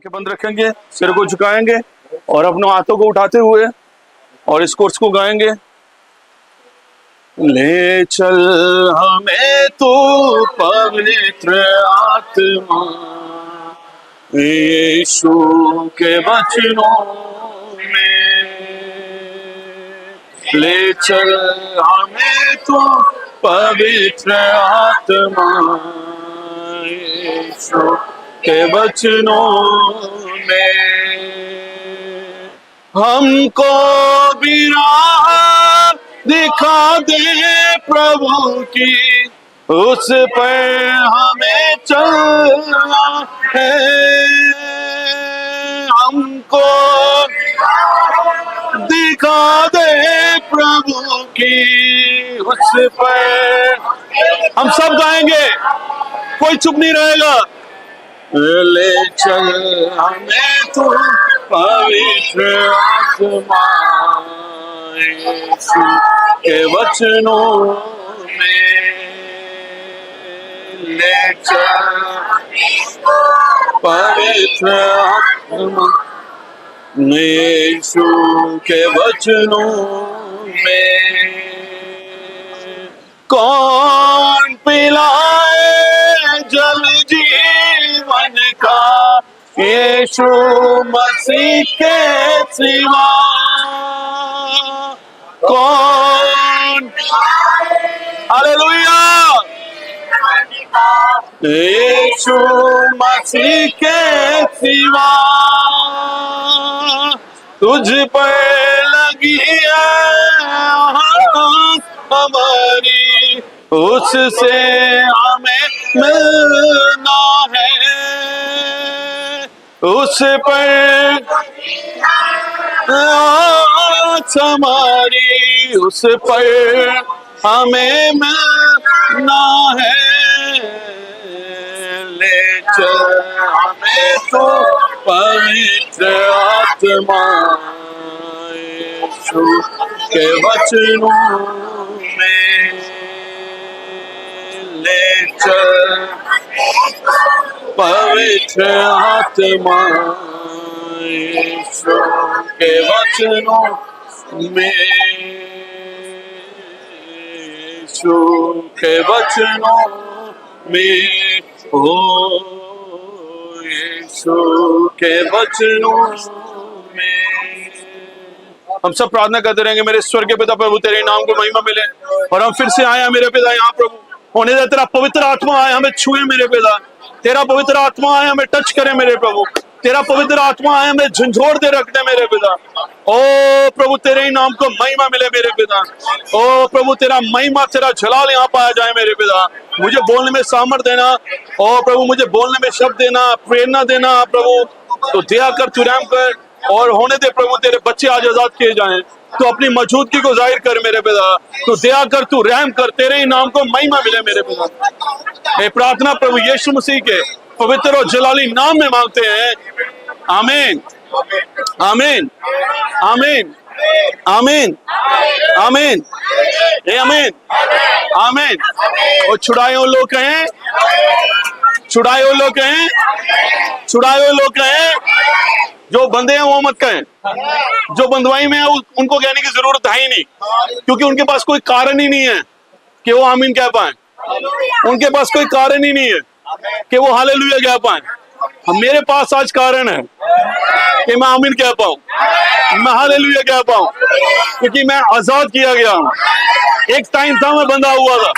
आंखें बंद रखेंगे, सिर को झुकाएंगे और अपने हाथों को उठाते हुए और इस कोर्स को गाएंगे। ले चल हमें तू पवित्र आत्मा, यीशु के वचनों में। ले चल हमें तू पवित्र आत्मा, यीशु के वचनों में। हमको भी राह दिखा दे प्रभु की, उस पर हमें चलना है। हमको दिखा दे प्रभु की, उस पर हम सब गाएंगे, कोई चुप नहीं रहेगा। ले चल हमें तू पवित्र आत्मा, यीशु के वचनों में। ले चल पवित्र आत्मा, यीशु के वचनों में। कौन पिलाए जल जीवन का, यीशु मसीह के सिवा। कौन, हालेलुया, यीशु मसीह के सिवा। तुझ पर लगी है हमारी, उससे हमें मिलना है। उस पर हमारी, उस पर हमें मिलना है। ले चल हमें तो पवित्र आत्मा, यीशु के वचनों में। ले चल पवित्र आत्मा, यीशु के वचनों में। यीशु के वचनों में, हो यीशु के वचनों में। हम सब प्रार्थना करते रहेंगे। मेरे स्वर्गीय पिता प्रभु, तेरे नाम को महिमा मिले। और हम फिर से आए हैं मेरे पिता यहाँ प्रभु, होने दे तेरा पवित्र आत्मा आए हमें छुए मेरे पिता। तेरा पवित्र आत्मा आए हमें टच करे मेरे प्रभु। तेरा पवित्र आत्मा आए हमें झंझोड़ दे रख दे मेरे पिता। ओ प्रभु, तेरे ही नाम को महिमा मिले मेरे पिता। ओ प्रभु, तेरा महिमा, तेरा जलाल यहाँ पाया जाए मेरे पिता। मुझे बोलने में सामर्थ देना। ओ प्रभु, मुझे बोलने में शब्द देना, प्रेरणा देना प्रभु। तो दया कर, तू रहम कर और होने दे प्रभु, तेरे बच्चे आज आजाद किए जाएं। तू अपनी मौजूदगी को जाहिर कर मेरे पिता। तू दया कर, तू रहम कर, तेरे ही नाम को महिमा मिले मेरे पिता। ये प्रार्थना प्रभु यीशु मसीह के पवित्र और जलाली नाम में मांगते हैं। आमीन, आमीन, आमीन, आमीन, आमीन, आमीन, आमीन। और छुड़ाए हुए लोग कहें, छुड़ाए हुए लोग कहें, छुड़ाए हुए लोग कहें। जो बंदे हैं वो मत कहें, जो बंधुआई में है उनको कहने की जरूरत है ही नहीं, क्योंकि उनके पास कोई कारण ही नहीं है कि वो आमीन कह पाए। उनके पास कोई कारण ही नहीं है कि वो हालेलुया कह पाए। मेरे पास आज कारण है कि मैं आमीन कह पाऊं, मैं हालेलुया कह पाऊं, क्योंकि मैं आजाद किया गया हूं। एक टाइम था मैं बंधा हुआ था,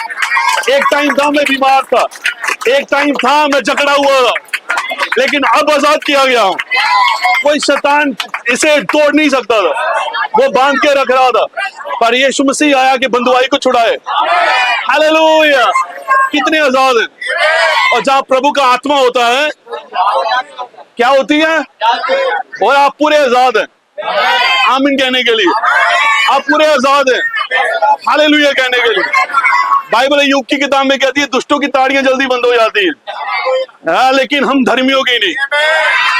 एक टाइम था मैं बीमार था, एक टाइम था मैं जकड़ा हुआ था, लेकिन अब आजाद किया गया हूं। कोई शैतान इसे तोड़ नहीं सकता था, वो बांध के रख रहा था, पर यीशु मसीह आया कि बंधुआई को छुड़ाए। हालेलुया, कितने आजाद हैं। और जहां प्रभु का आत्मा होता है क्या होती है, और आप पूरे आजाद हैं आमीन कहने के लिए। आप पूरे आजाद हैं हालेलुया कहने के लिए। बाइबल यूब की किताब में कहती है दुष्टों की ताड़ियां जल्दी बंद हो जाती हैं, लेकिन हम धर्मियों की नहीं।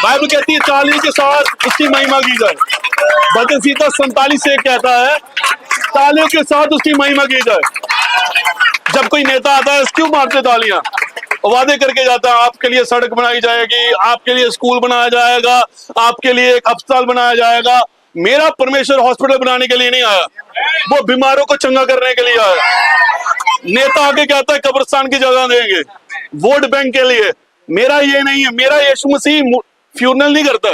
बाइबल कहती है तालियों के साथ उसकी महिमा की जाए। भजन संहिता 47 से कहता है तालियों के साथ उसकी महिमा की जाए। जब कोई नेता आता है क्यों मारते तालियां? वादे करके जाता है, आपके लिए सड़क बनाई जाएगी, आपके लिए स्कूल बनाया जाएगा, आपके लिए एक अस्पताल बनाया जाएगा। मेरा परमेश्वर हॉस्पिटल बनाने के लिए नहीं आया, वो बीमारों को चंगा करने के लिए आया। नेता आके कहता है कब्रिस्तान की जगह देंगे वोट बैंक के लिए। मेरा ये नहीं है, मेरा यीशु मसीह फ्यूनरल नहीं करता।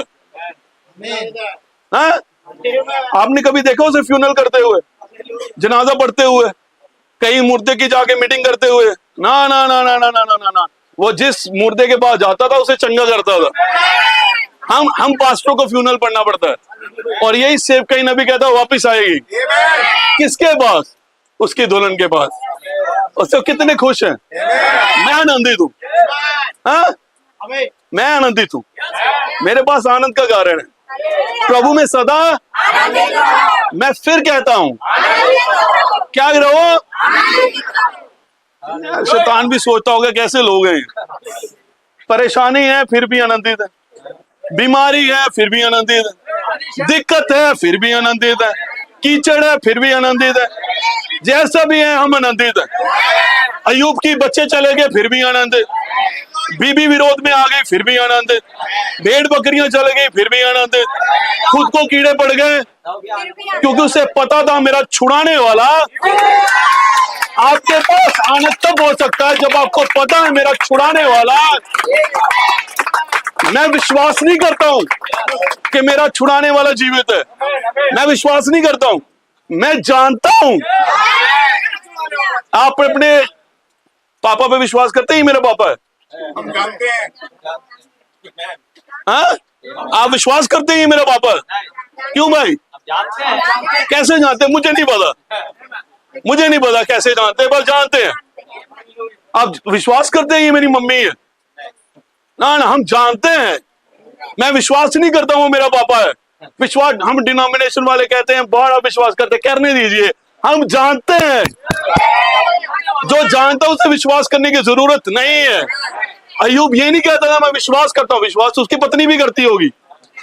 हाँ? आपने कभी देखा उसे फ्यूनरल करते हुए, जनाजा पढ़ते हुए, कहीं मुर्दे की जाके मीटिंग करते हुए? ना ना ना ना ना ना ना ना ना। वो जिस मुर्दे के पास जाता था उसे चंगा करता था। हम पास्टरों को फ्यूनरल पढ़ना पड़ता है। और यही सेवकाई नबी कहता है वापिस आएगी किसके पास? उसकी दुल्हन के पास। उससे कितने खुश हैं? मैं आनंदित हूँ। हाँ, मैं आनंदित हूँ। मेरे पास आनंद का कारण है। प्रभु में सदा मैं फिर कहता हूं क्या रहो। शैतान भी सोचता होगा कैसे लोग हैं, परेशानी है फिर भी आनंदित है, बीमारी है फिर भी आनंदित है, दिक्कत है फिर भी आनंदित है, कीचड़ है फिर भी आनंदित है, जैसा भी है हम आनंदित है। अयूब की बच्चे चले गए फिर भी आनंदित, बीबी विरोध में आ गई फिर भी आनंदित, भेड़ बकरियां चले गई फिर भी आनंदित, खुद को कीड़े पड़ गए क्योंकि उसे पता था मेरा छुड़ाने वाला। आपके पास आनंद तब हो सकता है जब आपको पता है मेरा छुड़ाने वाला। मैं विश्वास नहीं करता हूं कि मेरा छुड़ाने वाला जीवित है, मैं विश्वास नहीं करता हूं, मैं जानता हूं। आप अपने पापा पे विश्वास करते ही मेरा पापा है? हम जानते हैं। हाँ, आप विश्वास करते ही मेरा पापा है? क्यों भाई? कैसे जानते? मुझे नहीं पता, मुझे नहीं पता कैसे जानते, बस जानते हैं। आप विश्वास करते ही मेरी मम्मी है? ना ना, हम जानते हैं। मैं विश्वास नहीं करता हूँ मेरा पापा है। विश्वास हम डिनोमिनेशन वाले कहते हैं बड़ा विश्वास करते, करने दीजिए। हम जानते हैं, जो जानता है उसे विश्वास करने की जरूरत नहीं है। अयूब ये नहीं कहता था मैं विश्वास करता हूं, विश्वास तो उसकी पत्नी भी करती होगी,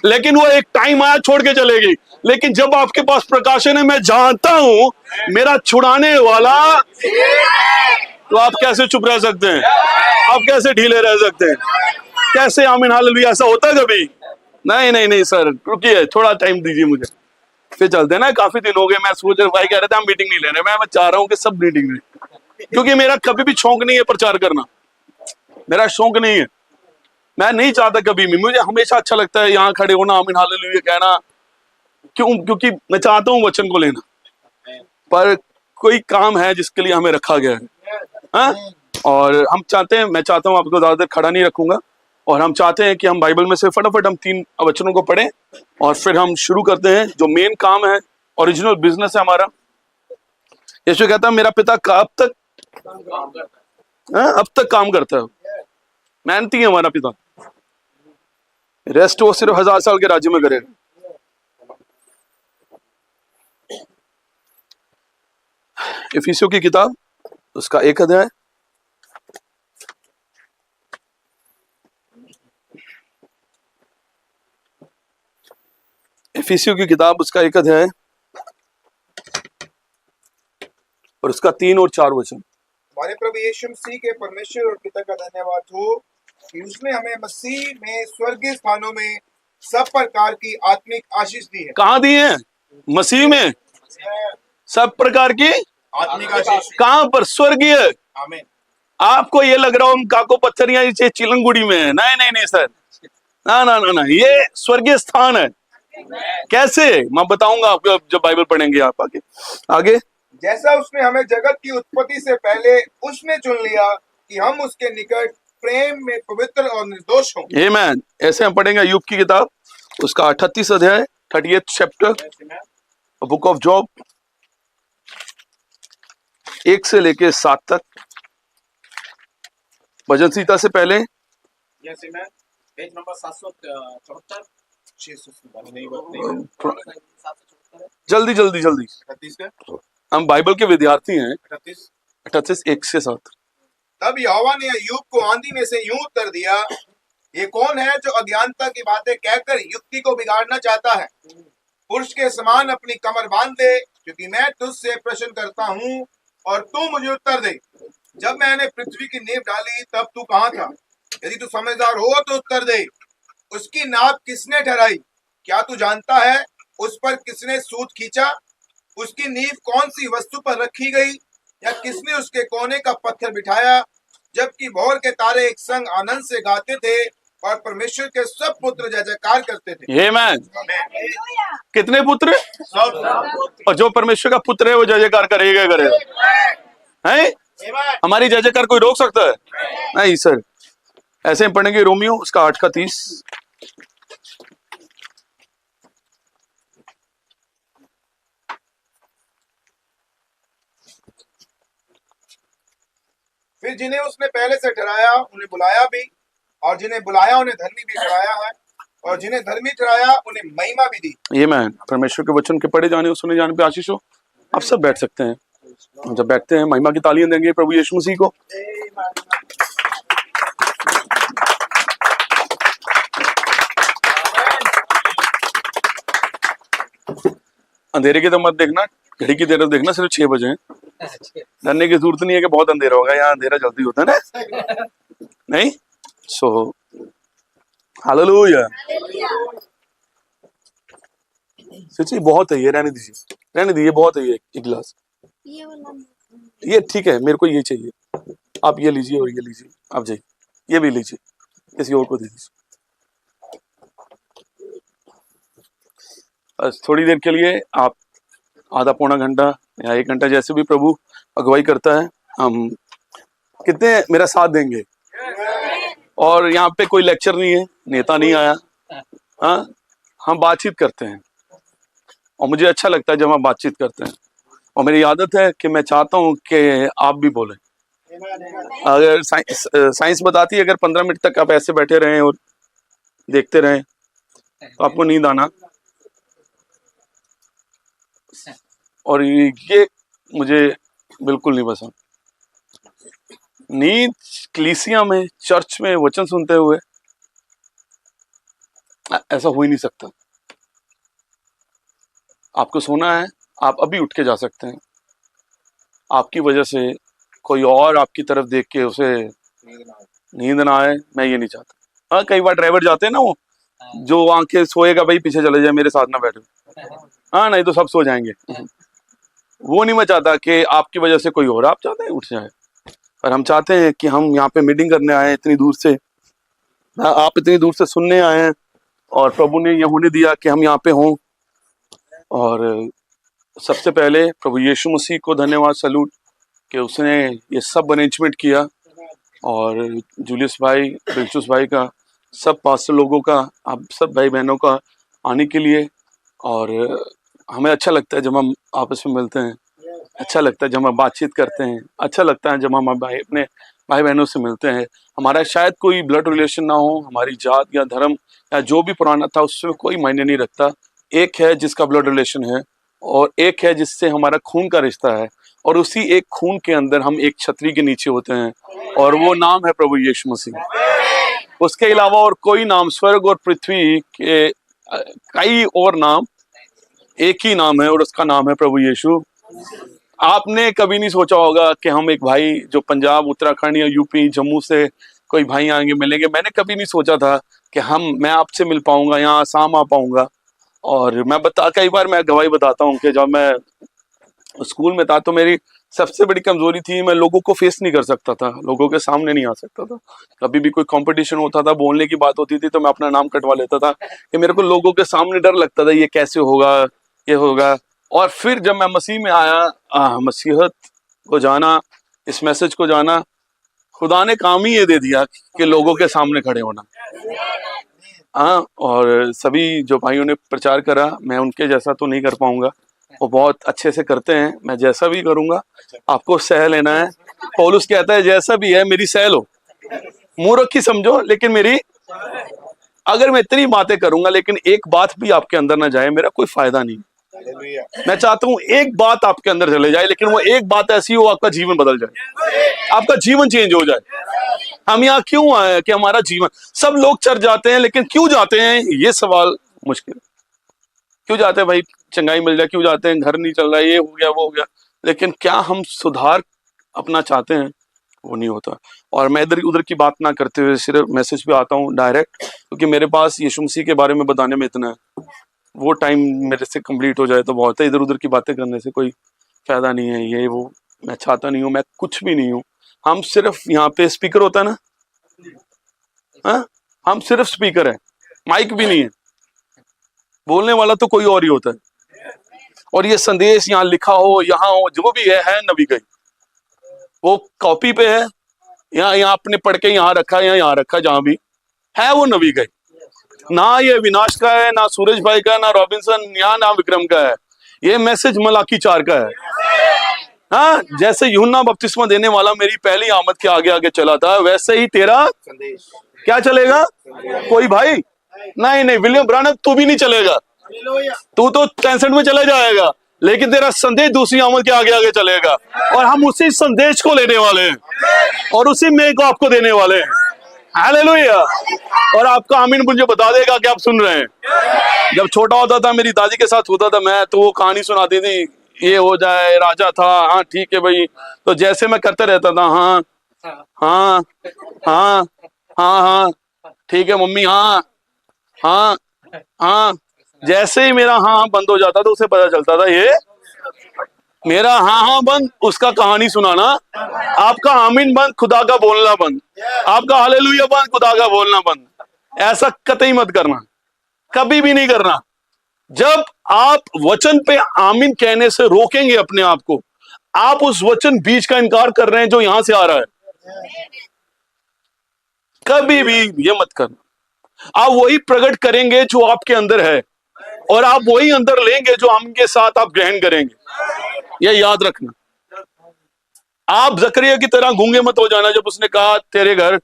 लेकिन वो एक टाइम आया छोड़ के चलेगी। लेकिन जब आपके पास प्रकाशन है, मैं जानता हूं मेरा छुड़ाने वाला, तो आप कैसे चुप रह सकते हैं? आप कैसे ढीले रह सकते हैं? कैसे आमीन हालेलुया? ऐसा होता है कभी? नहीं नहीं नहीं सर, रुकिए, थोड़ा टाइम दीजिए मुझे, फिर चलते हैं ना। काफी दिन हो गए, मैं सोच रहा, भाई कह रहे थे हम मीटिंग नहीं ले रहे। मैं चाह रहा हूं कि सब मीटिंग लें, क्योंकि मेरा कभी भी शौक नहीं है प्रचार करना, मेरा शौक नहीं है। मैं नहीं चाहता कभी भी, मुझे हमेशा अच्छा लगता है यहाँ खड़े होना, आमीन हालेलुया कहना। क्यों? क्योंकि मैं चाहता हूँ वचन को लेना, पर कोई काम है जिसके लिए हमें रखा गया है। हाँ? और हम चाहते हैं, मैं चाहता हूँ आपको ज्यादा देर खड़ा नहीं रखूंगा, और हम चाहते हैं कि हम बाइबल में से फटाफट हम 3 वचनों को पढ़ें और फिर हम शुरू करते हैं जो मेन काम है, ओरिजिनल बिजनेस है हमारा। यीशु कहता है मेरा पिता अब तक काम करता है, मेहनती है हमारा पिता, रेस्ट वो सिर्फ 1000 साल के राज्य में करेगा। इफिसियों की किताब उसका 1 अध्याय, इफिसियों की किताब उसका 1 अध्याय और उसका 3 और 4 वचन। हमारे प्रभु यीशु मसीह के परमेश्वर और पिता का धन्यवाद हो कि उसने हमें मसीह में स्वर्गीय स्थानों में सब प्रकार की आत्मिक आशीष दी है। कहाँ दी है? मसीह में सब प्रकार की आत्मिक आशीष। कहाँ पर? स्वर्गीय। आमीन। आपको ये लग रहा हो हम काको पत्थरिया चिलंगुड़ी में है? नहीं नहीं नहीं सर, ना ना ना ना, ये स्वर्गीय स्थान है। कैसे? मैं बताऊंगा आपको जब बाइबल पढ़ेंगे आप आगे आगे। जैसा उसने हमें जगत की उत्पत्ति से पहले उसने चुन लिया कि हम उसके निकट प्रेम में पवित्र और निर्दोष हों। आमीन। ऐसे हम पढ़ेंगे अय्यूब की किताब उसका 38 अध्याय, 38th chapter, book of job, 1 से लेके 7 तक। भजन संहिता से पहले पेज नंबर 774, जल्दी जल्दी जल्दी, 38 हम बाइबल के विद्यार्थी हैं। 38 1 से 7। तब यहोवा ने अय्यूब को आंधी में से यूं उत्तर दिया, ये कौन है जो अज्ञानता की बातें कहकर युक्ति को बिगाड़ना चाहता है? पुरुष के समान अपनी कमर बांध दे, क्योंकि मैं तुझसे प्रश्न करता हूँ और तू मुझे उत्तर दे। जब मैंने पृथ्वी की नींव डाली तब तू कहाँ था? यदि तू समझदार हो तो उत्तर दे। उसकी नाप किसने ठहराई? क्या तू जानता है उस पर किसने सूत खींचा? उसकी नींव कौन सी वस्तु पर रखी गई, या किसने उसके कोने का पत्थर बिठाया? जबकि भोर के तारे एक संग आनंद से गाते थे और परमेश्वर के सब पुत्र जय जयकार करते थे। ये मैन कितने पुत्र? सब। और जो परमेश्वर का पुत्र है वो जय जयकार करेगा करेगा। हैं? हमारी जय जयकार कोई रोक सकता है? नहीं सर। ऐसे ही पढ़ेंगे रोमियो उसका 8:30। फिर जिन्हें उसने पहले से ठहराया उन्हें बुलाया भी, और जिन्हें बुलाया उन्हें धर्मी भी ठहराया है, और जिन्हें धर्मी ठहराया उन्हें महिमा भी दी। ये मैन परमेश्वर के वचन के पढ़े जाने और सुने जाने पे आशीष हो। आप सब बैठ सकते हैं। जब बैठते हैं महिमा की तालियां देंगे प्रभु यीशु मसीह को। अंधेरे की तो मत देखना, घड़ी की तरफ देखना, सिर्फ 6 बजे हैं। डरने की जरूरत नहीं है कि बहुत अंधेरा होगा, यहाँ अंधेरा जल्दी होता है ना। नहीं सो हालेलुया। सच्ची बहुत है ये, रहने दीजिए, रहने दीजिए, बहुत है ये एक गिलास। ये ठीक है, मेरे को ये चाहिए। आप ये लीजिए और ये लीजिए, आप जाइए, ये भी लीजिए, किसी और को दे दीजिए। बस थोड़ी देर के लिए आप आधा पौना घंटा या 1 घंटा जैसे भी प्रभु अगुवाई करता है, हम कितने मेरा साथ देंगे। और यहाँ पे कोई लेक्चर नहीं है, नेता नहीं आया। हाँ, हम बातचीत करते हैं और मुझे अच्छा लगता है जब हम बातचीत करते हैं। और मेरी आदत है कि मैं चाहता हूँ कि आप भी बोलें। अगर साइंस बताती है अगर 15 मिनट तक आप ऐसे बैठे रहें और देखते रहें तो आपको नींद आना। और ये मुझे बिल्कुल नहीं पसंद। नींद कलीसिया में, चर्च में वचन सुनते हुए ऐसा हो ही नहीं सकता। आपको सोना है, आप अभी उठ के जा सकते हैं। आपकी वजह से कोई और आपकी तरफ देख के उसे नींद ना आए, मैं ये नहीं चाहता। हाँ, कई बार ड्राइवर जाते हैं ना, वो जो आंखें सोएगा भाई पीछे चले जाए, मेरे साथ ना बैठो। हाँ, नहीं तो सब सो जाएंगे। वो नहीं मैं चाहता कि आपकी वजह से कोई और, आप चाहते हैं उठ जाए। पर हम चाहते हैं कि हम यहाँ पे मीटिंग करने आए हैं इतनी दूर से, आप इतनी दूर से सुनने आए हैं, और प्रभु ने ये होने दिया कि हम यहाँ पे हों। और सबसे पहले प्रभु यीशु मसीह को धन्यवाद, सैल्यूट कि उसने ये सब अरेंजमेंट किया। और जूलियस भाई, बिल्चुस भाई का, सब पास्टर लोगों का, आप सब भाई बहनों का आने के लिए। और हमें अच्छा लगता है जब हम आपस में मिलते हैं, अच्छा लगता है जब हम बातचीत करते हैं, अच्छा लगता है जब हम अपने भाई बहनों से मिलते हैं। हमारा शायद कोई ब्लड रिलेशन ना हो, हमारी जात या धर्म या जो भी पुराना था उसमें कोई मायने नहीं रखता। एक है जिसका ब्लड रिलेशन है, और एक है जिससे हमारा खून का रिश्ता है, और उसी एक खून के अंदर हम एक छतरी के नीचे होते हैं, और वो नाम है प्रभु यीशु मसीह। उसके अलावा और कोई नाम, स्वर्ग और पृथ्वी के कई और नाम, एक ही नाम है और उसका नाम है प्रभु यीशु। आपने कभी नहीं सोचा होगा कि हम एक भाई जो पंजाब, उत्तराखंड या यूपी, जम्मू से कोई भाई आएंगे, मिलेंगे। मैंने कभी नहीं सोचा था कि मैं आपसे मिल पाऊंगा, यहाँ आसाम आ पाऊंगा। और कई बार मैं गवाही बताता हूँ कि जब मैं स्कूल में था तो मेरी सबसे बड़ी कमजोरी थी, मैं लोगों को फेस नहीं कर सकता था, लोगों के सामने नहीं आ सकता था। कभी भी कोई कंपटीशन होता था, बोलने की बात होती थी तो मैं अपना नाम कटवा लेता था कि मेरे को लोगों के सामने डर लगता था, ये कैसे होगा, ये होगा। और फिर जब मैं मसीह में आया, मसीहत को जाना, इस मैसेज को जाना, खुदा ने काम ही ये दे दिया कि लोगों के सामने खड़े होना। हाँ, और सभी जो भाइयों ने प्रचार करा, मैं उनके जैसा तो नहीं कर पाऊंगा, वो बहुत अच्छे से करते हैं। मैं जैसा भी करूंगा आपको सह लेना है। पौलुस कहता है जैसा भी है मेरी सह लो, मूर्ख ही समझो लेकिन मेरी। अगर मैं इतनी बातें करूंगा लेकिन एक बात भी आपके अंदर ना जाए, मेरा कोई फायदा नहीं। मैं चाहता हूं एक बात आपके अंदर चले जाए, लेकिन वो एक बात ऐसी हो आपका जीवन बदल जाए, आपका जीवन चेंज हो जाए। हम यहाँ क्यों आए कि हमारा जीवन, सब लोग चर्च जाते हैं लेकिन क्यों जाते हैं, ये सवाल मुश्किल। क्यों जाते हैं भाई, चंगाई मिल जाए, क्यों जाते हैं, घर नहीं चल रहा है, ये हो गया वो हो गया। लेकिन क्या हम सुधार अपना चाहते हैं? वो नहीं होता। और मैं इधर उधर की बात ना करते हुए सिर्फ मैसेज पे आता हूँ डायरेक्ट, क्योंकि मेरे पास यीशु मसीह के बारे में बताने में इतना है, वो टाइम मेरे से कंप्लीट हो जाए तो बहुत है। इधर उधर की बातें करने से कोई फायदा नहीं है। ये वो मैं चाहता नहीं हूँ, मैं कुछ भी नहीं हूँ। हम सिर्फ यहाँ पे स्पीकर होता है ना, हाँ, हम सिर्फ स्पीकर है, माइक भी नहीं है, बोलने वाला तो कोई और ही होता है। और ये संदेश यहाँ लिखा हो, यहाँ हो, जो भी है नबी का ही। वो कॉपी पे है, यहाँ यहाँ अपने पढ़ के यहाँ रखा है, यहाँ रखा, जहां भी है वो नबी का ही। ना ये विनाश का है, ना सूरज भाई का, ना रॉबिन्सन, या ना विक्रम का है। ये मैसेज मलाकी 4 का है। हाँ, जैसे यूहन्ना बपतिस्मा देने वाला मेरी पहली आमद के आगे आगे चला था, वैसे ही तेरा संदेश क्या चलेगा? कोई भाई नहीं, नहीं विलियम ब्रानम, तू भी नहीं चलेगा, तू तो 63 में चला जाएगा, लेकिन तेरा संदेश दूसरी आमद के आगे आगे चलेगा। और हम उसी संदेश को लेने वाले हैं और उसी में को आपको देने वाले हैं। हालेलुया। और आपका आमीन मुझे बता देगा कि आप सुन रहे हैं। जब छोटा होता था, मेरी दादी के साथ होता था, मैं तो वो कहानी सुनाती थी, ये हो जाए, राजा था, हाँ ठीक है भाई, तो जैसे मैं करते रहता था, हाँ हाँ हाँ हाँ हाँ ठीक है मम्मी, हाँ हाँ हाँ। जैसे ही मेरा हाँ बंद हो जाता तो उसे पता चलता था ये मेरा हाँ हाँ बंद, उसका कहानी सुनाना। आपका आमीन बंद, खुदा का बोलना बंद। आपका हालेलुया बंद, खुदा का बोलना बंद। ऐसा कतई मत करना, कभी भी नहीं करना। जब आप वचन पे आमीन कहने से रोकेंगे अपने आप को, आप उस वचन बीज का इनकार कर रहे हैं जो यहां से आ रहा है। कभी भी ये मत करना। आप वही प्रकट करेंगे जो आपके अंदर है, और आप वही अंदर लेंगे जो आमीन के साथ आप ग्रहण करेंगे। ये याद रखना। आप जकरिया की तरह गूंगे मत हो जाना। जब उसने कहा तेरे घर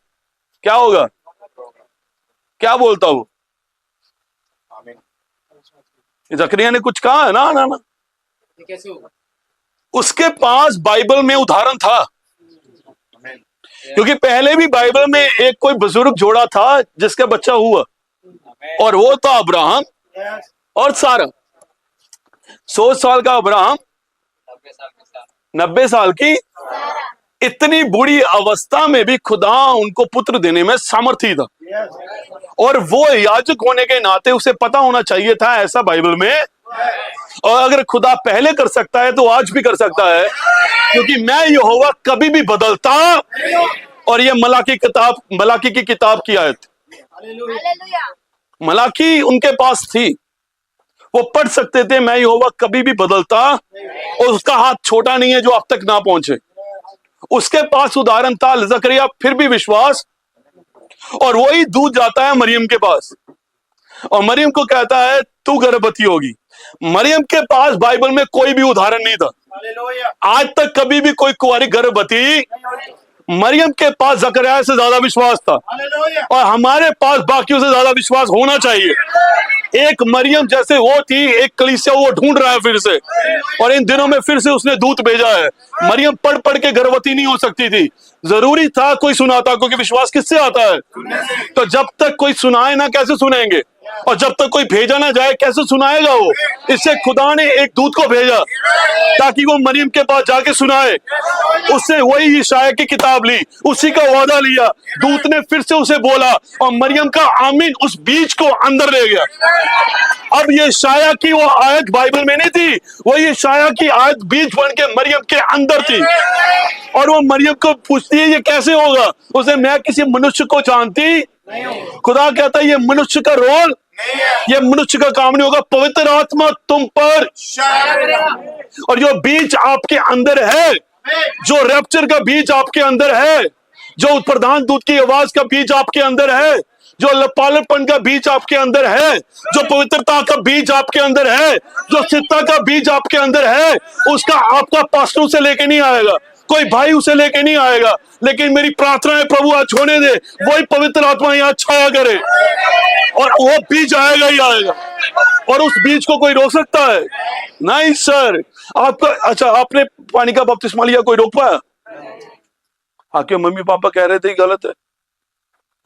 क्या होगा, क्या बोलता वो? जकरिया ने कुछ कहा है ना, ना, ना। ये कैसे होगा? उसके पास बाइबल में उदाहरण था, क्योंकि पहले भी बाइबल में एक कोई बुजुर्ग जोड़ा था जिसका बच्चा हुआ, और वो था अब्राहम और सारा। 100 साल का अब्राहम, 90 साल की। इतनी बुरी अवस्था में भी खुदा उनको पुत्र देने में सामर्थ्य था, और वो याजक होने के नाते उसे पता होना चाहिए था ऐसा बाइबल में। और अगर खुदा पहले कर सकता है तो आज भी कर सकता है, क्योंकि मैं यहोवा कभी भी बदलता। और ये मलाकी की किताब की आयत, मलाकी उनके पास थी, वो पढ़ सकते थे, मैं यहोवा कभी भी बदलता, और उसका हाथ छोटा नहीं है जो अब तक ना पहुंचे। उसके पास उदाहरण था। जकरिया फिर भी विश्वास, और वही दूध जाता है मरियम के पास, और मरियम को कहता है तू गर्भवती होगी। मरियम के पास बाइबल में कोई भी उदाहरण नहीं था। आज तक कभी भी कोई कुंवारी गर्भवती, मरियम के पास जकरिया से ज्यादा विश्वास था, और हमारे पास बाकियों से ज्यादा विश्वास होना चाहिए। एक मरियम जैसे वो थी, एक कलीसिया वो ढूंढ रहा है फिर से, और इन दिनों में फिर से उसने दूत भेजा है। मरियम पढ़ पढ़ के गर्भवती नहीं हो सकती थी, जरूरी था कोई सुनाता, क्योंकि विश्वास किससे आता है? तो जब तक कोई सुनाए ना, कैसे सुनेंगे? और जब तक कोई भेजा ना जाए, कैसे सुनाएगा वो? इससे खुदा ने एक दूत को भेजा ताकि वो मरियम के पास जाके सुनाए। उससे वही यशायाह की किताब ली, उसी का वादा लिया, दूत ने फिर से उसे बोला, और मरियम का आमीन उस बीज को अंदर ले गया। अब ये यशायाह की वो आयत बाइबल में नहीं थी, वो यशायाह की आयत बीज बन के मरियम के अंदर थी। और वो मरियम को पूछती है ये कैसे होगा? उसे मैं किसी मनुष्य को जानती। खुदा कहता है ये मनुष्य का रोल, ये मनुष्य का काम नहीं होगा, पवित्र आत्मा तुम पर। और जो बीज आपके अंदर है, जो रैप्चर का बीज आपके अंदर है, जो प्रधान दूत की आवाज का बीज आपके अंदर है, जो लपालपन का बीज आपके अंदर है, जो पवित्रता का बीज आपके अंदर है, जो सिद्धता का बीज आपके अंदर है, उसका आपका पास्टर उसे लेके नहीं आएगा, कोई भाई उसे लेके नहीं आएगा। लेकिन मेरी प्रार्थना है प्रभु आज होने दे, वही पवित्र आत्मा यहाँ छाया करे, और वो बीज आएगा ही आएगा, और उस बीज को कोई रोक सकता है? नहीं सर। आपका अच्छा, आपने पानी का बपतिस्मा लिया, कोई रोक पाया? आपके मम्मी पापा कह रहे थे गलत है,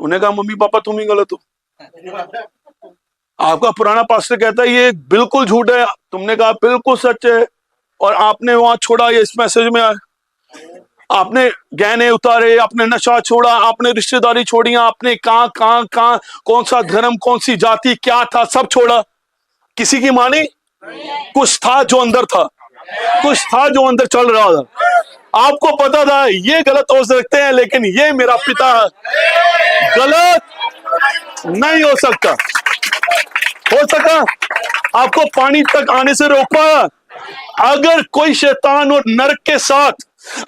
उन्हें कहा मम्मी पापा तुम ही गलत हो। आपका पुराना पास्टर कहता है ये बिल्कुल झूठ है, तुमने कहा बिल्कुल सच है, और आपने वहां छोड़ा, ये इस मैसेज में आया। आपने गहने उतारे, आपने नशा छोड़ा, आपने रिश्तेदारी छोड़ी, आपने कहां कौन सा धर्म, कौन सी जाति, क्या था, सब छोड़ा। किसी की मानी? कुछ था जो अंदर था, कुछ था जो अंदर चल रहा था। आपको पता था ये गलत हो सकते हैं, लेकिन ये मेरा पिता गलत नहीं हो सकता। हो सका? आपको पानी तक आने से रोक पाया? अगर कोई शैतान और नरक के साथ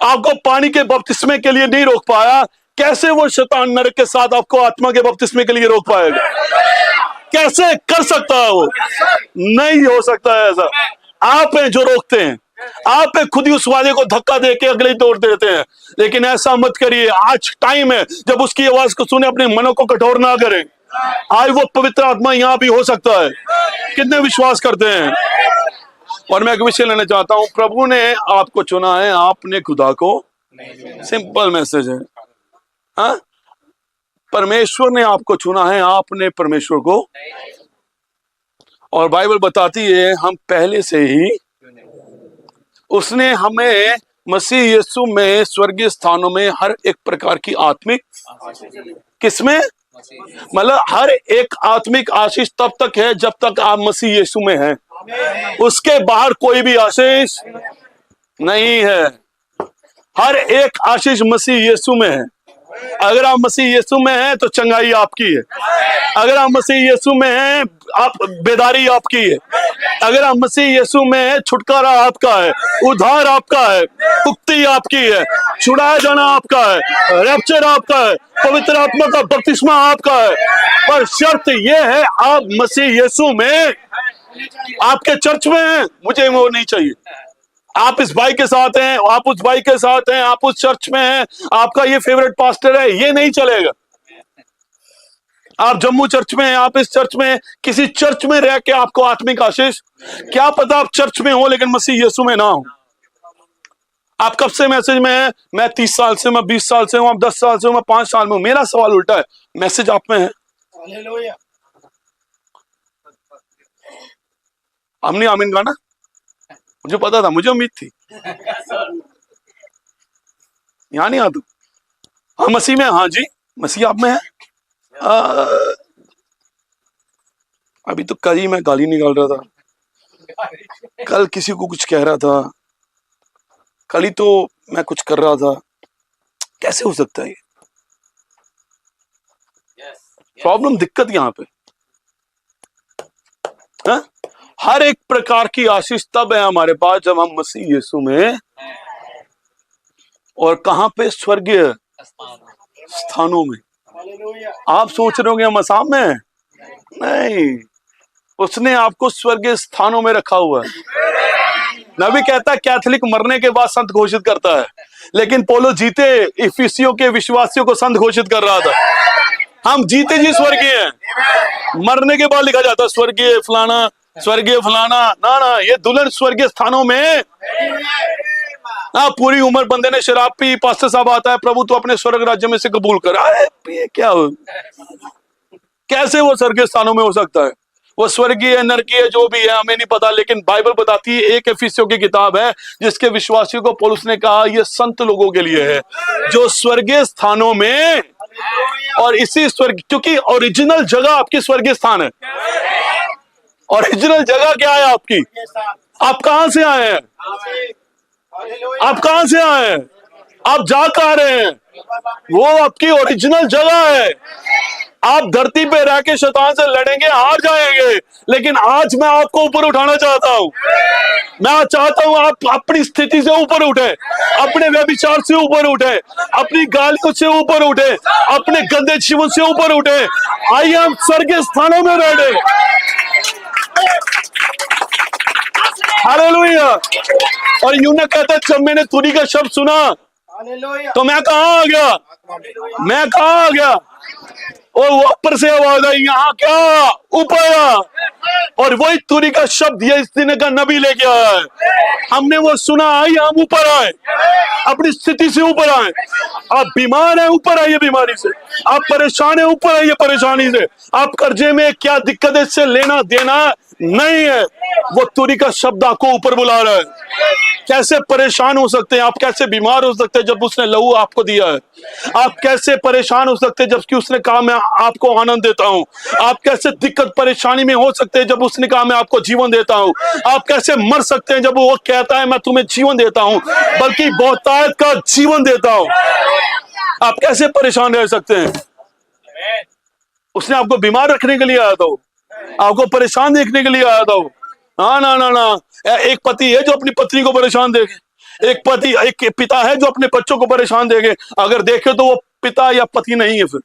आपको पानी के बपतिस्मे के लिए नहीं रोक पाया, कैसे वो शैतान नरक के साथ आपको आत्मा के बपतिस्मे के लिए रोक पाएगा? कैसे कर सकता है वो? नहीं हो सकता है ऐसा। आप हैं जो रोकते हैं, आप हैं खुद ही उस वादे को धक्का देके अगले ही तोड़ देते हैं। लेकिन ऐसा मत करिए। आज टाइम है जब उसकी आवाज को सुने, अपने मनों को कठोर ना करें। आज वो पवित्र आत्मा यहां भी हो सकता है। कितने विश्वास करते हैं? और मैं एक विषय लेना चाहता हूं। प्रभु ने आपको चुना है, आपने खुदा को। सिंपल मैसेज है। हाँ? परमेश्वर ने आपको चुना है, आपने परमेश्वर को। और बाइबल बताती है हम पहले से ही, उसने हमें मसीह यीशु में स्वर्गीय स्थानों में हर एक प्रकार की आत्मिक, किसमें? मतलब हर एक आत्मिक आशीष तब तक है जब तक आप मसीह यीशु में हैं। उसके बाहर कोई भी आशीष नहीं है। हर एक आशीष मसीह यीशु में है। अगर आप मसीह यीशु में हैं तो चंगाई आपकी है। अगर आप मसीह यीशु में हैं, आप बेदारी आपकी है। अगर आप मसीह यीशु में हैं, छुटकारा आपका है, उद्धार आपका है, मुक्ति आपकी है, छुड़ाया जाना आपका है, रैप्चर आपका है, पवित्र आत्मा का बपतिस्मा आपका है। पर शर्त यह है आप मसीह यीशु में, आपके चर्च में हैं। मुझे वो नहीं चाहिए। आप इस भाई के साथ हैं, आप उस भाई के साथ हैं, आप उस चर्च में हैं, आपका ये फेवरेट पास्टर है, ये नहीं चलेगा। आप जम्मू चर्च में हैं, आप इस चर्च में, किसी चर्च में रह के आपको आत्मिक आशीष, क्या पता आप चर्च में हो लेकिन मसीह यीशु में ना हो। आप कब से मैसेज में हैं? मैं 30 साल से, मैं 20 साल से हूं, आप 10 साल से हूं, मैं 5 साल में हूं। मेरा सवाल उल्टा है, मैसेज आप में है। हमने आमीन कहा ना? मुझे पता था, मुझे उम्मीद थी। यहाँ नहीं आता। हाँ मसीह में, हाँ जी मसीह आप में है। अभी तो कल ही मैं गाली निकाल रहा था, कल किसी को कुछ कह रहा था, कल ही तो मैं कुछ कर रहा था। कैसे हो सकता है ये? प्रॉब्लम, दिक्कत यहाँ पे है। हर एक प्रकार की आशीष तब है हमारे पास जब हम मसीह यीशु में, और कहां पे? स्वर्गीय स्थानों में। आप सोच रहे होंगे हम असाम में हैं? नहीं, उसने आपको स्वर्गीय स्थानों में रखा हुआ है। नबी कहता है कैथोलिक मरने के बाद संत घोषित करता है, लेकिन पौलुस जीते इफिसियों के विश्वासियों को संत घोषित कर रहा था। हम जीते जी स्वर्गीय हैं। मरने के बाद लिखा जाता है स्वर्गीय फलाना, स्वर्गीय फलाना। ना ना, ये दुल्हन स्वर्गीय स्थानों में। पूरी उम्र बंदे ने शराब पी, पास्टर साहब आता है, प्रभु तो अपने स्वर्ग राज्य में से कबूल कर। ये क्या हो? कैसे वो स्वर्गीय स्थानों में हो सकता है? वो स्वर्गीय नरकीय जो भी है हमें नहीं पता, लेकिन बाइबल बताती है, एक एफिसियों की किताब है जिसके विश्वासियों को पौलुस ने कहा ये संत लोगों के लिए है जो स्वर्गीय स्थानों में। और इसी स्वर्ग, क्योंकि ओरिजिनल जगह आपकी स्वर्गीय स्थान है। ओरिजिनल जगह क्या है आपकी? आप कहां से आए हैं? आप कहां से आए हैं? आप जा कहां रहे हैं? वो आपकी ओरिजिनल जगह है। आप धरती पे रह के शैतान से लड़ेंगे, हार जाएंगे, लेकिन आज मैं आपको ऊपर उठाना चाहता हूं। मैं चाहता हूं आप अपनी स्थिति से ऊपर उठे, अपने व्यभिचार से ऊपर उठे, अपनी गालियों से ऊपर उठे, अपने गंदे जीवन से ऊपर उठे। आइए हम स्वर्गीय स्थानों में बैठे। हालेलुया। और यूना कहता है जब मैंने तुरी का शब्द सुना तो मैं कहां आ गया? मैं कहां आ गया? और वो ऊपर से आवाज आई, यहाँ क्या? ऊपर आ। और वही तुरी का शब्द ये इस दिन का नबी लेके आया है। हमने वो सुना, आइए हम ऊपर आए, अपनी स्थिति से ऊपर आए। आप बीमार हैं, ऊपर आइए बीमारी से। आप परेशान हैं, ऊपर आइए परेशानी से। आप कर्जे में, क्या दिक्कत है, इससे लेना देना नहीं है। वो तुरी का शब्द आपको ऊपर बुला रहा है। कैसे परेशान हो सकते हैं आप, कैसे बीमार हो सकते हैं जब उसने लहू आपको दिया है। आप कैसे परेशान हो सकते हैं जबकि उसने कहा मैं आपको आनंद देता हूं। आप कैसे दिक्कत परेशानी में हो सकते हैं जब उसने कहा मैं आपको जीवन देता हूं। आप कैसे मर सकते हैं जब वो कहता है मैं तुम्हें जीवन देता हूं, बल्कि बहुतायत का जीवन देता हूं। आप कैसे परेशान रह सकते हैं। उसने आपको बीमार रखने के लिए आया था, आपको परेशान देखने के लिए आया था। हाँ ना ना ना, एक पति है जो अपनी पत्नी को परेशान देखे, एक पिता है जो अपने बच्चों को परेशान देखे। अगर देखे तो वो पिता या पति नहीं है फिर,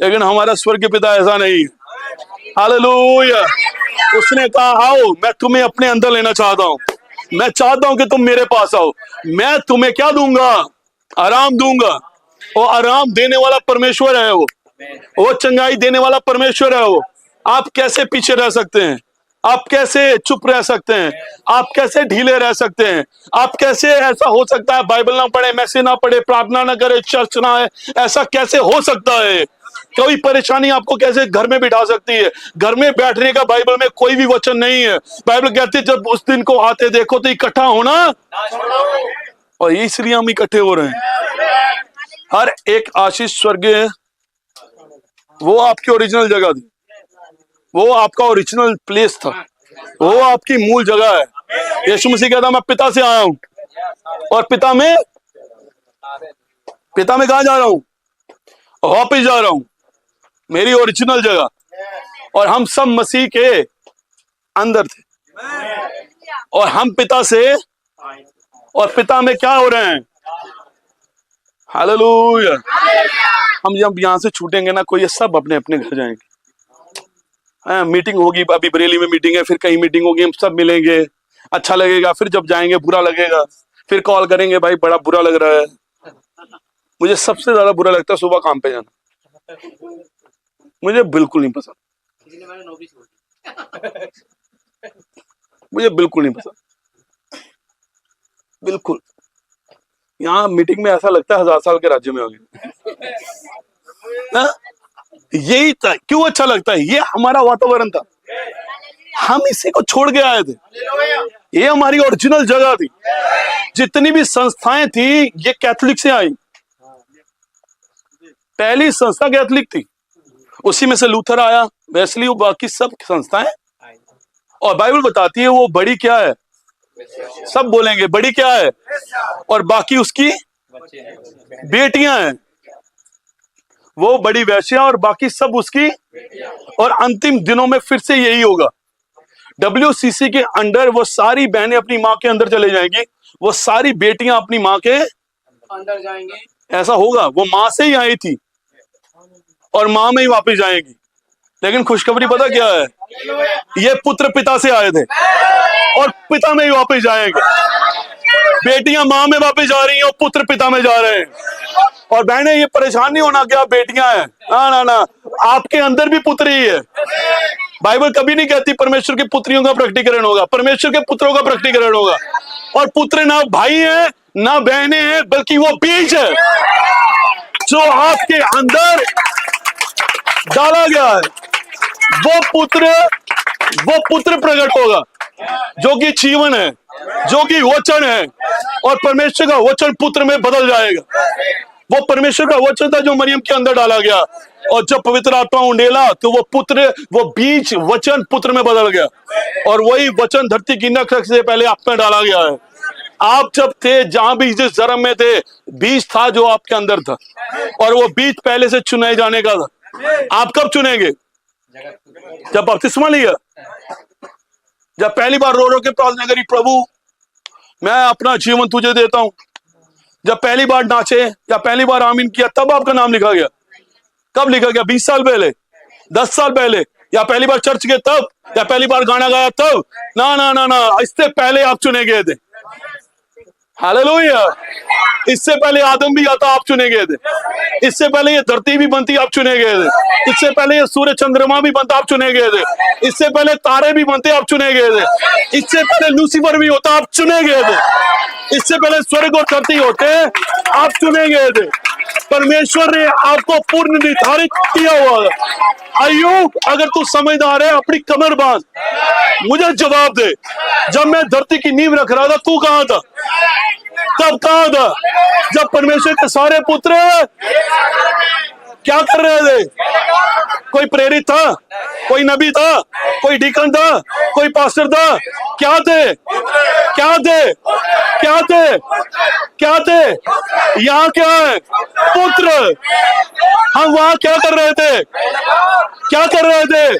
लेकिन हमारा स्वर्गीय पिता ऐसा नहीं है। हालेलुया। उसने कहा आओ मैं तुम्हें अपने अंदर लेना चाहता हूं, मैं चाहता हूं कि तुम मेरे पास आओ, मैं तुम्हें क्या दूंगा, आराम दूंगा। वो आराम देने वाला परमेश्वर है, वो चंगाई देने वाला परमेश्वर है। वो आप कैसे पीछे रह सकते हैं, आप कैसे चुप रह सकते हैं, आप कैसे ढीले रह सकते हैं, आप कैसे ऐसा हो सकता है बाइबल ना पढ़े, मैसेज ना पढ़े, प्रार्थना ना करे, चर्च ना है, ऐसा कैसे हो सकता है। कोई परेशानी आपको कैसे घर में बिठा सकती है। घर में बैठने का बाइबल में कोई भी वचन नहीं है। बाइबल कहती है जब उस दिन को आते देखो तो इकट्ठा होना, और इसलिए हम इकट्ठे हो रहे हैं। हर एक आशीष स्वर्गीय वो आपकी ओरिजिनल जगह थी, वो आपका ओरिजिनल प्लेस था, वो आपकी मूल जगह है। यीशु मसीह कहता मैं पिता से आया हूं और पिता में कहा जा रहा हूं, वापिस जा रहा हूं, मेरी ओरिजिनल जगह। और हम सब मसीह के अंदर थे और हम पिता से, और पिता में क्या हो रहे हैं। हालेलुया। हम जब यहां से छूटेंगे ना, कोई सब अपने अपने घर जाएंगे। मीटिंग होगी, अभी बरेली में मीटिंग है, फिर कहीं मीटिंग होगी, हम सब मिलेंगे, अच्छा लगेगा। फिर जब जाएंगे बुरा लगेगा, फिर कॉल करेंगे भाई बड़ा बुरा लग रहा है। मुझे सबसे ज्यादा बुरा लगता है सुबह काम पे जाना, मुझे बिल्कुल नहीं पसंद, मुझे बिल्कुल नहीं पसंद, बिल्कुल। यहाँ मीटिंग में ऐसा लगता है 1000 साल के राज्य में होगी। यही था, क्यों अच्छा लगता है, ये हमारा वातावरण था, हम इसी को छोड़ के आए थे, ये हमारी ओरिजिनल जगह थी। जितनी भी संस्थाएं थी ये कैथोलिक से आई, पहली संस्था कैथोलिक थी, उसी में से लूथर आया, वेस्ली, बाकी सब संस्थाएं। और बाइबल बताती है वो बड़ी क्या है, सब बोलेंगे बड़ी क्या है, और बाकी उसकी बेटियां हैं। वो बड़ी वैश्या और बाकी सब उसकी। और अंतिम दिनों में फिर से यही होगा, WCC के अंडर वो सारी बहनें अपनी माँ के अंदर चले जाएंगी, वो सारी बेटियां अपनी माँ के अंदर जाएंगे। ऐसा होगा, वो माँ से ही आई थी और माँ में ही वापस जाएंगी। लेकिन खुशखबरी पता क्या है, ये पुत्र पिता से आए थे और पिता में ही वापस जाएंगे। बेटियां माँ में वापस जा रही हैं और पुत्र पिता में जा रहे हैं। और बहनें ये परेशान नहीं होना कि आप बेटियां हैं, ना ना ना, आपके अंदर भी पुत्र ही है। बाइबल कभी नहीं कहती परमेश्वर के पुत्रियों का प्रकटीकरण होगा, परमेश्वर के पुत्रों का प्रकटीकरण होगा। और पुत्र ना भाई है ना बहनें हैं, बल्कि वो बीज है जो आपके अंदर डाला गया है। वो पुत्र प्रकट होगा जो कि जीवन है, जो कि वचन है, और परमेश्वर का वचन पुत्र में बदल जाएगा। वो परमेश्वर का वचन था जो मरियम के अंदर डाला गया, और जब पवित्र आत्मा उंडेला तो वो बीज वचन पुत्र में बदल गया, और वही वचन धरती की नख से पहले आप में डाला गया है। आप जब थे, जहां भी जिस जन्म में थे, बीज था जो आपके अंदर था, और वो बीज पहले से चुने जाने का था। आप कब चुनेंगे, जब बपतिस्मा लिया, जब पहली बार रो रो के प्रार्थना करी, प्रभु मैं अपना जीवन तुझे देता हूं, जब पहली बार नाचे या पहली बार आमीन किया, तब आपका नाम लिखा गया। कब लिखा गया, 20 साल पहले, 10 साल पहले, या पहली बार चर्च गए तब, या पहली बार गाना गाया तब? ना ना ना ना, इससे पहले आप चुने गए थे। हालेलुया। इससे पहले आदम भी आता, आप चुने गए थे। इससे पहले ये धरती भी बनती, आप चुने गए थे। इससे पहले ये सूर्य चंद्रमा भी बनता, आप चुने गए थे। इससे पहले तारे भी बनते, आप चुने गए थे। इससे पहले लूसीफर भी होता, आप चुने गए थे। इससे पहले स्वर्ग और धरती होते, आप चुने गए थे। परमेश्वर ने आपको पूर्ण निर्धारित किया हुआ है। अय्यूब, अगर तू समझदार है अपनी कमर बांध, मुझे जवाब दे, जब मैं धरती की नींव रख रहा था तू कहां था? तब कहां था जब परमेश्वर के सारे पुत्र क्या कर रहे थे? कोई प्रेरित था, कोई नबी था, कोई डीकन था, कोई पास्टर था? क्या थे? क्या थे? क्या थे? क्या थे? यहाँ क्या है? पुत्र। हम वहां क्या कर रहे थे? क्या कर रहे थे?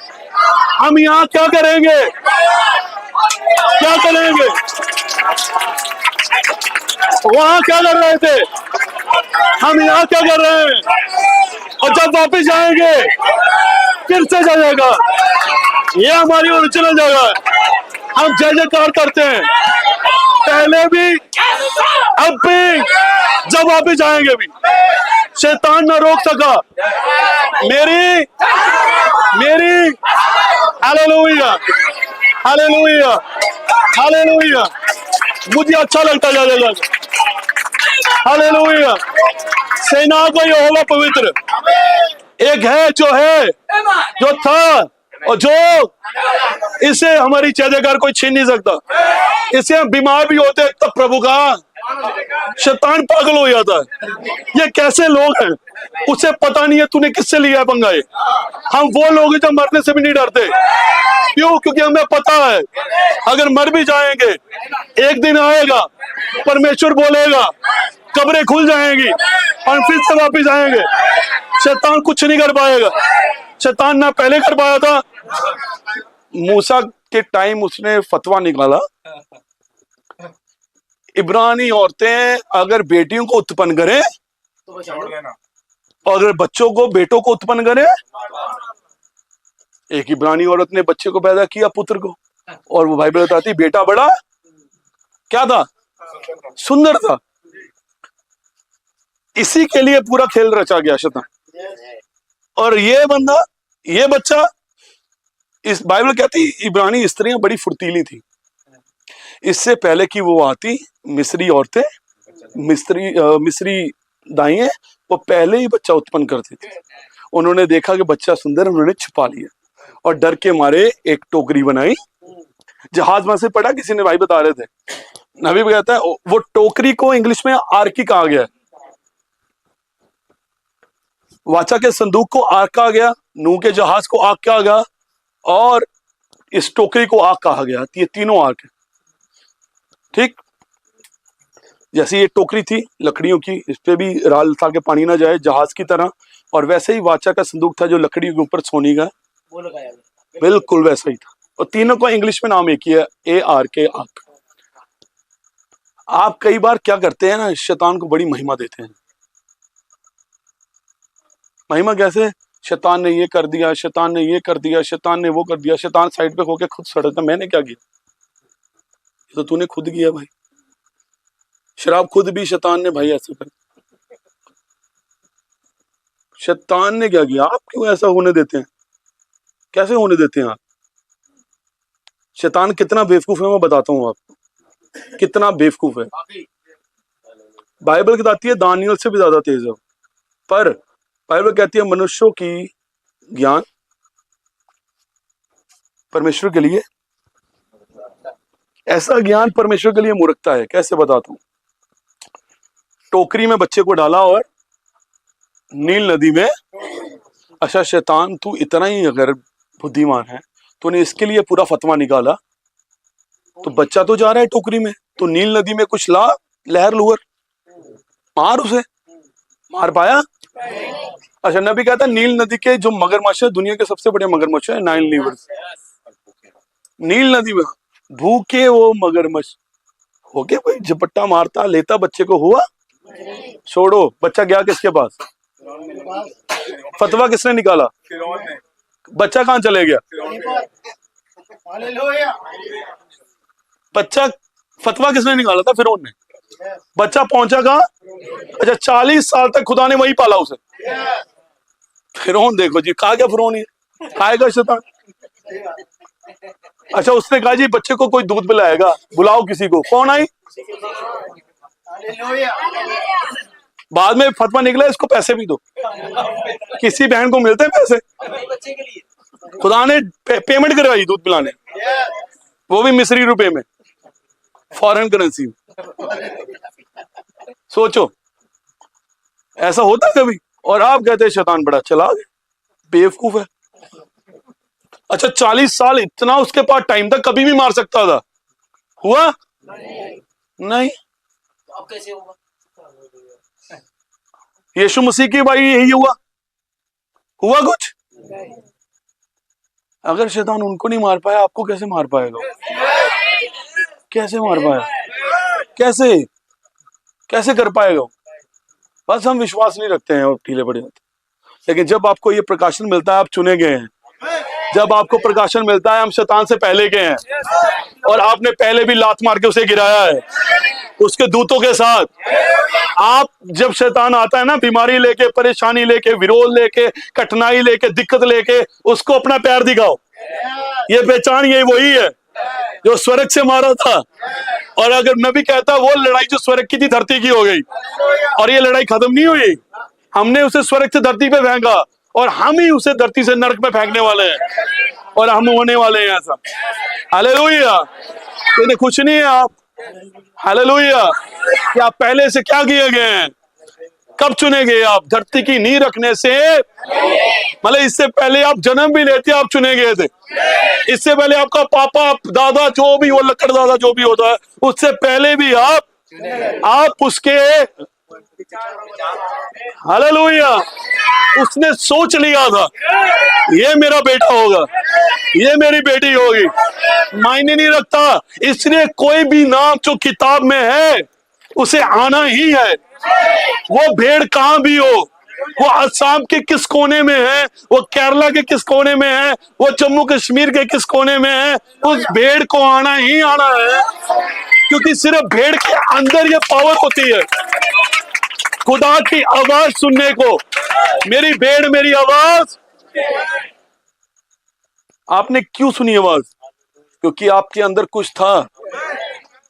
हम यहाँ क्या करेंगे? क्या करेंगे? वहां क्या कर रहे थे? हम यहाँ क्या कर रहे हैं? और जब वापस जाएंगे फिर से जाएगा। ये हमारी ओरिजिनल जगह है। हम जय जयकार करते हैं, पहले भी, अब भी, जब वापस जाएंगे भी। शैतान न रोक सका मेरी हालेलुया, हालेलुया, हालेलुया। मुझे अच्छा लगता है ज्यादा। हालेलुया। सेना को यहोवा पवित्र एक है, जो था और जो, इसे हमारी जय जयकार कोई छीन नहीं सकता। इसे हम बीमार भी होते तब प्रभु का शैतान पागल हो जाता है। ये कैसे लोग हैं, उसे पता नहीं है तूने किससे लिया है पंगा। हम वो लोग हैं जो मरने से भी नहीं डरते। क्यों? क्योंकि हमें पता है अगर मर भी जाएंगे एक दिन आएगा, परमेश्वर बोलेगा, कब्रें खुल जाएंगी और फिर से वापस आएंगे। शैतान कुछ नहीं कर पाएगा। शैतान ना पहले कर पाया था। मूसा के टाइम उसने फतवा निकाला, इब्रानी औरतें अगर बेटियों को उत्पन्न करें तो छोड़ देना, और अगर बच्चों को, बेटों को उत्पन्न करें। एक इब्रानी औरत ने बच्चे को पैदा किया, पुत्र को, और वो बाइबल बताती बेटा बड़ा क्या था? सुंदर था। इसी के लिए पूरा खेल रचा गया शैतान। और ये बंदा, ये बच्चा, इस बाइबल कहती इब्रानी स्त्रियां बड़ी फुर्तीली थी। इससे पहले कि वो आती, मिस्री औरतें, मिस्री दाइयां, वो पहले ही बच्चा उत्पन्न करती थी। उन्होंने देखा कि बच्चा सुंदर, उन्होंने छुपा लिया और डर के मारे एक टोकरी बनाई। जहाज में से पढ़ा, किसी ने भाई बता रहे थे, नबी कहता है वो टोकरी को इंग्लिश में आर्की कहा गया। वाचा के संदूक को आग कहा गया, नूह के जहाज को आग कहा गया, और इस टोकरी को आग कहा गया। ये तीनों आग है। ठीक, जैसे ये टोकरी थी लकड़ियों की, इस पे भी राल था कि पानी ना जाए, जहाज की तरह, और वैसे ही वाचा का संदूक था जो लकड़ी के ऊपर सोनी का, वो लगाया गया। बिल्कुल वैसा ही था। और तीनों का इंग्लिश में नाम एक ही है, ARK, आग। आप कई बार क्या करते हैं ना, शैतान को बड़ी महिमा देते हैं। महिमा कैसे? शैतान ने ये कर दिया, शैतान ने ये कर दिया, शैतान ने वो कर दिया। शैतान साइड पे होके खुद सड़ता, मैंने क्या किया? ये तो तूने खुद किया भाई। शराब खुद भी शैतान ने भाई ऐसे कर। शैतान ने क्या किया? आप क्यों ऐसा होने देते हैं? कैसे होने देते हैं आप? शैतान कितना बेवकूफ है मैं बताता हूं आपको, कितना बेवकूफ है। बाइबल बताती है दानियल से भी ज्यादा तेज है, पर बाइबल कहती है मनुष्यों की ज्ञान परमेश्वर के लिए, ऐसा ज्ञान परमेश्वर के लिए मूर्खता है। कैसे बताता हूं? टोकरी में बच्चे को डाला और नील नदी में। अच्छा शैतान, तू इतना ही अगर बुद्धिमान है, तूने इसके लिए पूरा फतवा निकाला, तो बच्चा तो जा रहा है टोकरी में, तो नील नदी में कुछ ला, लहर लुहर मार उसे। मार पाया? अच्छा, नबी कहता है नील नदी के जो मगरमच्छ है, दुनिया के सबसे बड़े मगरमच्छ है, 9 लीवर्स। नील नदी में भूखे वो मगरमच्छ होके कोई झपट्टा मारता, लेता बच्चे को, हुआ? छोड़ो, बच्चा गया किसके पास? फतवा किसने निकाला? बच्चा कहां चले गया? बच्चा, फतवा किसने निकाला था? फिरौन ने। बच्चा पहुंचा कहां? अच्छा, 40 साल तक खुदा ने वही पाला उसे। फिरौन देखो जी, कहा गया फिरौन, ये खाएगा शैतान। अच्छा, उसने कहा जी बच्चे को कोई दूध पिलाएगा, बुलाओ किसी को। कौन आई? बाद में फतवा निकला इसको पैसे भी दो। किसी बहन को मिलते हैं पैसे? बच्चे के लिए खुदा ने पेमेंट करवाई दूध पिलाने, वो भी मिस्री रुपए में, फॉरेन करेंसी में। सोचो ऐसा होता है कभी? और आप कहते हैं शैतान बड़ा चालाक है, बेवकूफ है। अच्छा 40 साल इतना उसके पास टाइम था, कभी भी मार सकता था, हुआ नहीं। तो अब कैसे होगा? यीशु मसीह की भाई यही हुआ कुछ? अगर शैतान उनको नहीं मार पाया, आपको कैसे मार पाएगा? कैसे मार पाया? कैसे कर पाएगा? बस हम विश्वास नहीं रखते हैं और ढीले पड़े होते हैं। लेकिन जब आपको ये प्रकाशन मिलता है, आप चुने गए हैं। जब आपको प्रकाशन मिलता है, हम शैतान से पहले गए हैं और आपने पहले भी लात मार के उसे गिराया है उसके दूतों के साथ। आप जब शैतान आता है ना, बीमारी लेके, परेशानी लेके, विरोध लेके, कठिनाई लेके, दिक्कत लेके, उसको अपना पैर दिखाओ। ये पहचान ये वही है जो स्वर्ग से मारा था। और अगर नबी कहता वो लड़ाई जो स्वर्ग की थी धरती की हो गई, और ये लड़ाई खत्म नहीं हुई। हमने उसे स्वर्ग से धरती पे फेंका और हम ही उसे धरती से नरक में फेंकने वाले हैं, और हम होने वाले हैं ऐसा। हालेलुया। तो खुश नहीं है आप? हालेलुया। कि आप पहले से क्या किए गए हैं? कब चुने गए आप? धरती की नींव रखने से, मतलब इससे पहले आप जन्म भी लेते आप चुने गए थे। इससे पहले आपका पापा दादा जो भी, वो लकड़ दादा जो भी होता है, उससे पहले भी आप उसके, हालेलुया, उसने सोच लिया था ये मेरा बेटा होगा, ये मेरी बेटी होगी। मायने नहीं रखता, इसलिए कोई भी नाम जो किताब में है उसे आना ही है। वो भेड़ कहां भी हो, वो असम के किस कोने में है, वो केरला के किस कोने में है, वो जम्मू कश्मीर के किस कोने में है, उस भेड़ को आना ही आना है। क्योंकि सिर्फ भेड़ के अंदर ये पावर होती है खुदा की आवाज सुनने को। मेरी भेड़ मेरी आवाज। आपने क्यों सुनी आवाज? क्योंकि आपके अंदर कुछ था।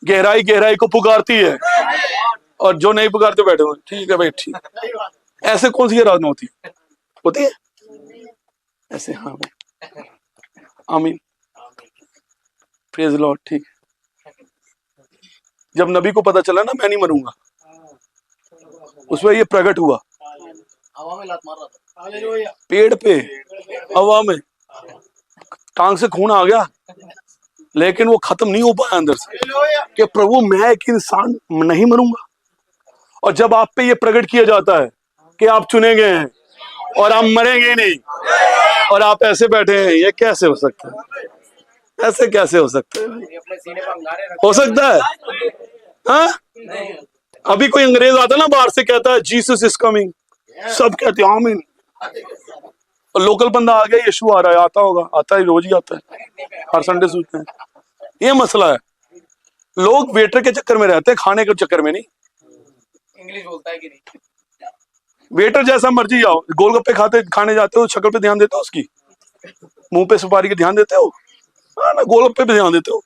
गहराई गहराई को पुकारती है, और जो नहीं पुकारते बैठे हुए, ठीक है भाई ठीक। ऐसे कौन सी आराधना होती है ऐसे? हाँ भाई, आमीन, प्रेज लॉर्ड। ठीक। जब नबी को पता चला ना मैं नहीं मरूंगा, उसमें ये प्रकट हुआ। हवा में लात मार रहा था, पेड़ पे, हवा में, टांग से खून आ गया, लेकिन वो खत्म नहीं हो पाया अंदर से कि प्रभु मैं एक इंसान नहीं मरूंगा। और जब आप पे ये प्रकट किया जाता है कि आप चुने गए हैं और आप मरेंगे नहीं, और आप ऐसे बैठे हैं, ये कैसे हो सकता है? ऐसे कैसे हो सकता है? अपने सीने पर अंगारे रख। हो सकता है? हाँ, अभी कोई अंग्रेज आता ना बाहर से, कहता है जीसस इज कमिंग, सब कहते हैं आमीन। और लोकल बंदा आ गया, यीशु आ रहा है, आता होगा, आता है, रोज ही आता है, हर संडे सूचते हैं। ये मसला है। लोग वेटर के चक्कर में रहते हैं, खाने के चक्कर में नहीं। इंग्लिश बोलता है कि नहीं? वेटर जैसा मर्जी जाओ, गोलगप्पे खाने जाते हो, शक्ल पे ध्यान देते हो उसकी? मुंह पे सुपारी के ध्यान देते हो? हाँ ना, गोलगप्पे पे ध्यान देते हो,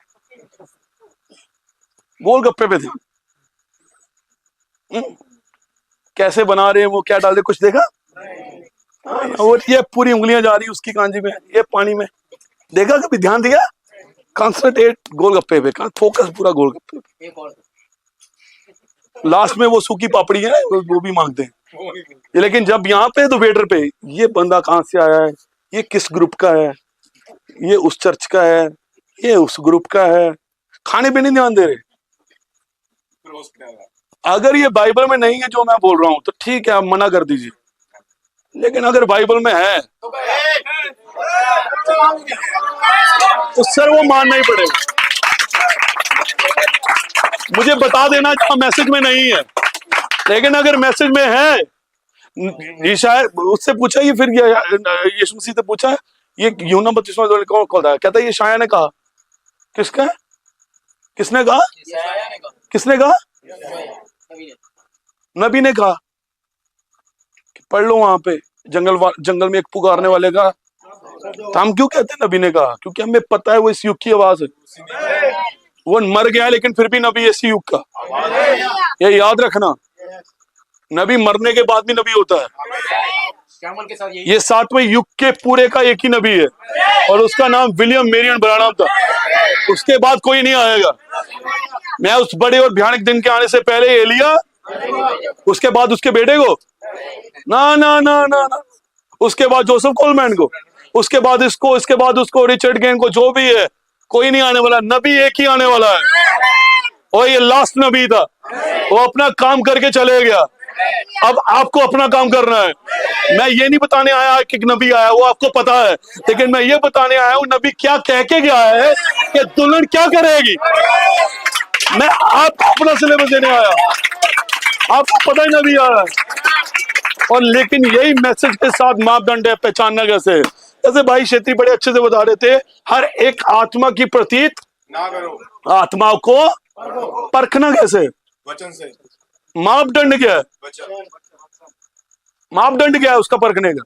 गोलगप्पे पे ध्यान। कैसे बना रहे हैं, वो क्या डाल रहे, कुछ देखा? और ये पूरी उंगलियां जा रही उसकी कांजी में, ये पानी में, देखा कभी? ध्यान दिया? कंसंट्रेट गोलगप्पे पे, फोकस पूरा गोलगप्पे पे। एक और लास्ट में वो सूखी पापड़ी है वो भी मांगते हैं। लेकिन जब यहाँ पे तो वेटर पे, ये बंदा कहाँ से आया है, ये किस ग्रुप का है, ये उस चर्च का है, ये उस ग्रुप का है, खाने पे नहीं ध्यान दे रहे। अगर ये बाइबल में नहीं है जो मैं बोल रहा हूं तो ठीक है, आप मना कर दीजिए, लेकिन अगर बाइबल में है तो सर वो मानना ही पड़ेगा। मुझे बता देना जहां मैसेज में नहीं है, लेकिन अगर मैसेज में है, ये शायद उससे पूछा, ये फिर यीशु मसीह से पूछा, ये यूहन्ना 32वां कौन कहता है? कहता है ये शाया ने कहा। किसका? किसने कहा? किसने कहा? नबी ने कहा। पढ़ लो वहां पे, जंगल में एक पुकारने वाले का। तो हम क्यों कहते हैं नबी ने कहा? क्योंकि हमें पता है वो इस युग की आवाज है। वो मर गया लेकिन फिर भी नबी इसी युग का, ये याद रखना। नबी मरने के बाद भी नबी होता है। कैमल के साथ यही ये 7वें युग के पूरे का एक ही नबी है और उसका नाम विलियम मेरियन ब्रानम था। उसके बाद कोई नहीं आएगा। मैं उस बड़े और भयानक दिन के आने से पहले एलिया, उसके बाद उसके बेटे को, ना ना ना ना ना, उसके बाद जोसेफ कोलमैन को, उसके बाद इसको, इसके बाद उसको, रिचर्ड गेन को, जो भी है, कोई नहीं आने वाला। नबी एक ही आने वाला है और ये लास्ट नबी था। वो अपना काम करके चले गया। अब आपको अपना काम करना है। मैं ये नहीं बताने आया कि नबी आया, वो आपको पता है, लेकिन मैं ये बताने आया हूं नबी क्या कह के गया है कि दुल्हन क्या करेगी। मैं आपको अपना सिलेबस देने आया, आपको पता ही नबी आया है। और लेकिन यही मैसेज के साथ मापदंड है पहचानना कैसे। जैसे भाई क्षेत्री बड़े अच्छे से बता रहे थे, हर एक आत्मा की प्रतीत ना करो, आत्मा को परखना कैसे। वचन से, मापदंड क्या है, वचन, मापदंड क्या है उसका परखने का।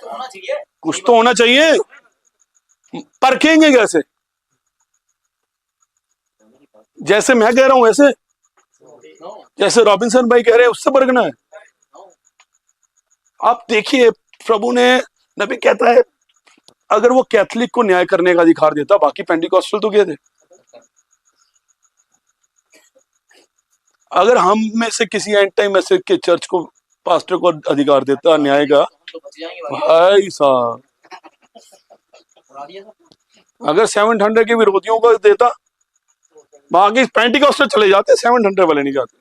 होना चाहिए। कुछ तो होना चाहिए। परखेंगे कैसे? जैसे मैं कह रहा हूं वैसे, जैसे रॉबिन्सन भाई कह रहे हैं उससे परखना है। आप देखिए, प्रभु ने, नबी कहता है अगर वो कैथलिक को न्याय करने का अधिकार देता, बाकी पेंटिकॉस्टल तो गए थे। अगर हम में से किसी एंड टाइम मैसेज के चर्च को, पास्टर को अधिकार देता न्याय का, तो बच जाएंगे भाई साहब, अगर 700 के विरोधियों को देता, बाकी पेंटिकॉस्टल चले जाते, 700 वाले नहीं जाते।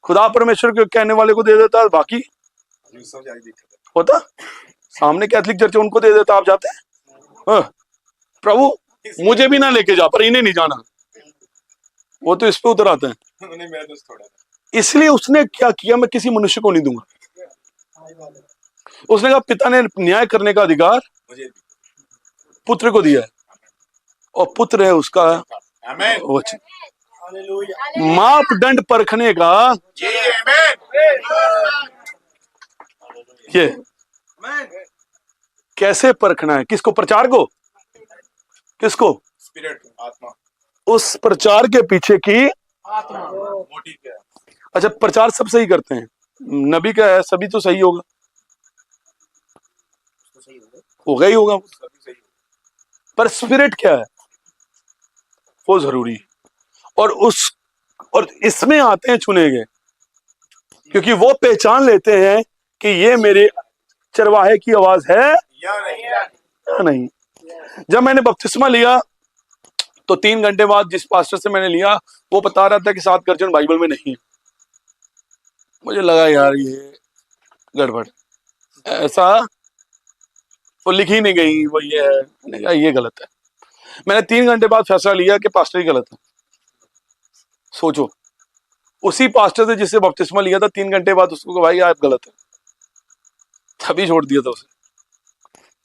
खुदा परमेश्वर के कहने वाले को दे देता, बाकी होता सामने कैथलिक चर्च उनको दे देता, आप जाते। प्रभु मुझे भी ना लेके जा, पर इन्हें नहीं जाना, वो तो इस पे उतर आते हैं। इसलिए उसने क्या किया, मैं किसी मनुष्य को नहीं दूंगा। उसने कहा पिता ने न्याय करने का अधिकार पुत्र को दिया है और पुत्र है उसका वचन। मापदंड परखने का ये कैसे परखना है, किसको, प्रचार को, किसको, स्पिरिट, आत्मा, उस प्रचार के पीछे की आत्मा। मोटिव क्या है? अच्छा, प्रचार सब सही करते हैं, नबी का है सभी तो सही होगा, होगा ही होगा, पर स्पिरिट क्या है वो जरूरी। और इसमें आते हैं चुने गए, क्योंकि वो पहचान लेते हैं कि ये मेरे चरवाहे की आवाज है या नहीं। जब मैंने बपतिस्मा लिया तो 3 घंटे बाद जिस पास्टर से मैंने लिया वो बता रहा था कि 7 गर्जन बाइबल में नहीं है। मुझे लगा यार ये गड़बड़, ऐसा वो लिखी नहीं गई, वो ये है। मैंने कहा ये गलत है। मैंने 3 घंटे बाद फैसला लिया कि पास्टर ही गलत है। सोचो, उसी पास्टर से जिससे बपतिस्मा लिया था 3 घंटे बाद उसको भाई आप गलत है, तभी छोड़ दिया था उसे।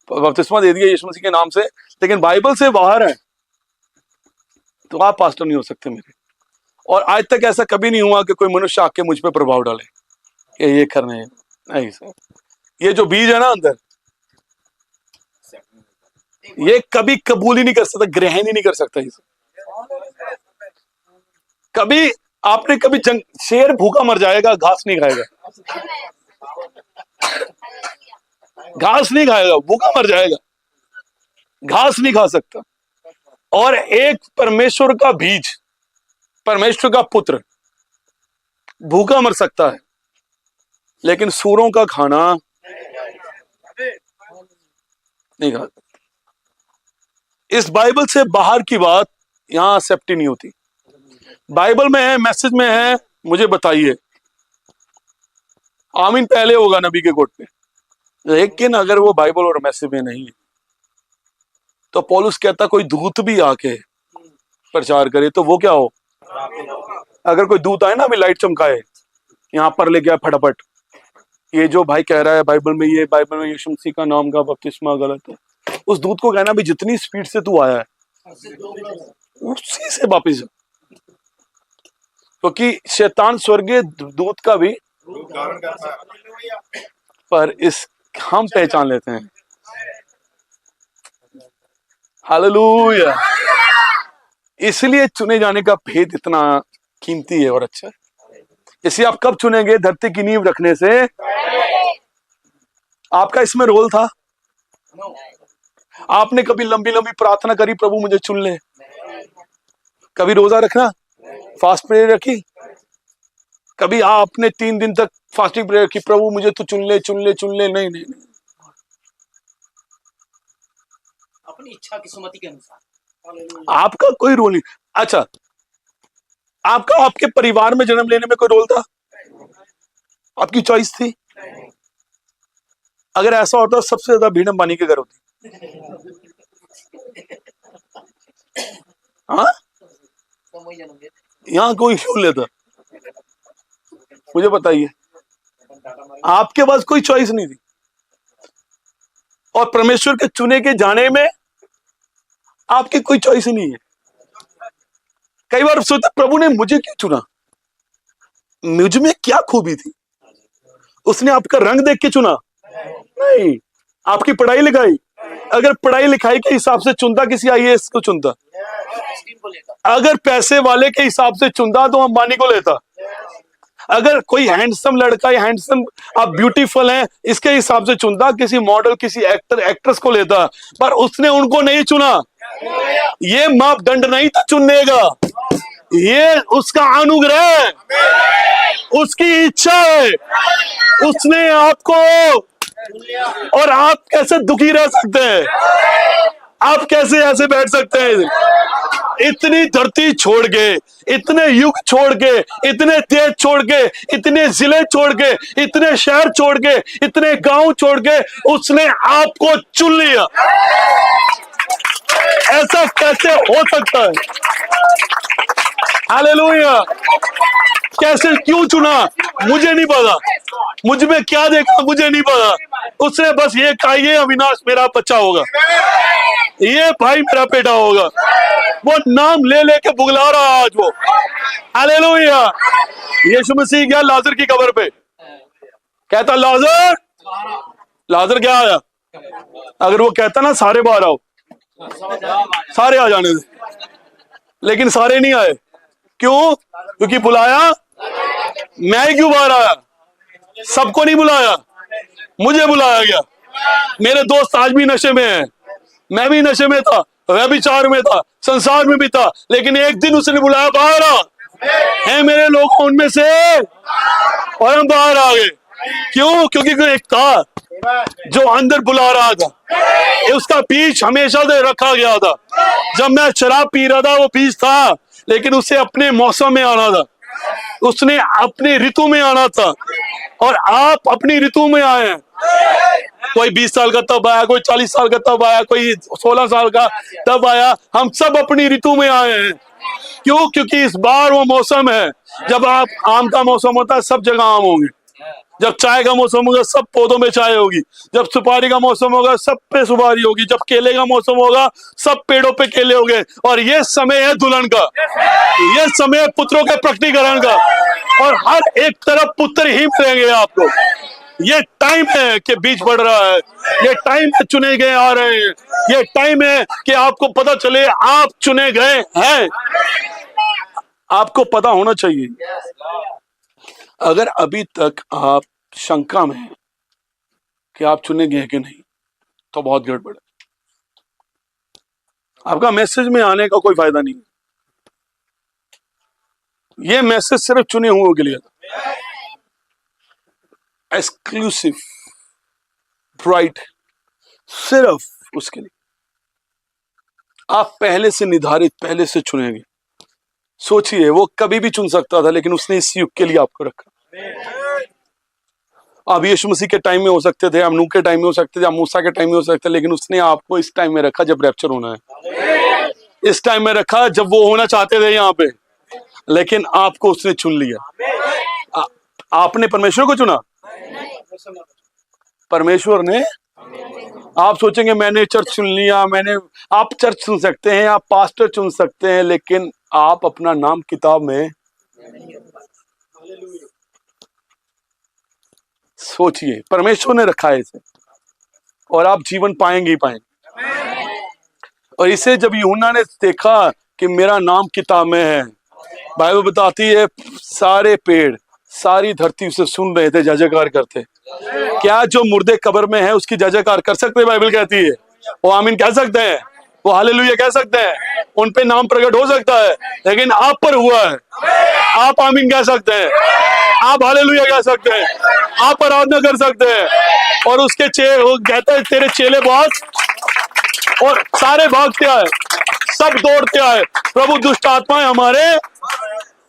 बपतिस्मा दे दिया यीशु मसीह के नाम से, लेकिन बाइबल से बाहर है तो आप पास्टर नहीं हो सकते मेरे। और आज तक ऐसा कभी नहीं हुआ कि कोई मनुष्य आके मुझ पे प्रभाव डाले कि ये करने, नहीं सर। ये जो बीज है ना अंदर, ये कभी कबूल ही नहीं कर सकता, ग्रहण ही नहीं कर सकता इसे कभी। आपने कभी शेर भूखा मर जाएगा, घास नहीं खाएगा, घास नहीं खाएगा, भूखा मर जाएगा, घास नहीं खा सकता। और एक परमेश्वर का बीज, परमेश्वर का पुत्र भूखा मर सकता है, लेकिन सूरों का खाना नहीं खा सकता। इस बाइबल से बाहर की बात यहां एक्सेप्ट नहीं होती। बाइबल में है, मैसेज में है, मुझे बताइए। आमीन पहले होगा नबी के कोट पे, लेकिन अगर वो बाइबल और मैसेज में नहीं है तो पौलुस कहता कोई दूत भी आके प्रचार करे तो वो क्या हो। अगर कोई दूत आए ना, अभी लाइट चमकाए, यहां पर लेके आए फटाफट, ये जो भाई कह रहा है बाइबल में, ये बाइबल में यीशु मसीह का नाम का बपतिस्मा गलत है, उस दूत को कहना भी जितनी स्पीड से तू आया है उसी से वापिस जा, क्योंकि शैतान स्वर्गीय दूत का भी रूप धारण करता है। पर इस हम पहचान लेते हैं। हालेलुया। इसलिए चुने जाने का भेद इतना कीमती है और अच्छा है। इसे आप कब चुनेंगे? धरती की नींव रखने से। आपका इसमें रोल था? नो आपने कभी लंबी लंबी प्रार्थना करी, प्रभु मुझे चुन ले? कभी रोजा रखना, फास्ट प्रेयर रखी? कभी आपने 3 दिन तक फास्टिंग प्रेयर की, प्रभु मुझे तो चुन ले चुन ले चुन ले? नहीं नहीं नहीं। अपनी इच्छा की सुमति के अनुसार। आपका कोई रोल नहीं। अच्छा, आपका आपके परिवार में जन्म लेने में कोई रोल था? आपकी चॉइस थी? अगर ऐसा होता सबसे ज्यादा भीड़ अंबानी के घर होती। हाँ, तो वही जन्म देते। यहाँ कोई क्यों लेता? मुझे बताइए, आपके पास कोई चॉइस नहीं थी। और परमेश्वर के चुने के जाने में आपकी कोई चॉइस ही नहीं है। कई बार सोचता प्रभु ने मुझे क्यों चुना, मुझ में क्या खूबी थी? उसने आपका रंग देख के चुना? नहीं। आपकी पढ़ाई लिखाई, अगर पढ़ाई लिखाई के हिसाब से चुनता किसी आईएएस को चुनता। स्टीम को लेकर। अगर पैसे वाले के हिसाब से चुनता तो अंबानी को लेता। अगर कोई हैंडसम लड़का या हैंडसम आप ब्यूटीफुल हैं इसके हिसाब से चुनता, किसी मॉडल किसी एक्टर एक्ट्रेस को लेता। पर उसने उनको नहीं चुना। ये मापदंड नहीं था चुनने का, ये उसका अनुग्रह है, उसकी इच्छा है। उसने आपको, और आप कैसे दुखी रह सकते हैं? आप कैसे ऐसे बैठ सकते हैं? इतनी धरती छोड़ के, इतने युग छोड़ के, इतने देश छोड़ के, इतने जिले छोड़ के, इतने शहर छोड़ के, इतने गांव छोड़ के उसने आपको चुन लिया। ऐसा कैसे हो सकता है? हालेलुया। कैसे, क्यों चुना? मुझे नहीं पता। मुझ में क्या देखा मुझे नहीं पता। उसने बस ये कहा ये अविनाश मेरा बच्चा होगा, ये भाई मेरा बेटा होगा। वो नाम ले लेके बुगला रहा आज वो। हालेलुया। यीशु मसीह गया लाजर की कब्र पे, कहता लाजर, लाजर क्या आया? अगर वो कहता ना सारे बाहर आओ, सारे आ जाने दे, लेकिन सारे नहीं आए। क्यों? क्योंकि बुलाया मैं ही क्यों बाहर आया? सबको नहीं बुलाया, मुझे बुलाया गया। मेरे दोस्त आज भी नशे में हैं, मैं भी नशे में था, वह भी चार में था, संसार में भी था, लेकिन एक दिन उसने बुलाया बाहर आ, है मेरे लोग उनमें से, और हम बाहर आ गए। क्यों? क्योंकि कोई एक था जो अंदर बुला रहा था। उसका बीज हमेशा से रखा गया था। जब मैं शराब पी रहा था वो बीज था, लेकिन उसे अपने मौसम में आना था, उसने अपने ऋतु में आना था। और आप अपनी ऋतु में आए हैं। कोई 20 साल का तब आया, कोई 40 साल का तब आया, कोई 16 साल का तब आया। हम सब अपनी ऋतु में आए हैं। क्यों? क्योंकि इस बार वो मौसम है जब आप, आम का मौसम होता है सब जगह आम होंगे, जब चाय का मौसम होगा सब पौधों में चाय होगी, जब सुपारी का मौसम होगा सब पे सुपारी होगी, जब केले का मौसम होगा सब पेड़ों पे केले होंगे। और ये समय है दुल्हन का, ये समय है पुत्रों के प्रकटीकरण का, और हर एक तरफ पुत्र ही मिलेंगे आपको। ये टाइम है कि बीज बढ़ रहा है, ये टाइम है चुने गए आ रहे हैं, ये टाइम है कि आपको पता चले आप चुने गए हैं। आपको पता होना चाहिए। अगर अभी तक आप शंका में हैं कि आप चुने गए कि नहीं, तो बहुत गड़बड़ है। आपका मैसेज में आने का कोई फायदा नहीं। ये मैसेज सिर्फ चुने हुओं के लिए था, एक्सक्लूसिव, ब्राइट, सिर्फ उसके लिए। आप पहले से निर्धारित, पहले से चुनेंगे। सोचिए, वो कभी भी चुन सकता था, लेकिन उसने इस युग के लिए आपको रखा। आप यीशु मसीह के टाइम में हो सकते थे, आप नूह के टाइम में हो सकते थे, आप मूसा के टाइम में हो सकते थे, लेकिन उसने आपको इस टाइम में रखा जब रैप्चर होना है। इस टाइम में रखा जब वो होना चाहते थे यहाँ पे, लेकिन आपको उसने चुन लिया। आपने परमेश्वर को चुना, परमेश्वर ने। आप सोचेंगे मैंने चर्च चुन लिया, मैंने, आप चर्च चुन सकते हैं, आप पास्टर चुन सकते हैं, लेकिन आप अपना नाम किताब में, सोचिए, परमेश्वर ने रखा है इसे, और आप जीवन पाएंगे ही पाएंगे। और इसे जब यूहन्ना ने देखा कि मेरा नाम किताब में है, बाइबल बताती है सारे पेड़ सारी धरती उसे सुन रहे थे, जय जयकार करते। क्या जो मुर्दे कब्र में है उसकी जय जयकार कर सकते हैं? बाइबल कहती है वो आमीन कह सकते हैं, वो हालेलुया कह सकते हैं, उन पे नाम प्रकट हो सकता है, लेकिन आप पर हुआ है। आप आमीन कह सकते हैं, आप हालेलुया कह सकते हैं, आप आराधना कर सकते हैं। और उसके वो कहता है तेरे चेले बहुत और सारे भागते आए, सब दौड़ते आए, प्रभु दुष्ट आत्माएं हमारे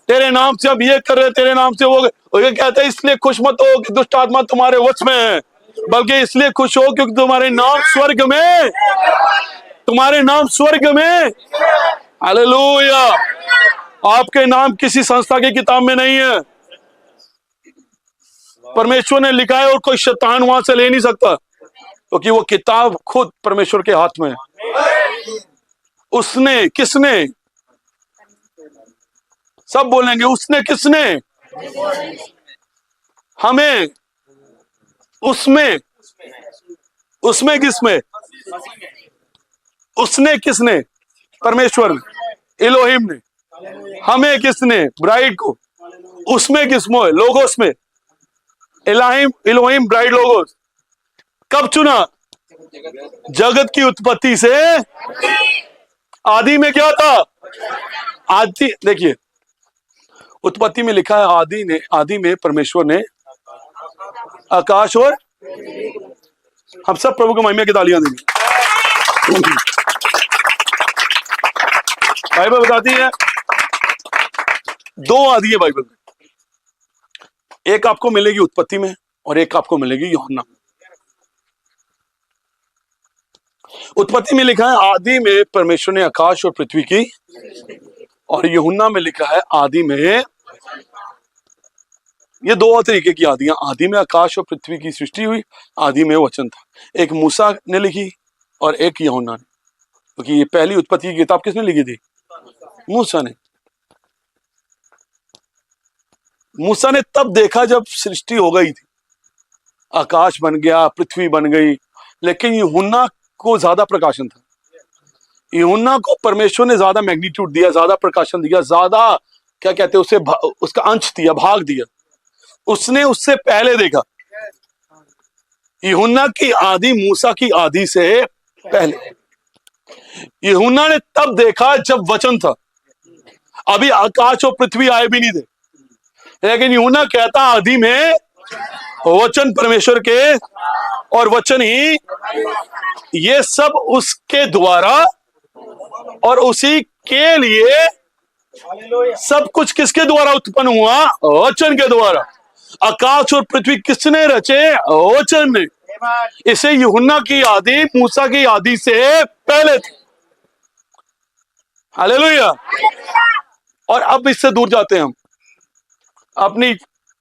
तेरे नाम से अब ये कर रहे, तेरे नाम से वो ये कहते हैं इसलिए खुश मत हो कि दुष्ट आत्मा तुम्हारे वश में है, बल्कि इसलिए खुश हो क्योंकि तुम्हारे नाम स्वर्ग में, तुम्हारे नाम स्वर्ग में, हालेलुया। आपके नाम किसी संस्था की किताब में नहीं है, परमेश्वर ने लिखा है और कोई शैतान वहां से ले नहीं सकता, क्योंकि वो किताब खुद परमेश्वर के हाथ में है। उसने, किसने? सब बोलेंगे उसने, किसने? हमें, उसमें, उसमें किसमें? उसने किसने? परमेश्वर ने, इलोहिम ने। हमें किसने? ब्राइड को। उसमें किसमें? लोगोस में। इलाहिम, इलोहिम, ब्राइड, लोगोस। कब चुना? जगत की उत्पत्ति से। आदि में क्या था? आदि, देखिए उत्पत्ति में लिखा है आदि में परमेश्वर ने आकाश और, हम सब प्रभु को महिमा की तालियां देंगे। बाइबल बताती है दो आदि है बाइबल में, एक आपको मिलेगी उत्पत्ति में और एक आपको मिलेगी यूहन्ना। उत्पत्ति में लिखा है आदि में परमेश्वर ने आकाश और पृथ्वी की, और यूहन्ना में लिखा है आदि में, ये दो तरीके की आदियां, आदि में आकाश और पृथ्वी की सृष्टि हुई, आदि में वचन था। एक मूसा ने लिखी और एक यूहन्ना ने, क्योंकि ये पहली उत्पत्ति की किताब किसने लिखी थी? मूसा ने। मूसा ने तब देखा जब सृष्टि हो गई थी, आकाश बन गया, पृथ्वी बन गई, लेकिन यूहन्ना को ज्यादा प्रकाशन था। यूहन्ना को परमेश्वर ने ज्यादा मैग्नीट्यूड दिया, ज्यादा प्रकाशन दिया, ज्यादा क्या कहते हैं उसे, उसका अंश दिया, भाग दिया। उसने उससे पहले देखा। यूहन्ना की आदि मूसा की आदि से पहले। यूहन्ना ने तब देखा जब वचन था, अभी आकाश और पृथ्वी आए भी नहीं थे, लेकिन यूहन्ना कहता आदि में वचन परमेश्वर के, और वचन ही ये सब उसके द्वारा और उसी के लिए, सब कुछ किसके द्वारा उत्पन्न हुआ? वचन के द्वारा। आकाश और पृथ्वी किसने रचे? वचन ने। इसे यूहन्ना की आदि मूसा की आदि से पहले थी। हालेलुया। और अब इससे दूर जाते हैं हम, अपनी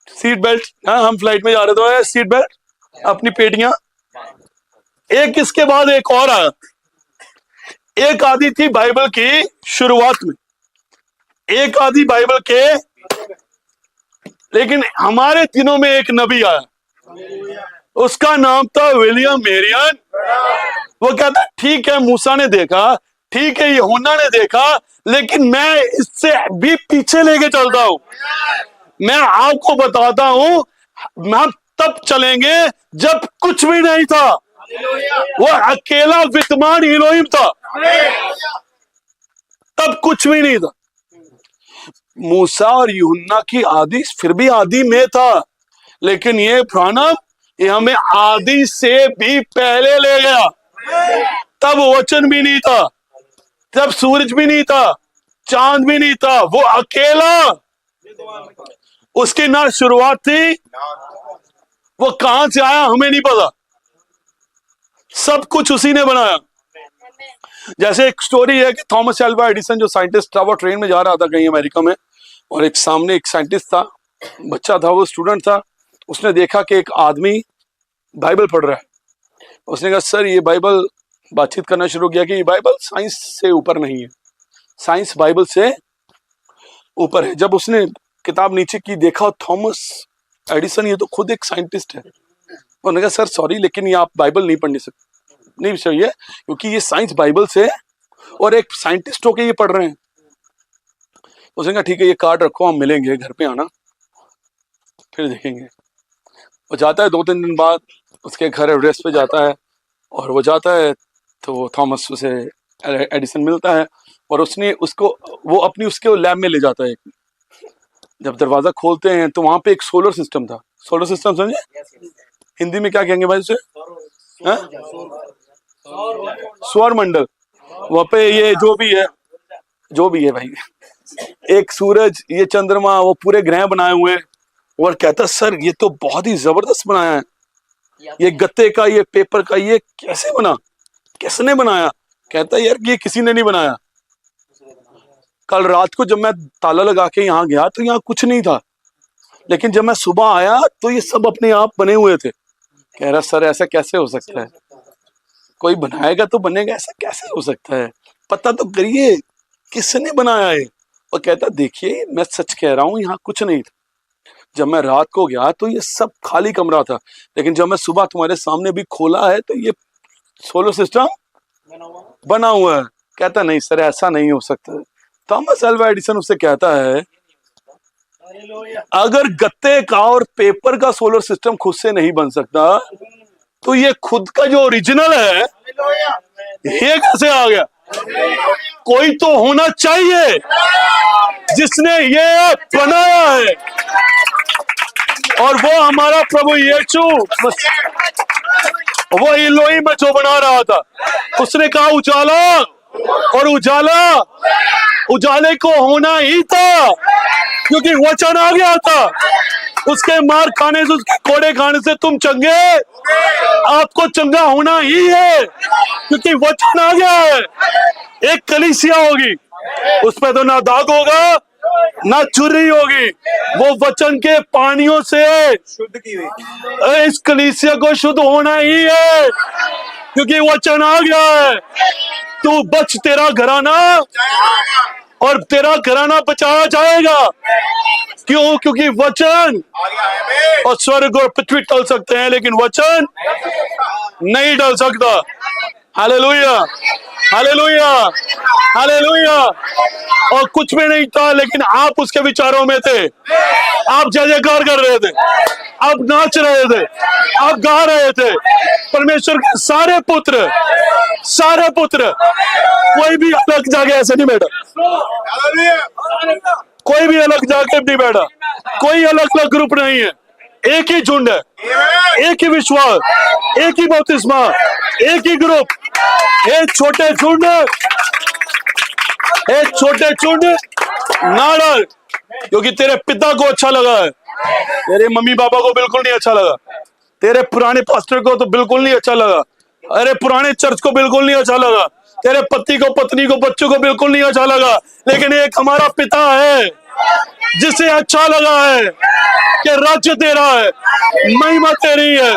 सीट बेल्ट, हम फ्लाइट में जा रहे थे, सीट बेल्ट, अपनी पेटियां, एक इसके बाद एक और आया। एक आदि थी बाइबल की शुरुआत में, एक आदि बाइबल के, लेकिन हमारे दिनों में एक नबी आया, उसका नाम था विलियम मेरियन। वो कहता ठीक है मूसा ने देखा, ठीक है यूहन्ना ने देखा, लेकिन मैं इससे भी पीछे लेके चलता हूं। मैं आपको बताता हूं, हम तब चलेंगे जब कुछ भी नहीं था, वो अकेला विद्यमान इलोहिम था, तब कुछ भी नहीं था। मूसा और यूहन्ना की आदि फिर भी आदि में था, लेकिन ये प्राणम ये हमें आदि से भी पहले ले गया। तब वचन भी नहीं था, तब सूरज भी नहीं था, चांद भी नहीं था, वो अकेला, उसकी ना शुरुआत थी, वो कहां से आया हमें नहीं पता, सब कुछ उसी ने बनाया। जैसे एक स्टोरी है कि थॉमस एल्वा एडिसन जो साइंटिस्ट था, वो ट्रेन में जा रहा था कहीं अमेरिका में, और एक सामने एक साइंटिस्ट था, बच्चा था, वो स्टूडेंट था, उसने देखा कि एक आदमी बाइबल पढ़ रहा है। उसने कहा सर ये बाइबल, बातचीत करना शुरू किया कि ये बाइबल साइंस से ऊपर नहीं है, साइंस बाइबल से ऊपर है। जब उसने किताब नीचे की देखा, थॉमस एडिसन ये तो खुद एक साइंटिस्ट है। उन्होंने कहा सर सॉरी, लेकिन ये आप बाइबल नहीं पढ़ नहीं चाहिए, क्योंकि ये साइंस बाइबल से, और एक साइंटिस्ट होके ये पढ़ रहे हैं। उसने कहा ठीक है ये कार्ड रखो, हम मिलेंगे घर पे आना। फिर देखेंगे। वो जाता है 2-3 दिन बाद उसके घर एवरेस्ट पे जाता है, और वो जाता है तो थॉमस उसे एडिसन मिलता है, और उसने उसको वो अपनी उसके लैब में ले जाता है। जब दरवाजा खोलते हैं तो वहां पे एक सोलर सिस्टम था। सोलर सिस्टम समझे? यस यस हिंदी में क्या कहेंगे भाई उसे? सौर हाँ? ऊर्जा सौर सौर मंडल। वहां पे ये जो भी है भाई, एक सूरज, ये चंद्रमा, वो पूरे ग्रह बनाए हुए हैं। और कहता सर ये तो बहुत ही जबरदस्त बनाया है, ये गत्ते का, ये पेपर का, ये कैसे बना, किसने बनाया? कहता यार ये किसी ने नहीं बनाया। कल रात को जब मैं ताला लगा के यहाँ गया तो यहाँ कुछ नहीं था, लेकिन जब मैं सुबह आया तो ये सब अपने आप बने हुए थे। कह रहा सर ऐसा कैसे हो सकता है, कोई बनाएगा तो बनेगा, ऐसा कैसे हो सकता है, पता तो करिए किसने बनाया है। और कहता देखिए मैं सच कह रहा हूँ यहाँ कुछ नहीं था। जब मैं रात को गया तो ये सब खाली कमरा था, लेकिन जब मैं सुबह तुम्हारे सामने भी खोला है तो ये सोलर सिस्टम बना हुआ है। कहता नहीं सर ऐसा नहीं हो सकता। थॉमस अल्वा एडिसन उससे कहता है अगर गत्ते का और पेपर का सोलर सिस्टम खुद से नहीं बन सकता तो ये खुद का जो ओरिजिनल है ये कैसे आ गया? कोई तो होना चाहिए जिसने ये बनाया है, और वो हमारा प्रभु यीशु, वो इलोहिम जो बना रहा था। उसने कहा उजाला, और उजाले को होना ही था, क्योंकि वचन आ गया था। उसके मार खाने से, उसके कोड़े खाने से तुम चंगे, आपको चंगा होना ही है, क्योंकि वचन आ गया है। एक कलीसिया होगी, उसमें तो ना दाग होगा ना चुर्री होगी, वो वचन के पानियों से शुद्ध की हुई। इस कलीसिया को शुद्ध होना ही है, क्योंकि वचन आ गया है। तू बच, तेरा घराना और तेरा घराना बचाया जाएगा। क्यों? क्योंकि वचन और स्वर्ग और पृथ्वी टल सकते हैं, लेकिन वचन नहीं टल सकता। Hallelujah, hallelujah, hallelujah. और कुछ भी नहीं था, लेकिन आप उसके विचारों में थे। आप जय जयकार कर रहे थे, आप नाच रहे थे, आप गा रहे थे। परमेश्वर के सारे पुत्र, कोई भी अलग जाके ऐसे नहीं बैठा, कोई भी अलग जाके नहीं बैठा, कोई अलग अलग ग्रुप नहीं है। एक ही झुंड है, एक ही विश्वास, एक ही बपतिस्मा, एक ही ग्रुप। एक छोटे झुंड ना डर, क्योंकि तेरे पिता को अच्छा लगा है, तेरे मम्मी पापा को बिल्कुल नहीं अच्छा लगा, तेरे पुराने पास्टर को तो बिल्कुल नहीं अच्छा लगा, अरे पुराने चर्च को बिल्कुल नहीं अच्छा लगा, तेरे पति को, पत्नी को, बच्चों को बिल्कुल नहीं अच्छा लगा, लेकिन एक हमारा पिता है जिसे अच्छा लगा है कि राज्य तेरा है, महिमा तेरी है,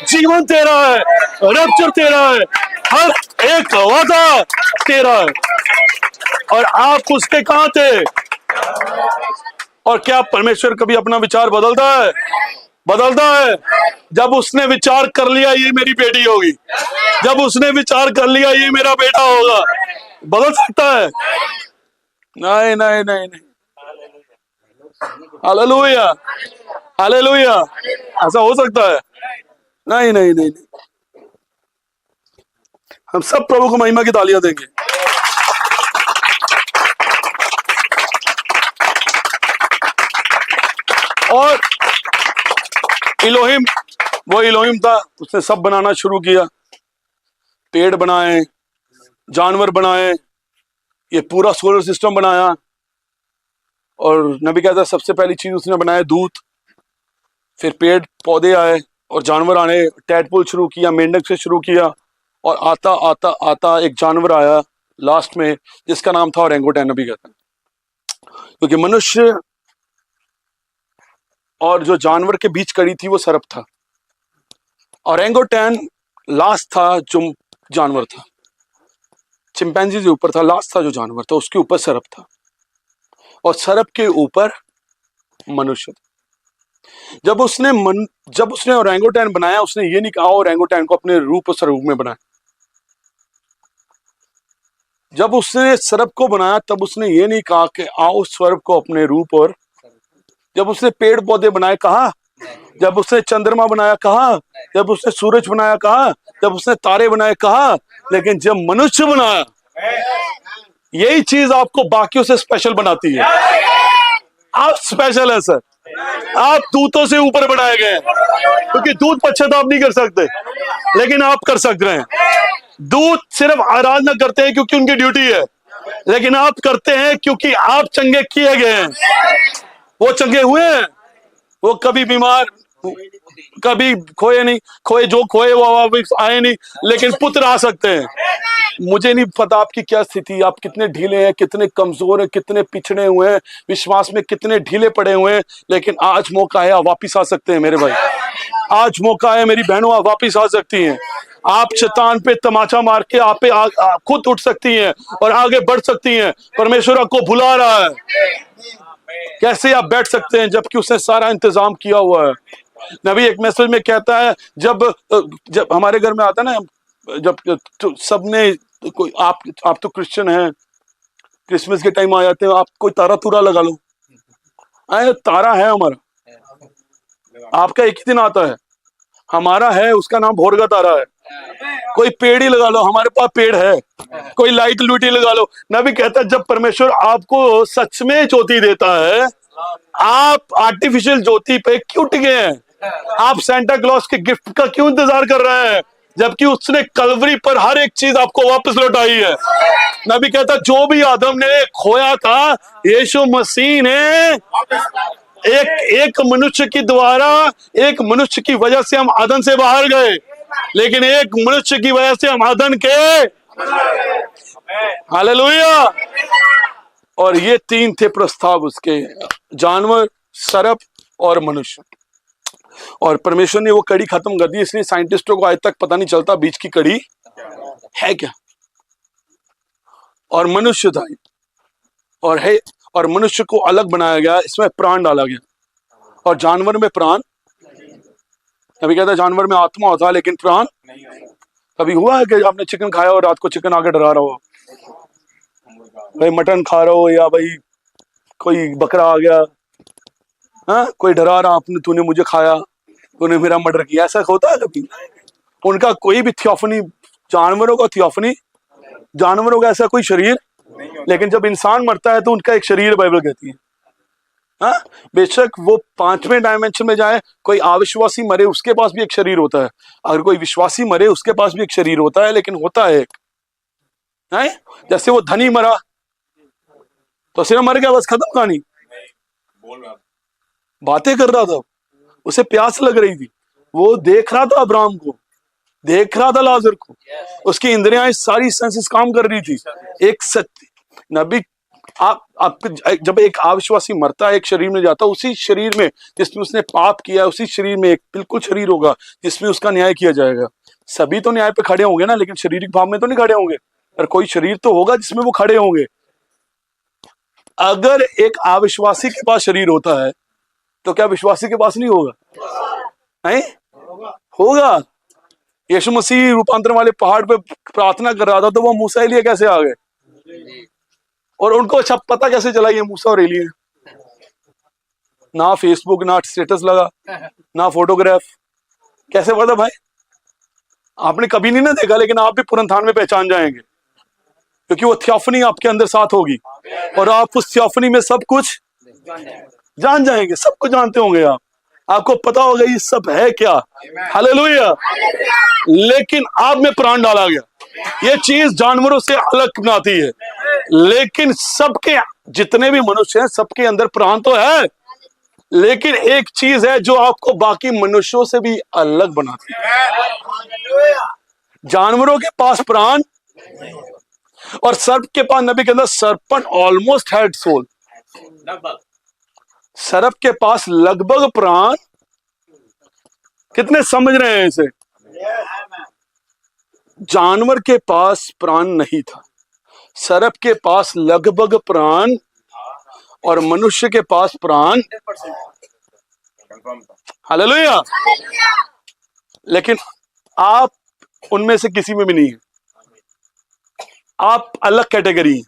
जीवन तेरा है, रैप्चर तेरा है, हर एक वादा तेरा है। और आप उसके कहां थे? और क्या परमेश्वर कभी अपना विचार बदलता है? जब उसने विचार कर लिया ये मेरी बेटी होगी, जब उसने विचार कर लिया ये मेरा बेटा होगा, बदल सकता है? नहीं नहीं नहीं नहीं। Hallelujah, hallelujah. ऐसा हो सकता है? नहीं नहीं नहीं नहीं। हम सब प्रभु को महिमा की तालियां देंगे। और इलोहिम, वो इलोहिम था, उसने सब बनाना शुरू किया। पेड़ बनाए, जानवर बनाए, ये पूरा सोलर सिस्टम बनाया। और नबी कहता है सबसे पहली चीज उसने बनाया दूध, फिर पेड़ पौधे आए और जानवर आने, टैडपोल शुरू किया, मेंढक से शुरू किया, और आता आता आता एक जानवर आया लास्ट में जिसका नाम था ओरेंगुटैन। नबी कहता है क्योंकि मनुष्य और जो जानवर के बीच कड़ी थी वो सर्प था, ओरेंगुटैन लास्ट था जो जानवर था, चिंपैंजी के ऊपर था, लास्ट था जो जानवर था, उसके ऊपर सर्प था, और सर्प के ऊपर मनुष्य था। जब उसने ओरेंगुटैन बनाया, उसने ये नहीं कहा ओरेंगुटैन को अपने रूप और स्वरूप में बनाया। जब उसने सर्प को बनाया तब उसने ये नहीं कहा कि आओ सर्प को अपने रूप और, जब उसने पेड़ पौधे बनाए कहा जब उसने चंद्रमा बनाया कहा, जब उसने सूरज बनाया कहा, जब उसने तारे बनाए कहा, लेकिन जब मनुष्य बनाया, यही चीज आपको बाकियों से स्पेशल बनाती है। आप स्पेशल है सर, आप दूतों से ऊपर बनाए गए हैं, क्योंकि दूत पश्चाताप नहीं कर सकते, लेकिन आप कर सकते हैं। दूत सिर्फ आराधना करते हैं क्योंकि उनकी ड्यूटी है, लेकिन आप करते हैं क्योंकि आप चंगे किए गए हैं। वो चंगे हुए हैं, वो कभी बीमार, कभी खोए नहीं, जो खोए वो वापस आए नहीं, लेकिन पुत्र आ सकते हैं। मुझे नहीं पता आपकी क्या स्थिति, आप कितने ढीले हैं, कितने कमजोर हैं, कितने पिछड़े हुए हैं, विश्वास में कितने ढीले पड़े हुए हैं, लेकिन आज मौका है, आप वापिस आ सकते हैं मेरे भाई। आज मौका है मेरी बहनों, आप वापिस आ सकती हैं। आप शैतान पे तमाचा मार के आप पे खुद उठ सकती हैं और आगे बढ़ सकती हैं। परमेश्वर आपको बुला रहा है। कैसे आप बैठ सकते हैं जबकि उसने सारा इंतजाम किया हुआ है। नबी एक मैसेज में कहता है, जब हमारे घर में आता है ना, जब तो सबने कोई आप तो क्रिश्चियन हैं, क्रिसमस के टाइम आ जाते हो, आप कोई तारा तुरा लगा लो। तारा है हमारा, आपका एक ही दिन आता है, हमारा है, उसका नाम भोर का तारा है। कोई पेड़ ही लगा लो, हमारे पास पेड़ है। कोई लाइट लूटी लगा लो। नबी कहता है जब परमेश्वर आपको सच में ज्योति देता है, आप आर्टिफिशियल ज्योति पे क्यों टिके हैं? आप सेंटा क्लॉज के गिफ्ट का क्यों इंतजार कर रहे हैं, जबकि उसने कलवरी पर हर एक चीज आपको वापस लौटाई है। नबी कहता जो भी आदम ने खोया था, यीशु मसीह ने एक मनुष्य की द्वारा, एक मनुष्य की वजह से हम आदन से बाहर गए, लेकिन एक मनुष्य की वजह से हम आदन के, हालेलुया। और ये तीन थे प्रस्ताव उसके, जानवर, सर्प और मनुष्य। और परमेश्वर ने वो कड़ी खत्म कर दी, इसलिए साइंटिस्टों को आज तक पता नहीं चलता बीच की कड़ी है क्या। और मनुष्य था और है, और मनुष्य को अलग बनाया गया, इसमें प्राण डाला गया। और जानवर में प्राण, अभी कहता है जानवर में आत्मा होता है लेकिन प्राण नहीं। कभी हुआ है कि आपने चिकन खाया और रात को चिकन आके डरा रहा हो, भाई मटन खा रहा हो, या भाई कोई बकरा आ गया, हाँ कोई डरा रहा, आपने तूने मुझे खाया, तूने मेरा मर्डर किया, ऐसा होता है कभी? उनका कोई भी थियोफनी, जानवरों का थियोफनी, जानवरों का ऐसा कोई शरीर, लेकिन जब इंसान मरता है तो उनका एक शरीर बाइबल कहती है। हाँ बेशक वो 5वें डायमेंशन में जाए, कोई अविश्वासी मरे उसके पास भी एक शरीर होता है, अगर कोई विश्वासी मरे उसके पास भी एक शरीर होता है, लेकिन होता है एक, है? जैसे वो धनी मरा तो सिर्फ मर गया, बस खत्म कहानी। बातें कर रहा था, उसे प्यास लग रही थी, वो देख रहा था अब्राहम को, देख रहा था लाजर को, उसकी इंद्रियां सारी सेंसेस काम कर रही थी। एक सत्य नबी, आप जब एक अविश्वासी मरता है, एक शरीर में जाता है, उसी शरीर में जिसमें उसने पाप किया, उसी शरीर में एक बिल्कुल शरीर होगा जिसमें उसका न्याय किया जाएगा। सभी तो न्याय पे खड़े होंगे ना, लेकिन शारीरिक भाव में तो नहीं खड़े होंगे, पर कोई शरीर तो होगा जिसमें वो खड़े होंगे। अगर एक अविश्वासी के पास शरीर होता है तो क्या विश्वासी के पास नहीं होगा? नहीं होगा। यीशु मसीह रूपांतरण वाले पहाड़ पे प्रार्थना कर रहा था तो वो मूसा एलिया कैसे आ गए, और उनको अच्छा पता कैसे चला ये मूसा और एलिया? ना फेसबुक, ना स्टेटस लगा, ना फोटोग्राफ, कैसे पता भाई? आपने कभी नहीं ना देखा, लेकिन आप भी पुरनथान में पहचान जाएंगे, क्योंकि वो थियोफनी आपके अंदर साथ होगी और आप उस थियोफनी में सब कुछ जान जाएंगे, सब कुछ जानते होंगे आप, आपको पता होगा ये सब है क्या। हालेलुया। लेकिन आप में प्राण डाला गया, ये चीज जानवरों से अलग बनाती है, लेकिन सबके जितने भी मनुष्य हैं सबके अंदर प्राण तो है, लेकिन एक चीज है जो आपको बाकी मनुष्यों से भी अलग बनाती है। जानवरों के पास प्राण और सर्प के पास, नबी के अंदर सर्पन ऑलमोस्ट हैड सोल, सर्प के पास लगभग प्राण, कितने समझ रहे हैं इसे? जानवर के पास प्राण नहीं था, सर्प के पास लगभग प्राण और मनुष्य के पास प्राण। हालेलुया। लेकिन आप उनमें से किसी में भी नहीं है, आप अलग कैटेगरी।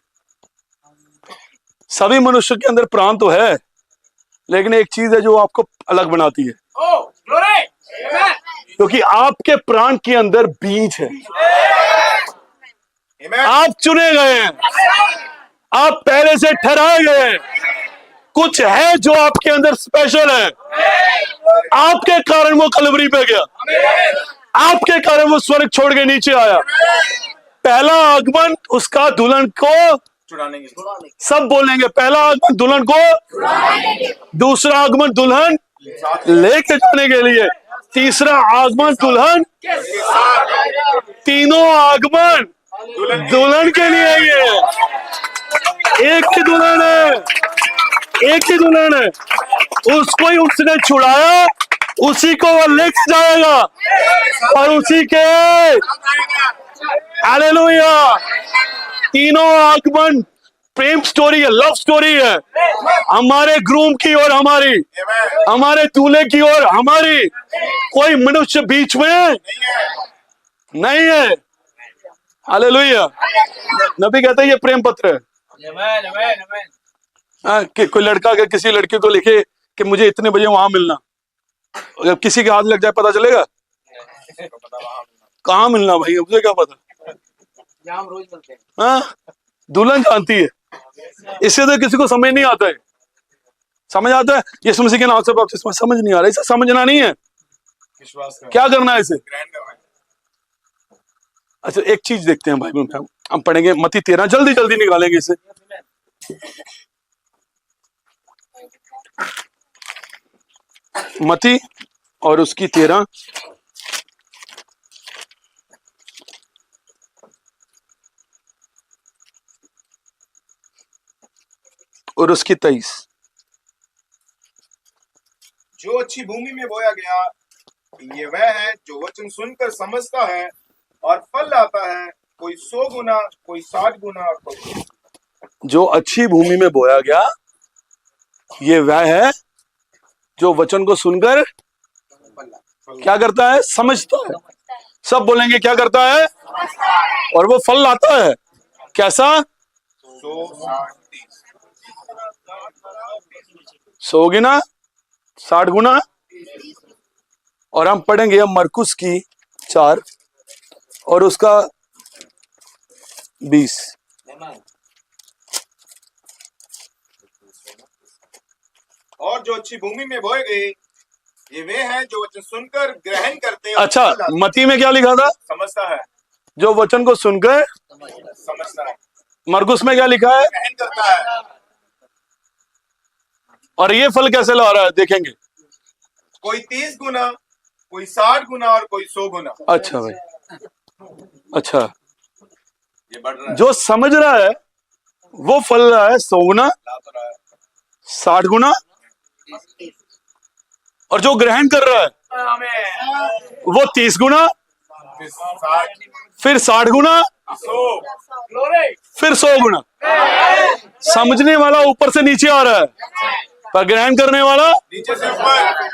सभी मनुष्य के अंदर प्राण तो है, लेकिन एक चीज है जो आपको अलग बनाती है, Glory. Amen. क्योंकि आपके प्राण के अंदर बीज है। Amen. आप चुने गए हैं, आप पहले से ठहराए गए हैं। कुछ है जो आपके अंदर स्पेशल है। आपके कारण वो कलवरी पे गया, आपके कारण वो स्वर्ग छोड़ के नीचे आया। पहला आगमन उसका दुल्हन को छुड़ाने के लिए। सब बोलेंगे, पहला आगमन दुल्हन को, दूसरा आगमन दुल्हन लेके जाने के लिए, तीसरा आगमन दुल्हन, तीनों आगमन दुल्हन के लिए ये एक ही दुल्हन है, एक ही दुल्हन है। उसको ही उसने छुड़ाया, उसी को वो लेके जाएगा और उसी के हालेलुया। तीनों आगमन प्रेम स्टोरी है, लव स्टोरी है। हमारे ग्रूम की और हमारी, हमारे दूल्हे की और हमारी, कोई मनुष्य बीच में नहीं है। हालेलुया। नबी कहते हैं ये प्रेम पत्र है। Amen. Amen. Amen. हाँ, कि कोई लड़का अगर किसी लड़की को लिखे कि मुझे इतने बजे वहां मिलना, अगर किसी के हाथ लग जाए पता चलेगा? कहाँ मिलना भाई, मुझे क्या पता। यहाँ हम रोज मिलते हैं। हाँ, दुल्हन जानती है। इससे तो किसी को समझ नहीं आता है। समझ आता है यीशु मसीह के नाम से बपतिस्मा, समझ नहीं आ रहा। इसे समझना नहीं है, विश्वास कर, क्या करना है इसे। ग्रहण करना है। अच्छा, एक चीज देखते हैं बाइबल में, हम पढ़ेंगे मत्ती 13, जल्दी जल्दी निकालेंगे इसे। मत्ती और उसकी 13 और उसकी 23। जो अच्छी भूमि में बोया गया ये वह है जो वचन सुनकर समझता है और फल लाता है, कोई 100 गुना, कोई 60 गुना और कोई। जो अच्छी भूमि में बोया गया ये वह है जो वचन को सुनकर क्या करता है, समझता है। सब बोलेंगे क्या करता है, और वो फल लाता है। कैसा? 100, 60, 30। 100 गुना, 60 गुना। और हम पढ़ेंगे मरकुस की 4 और उसका 20। और जो अच्छी भूमि में बोए गए ये वे हैं जो वचन सुनकर ग्रहण करते हैं। अच्छा, मत्ती में क्या लिखा था? समझता है, जो वचन को सुनकर। समझता है, मरकुस में क्या लिखा है? ग्रहण करता है। और ये फल कैसे ला रहा है देखेंगे। कोई 30 गुना, कोई 60 गुना और कोई 100 गुना। अच्छा भाई, अच्छा, ये बढ़ रहा है, जो समझ रहा है वो फल रहा है 100 गुना, ला तो रहा है। 60 गुना, और जो ग्रहण कर रहा है Amen. वो 30 गुना, फिर 60, फिर 60 गुना, 100। Glory. फिर 100 गुना। समझने वाला ऊपर से नीचे आ रहा है, पर ग्रहण करने वाला नीचे से ऊपर।